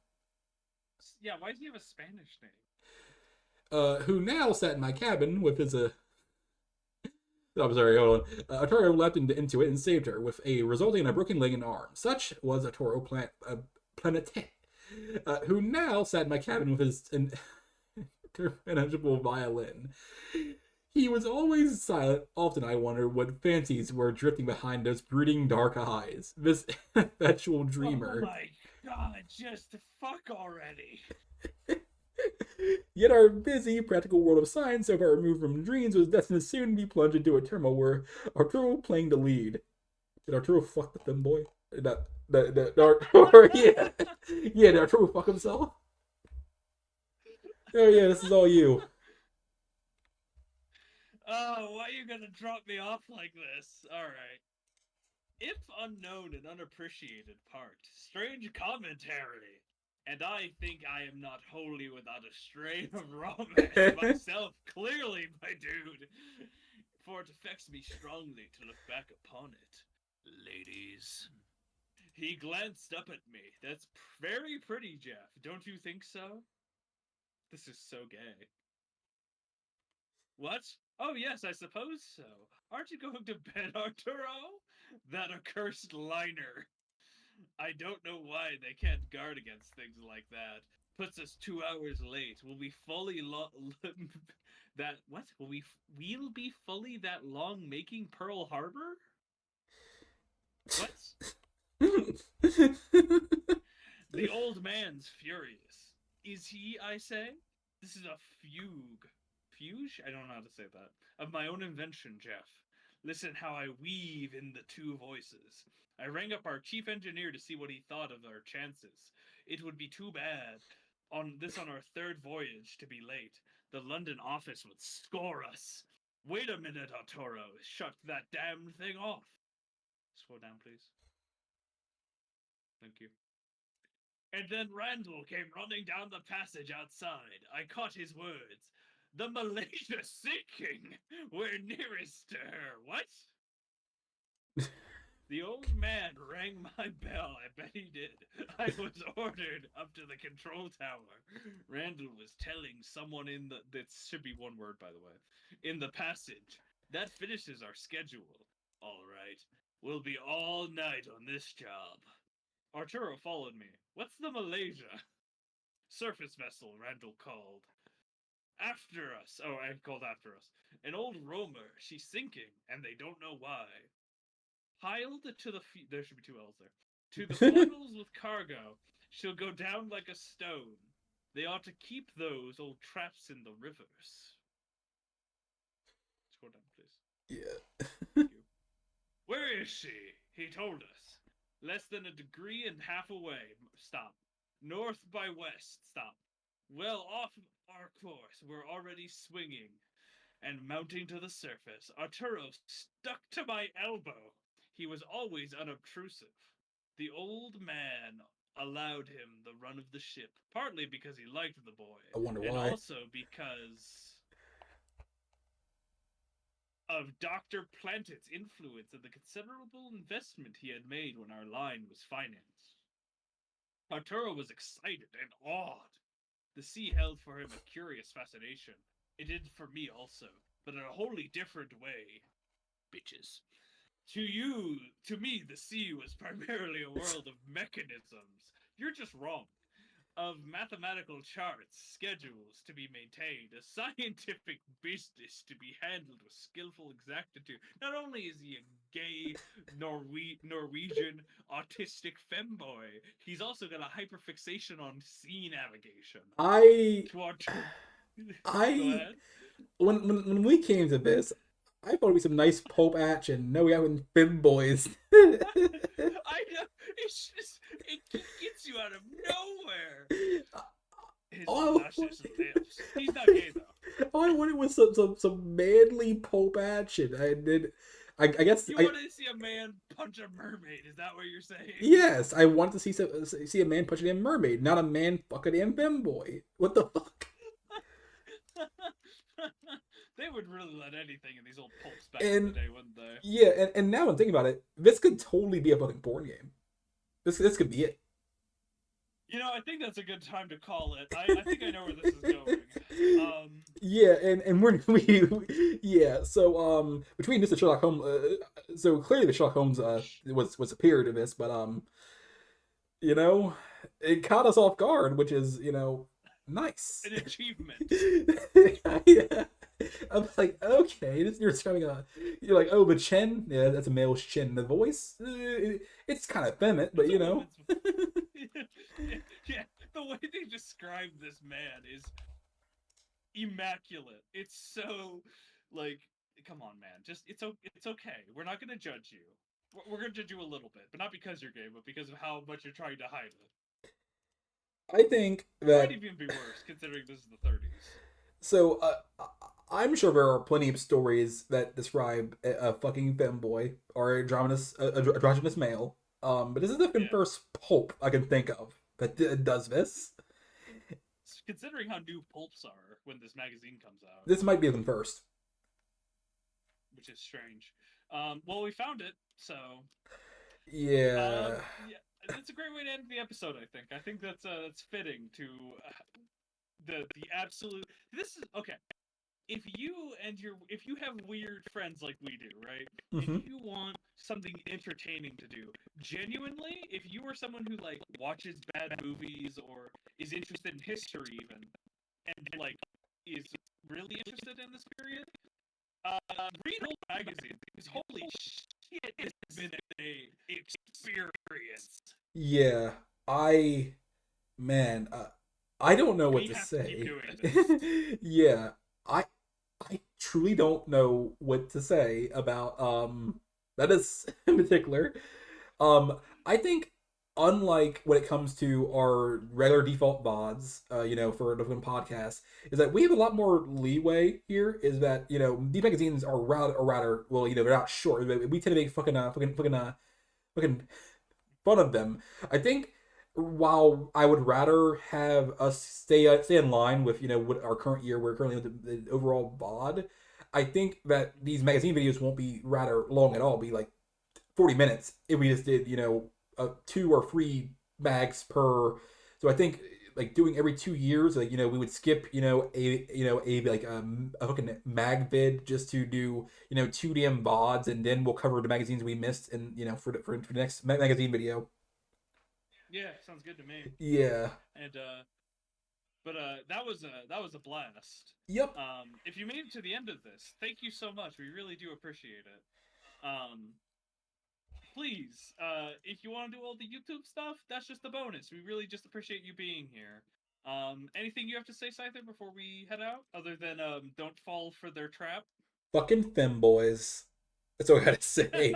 Yeah, why does he have a Spanish name? Who now sat in my cabin with his Oh, I'm sorry, hold on. Arturo leapt into it and saved her, with a resulting in a broken leg and arm. Such was Arturo Planete, who now sat in my cabin with his interminable violin. He was always silent. Often I wondered what fancies were drifting behind those brooding dark eyes. This perpetual Oh dreamer. my god, just fuck already. Yet our busy, practical world of science, so far removed from dreams, was destined to soon be plunged into a turmoil where Arturo playing the lead. Did Arturo fuck the femboy? Arturo, yeah. Yeah, did Arturo fuck himself? Oh, yeah, this is all you. Oh, why are you gonna drop me off like this? Alright. If unknown and unappreciated part, strange commentary. And I think I am not wholly without a strain of romance myself, clearly, my dude. For it affects me strongly to look back upon it. Ladies. He glanced up at me. That's very pretty, Jeff. Don't you think so? This is so gay. What? Oh, yes, I suppose so. Aren't you going to bed, Arturo? That accursed liner. I don't know why they can't guard against things like that. Puts us 2 hours late. Will we fully that what? We'll be fully that long making Pearl Harbor? What? The old man's furious. Is he, I say? This is a fugue. Fuge? I don't know how to say that. Of my own invention, Jeff. Listen how I weave in the two voices. I rang up our chief engineer to see what he thought of our chances. It would be too bad on our third voyage to be late. The London office would score us. Wait a minute, Arturo. Shut that damned thing off. Slow down, please. Thank you. And then Randall came running down the passage outside. I caught his words. The Malaysia sinking! We're nearest to her. What? The old man rang my bell. I bet he did. I was ordered up to the control tower. Randall was telling someone in the. That should be one word, by the way. In the passage. That finishes our schedule. All right. We'll be all night on this job. Arturo followed me. What's the Malaysia? Surface vessel, Randall called. After us. Oh, I called after us. An old roamer. She's sinking, and they don't know why. Piled to the feet. There should be two L's there. To the funnels with cargo. She'll go down like a stone. They ought to keep those old traps in the rivers. Scroll down, please. Yeah. Thank you. Where is she? He told us. Less than a degree and half away. Stop. North by west. Stop. Well off our course. We're already swinging. and mounting to the surface, Arturo stuck to my elbow. He was always unobtrusive. The old man allowed him the run of the ship, partly because he liked the boy, I wonder and why. also because of Dr. Planted's influence and the considerable investment he had made when our line was financed. Arturo was excited and awed. The sea held for him a curious fascination. It did for me also, but in a wholly different way. Bitches. To me, the sea was primarily a world of mechanisms. You're just wrong. Of mathematical charts, schedules to be maintained, a scientific business to be handled with skillful exactitude. Not only is he a gay Norwegian autistic femboy, he's also got a hyperfixation on sea navigation. I To our Go I ahead. when we came to this, I thought it'd be some nice pulp action. No, we having femboys. I know it just gets you out of nowhere. His Oh, luscious lips. He's not gay though. all I wanted was some manly pulp action. I did. I guess You I wanted to see a man punch a mermaid? Is that what you're saying? yes, I wanted to see a man punching a mermaid, not a man fucking a femboy. What the fuck? They would really let anything in these old pulps back in the And day, wouldn't they? yeah, and now I'm thinking about it, this could totally be a fucking porn game. This could be it. I think that's a good time to call it. I think I know where this is going. Yeah, and yeah. So between this and Sherlock Holmes, so clearly the Sherlock Holmes was superior to this, but you know, it caught us off guard, which is nice. an achievement. Yeah. I'm like, okay, you're describing you're like, oh, the chin, yeah, that's a male's chin. The voice, it's kind of feminine, but It's a woman's. Yeah, the way they describe this man is immaculate. It's so like, come on, man. Just it's okay. We're not gonna judge you. We're gonna judge you a little bit, but not because you're gay, but because of how much you're trying to hide it. I think It might that even be worse considering this is the 30s. so. I'm sure there are plenty of stories that describe a fucking femboy or androgynous male. But this is the Yeah. first pulp I can think of that does this. Considering how new pulps are when this magazine comes out, This might be the first. which is strange. Well, we found it, so Yeah. yeah, that's a great way to end the episode. I think that's fitting to the absolute. This is okay. If you have weird friends like we do, right? If Hmm. you want something entertaining to do, genuinely, if you are someone who like watches bad movies or is interested in history even, and like is really interested in this period, read old magazines because holy shit, it's been a experience. Yeah. I man, I don't know what We to have to keep say. doing this. Yeah. I I truly don't know what to say about that is in particular. I think unlike when it comes to our regular default VODs, for different podcasts, is that we have a lot more leeway here. Is that these magazines are rather well, they're not short. We tend to make fucking fun of them. I think while I would rather have us stay in line with what our current year we're currently with the overall VOD, I think that these magazine videos won't be rather long at all. Be like 40 minutes if we just did 2 or 3 mags per. So I think like doing every 2 years, like we would skip a like a fucking mag vid just to do 2 damn VODs, and then we'll cover the magazines we missed and for the next magazine video. Yeah, sounds good to me. Yeah. And but that was a blast. Yep. If you made it to the end of this, thank you so much. We really do appreciate it. Please, if you want to do all the YouTube stuff, that's just a bonus. We really just appreciate you being here. Anything you have to say, Scyther, before we head out, other than don't fall for their trap? Fucking femboys. That's all I gotta say.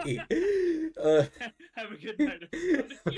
Have a good night, everybody. Okay.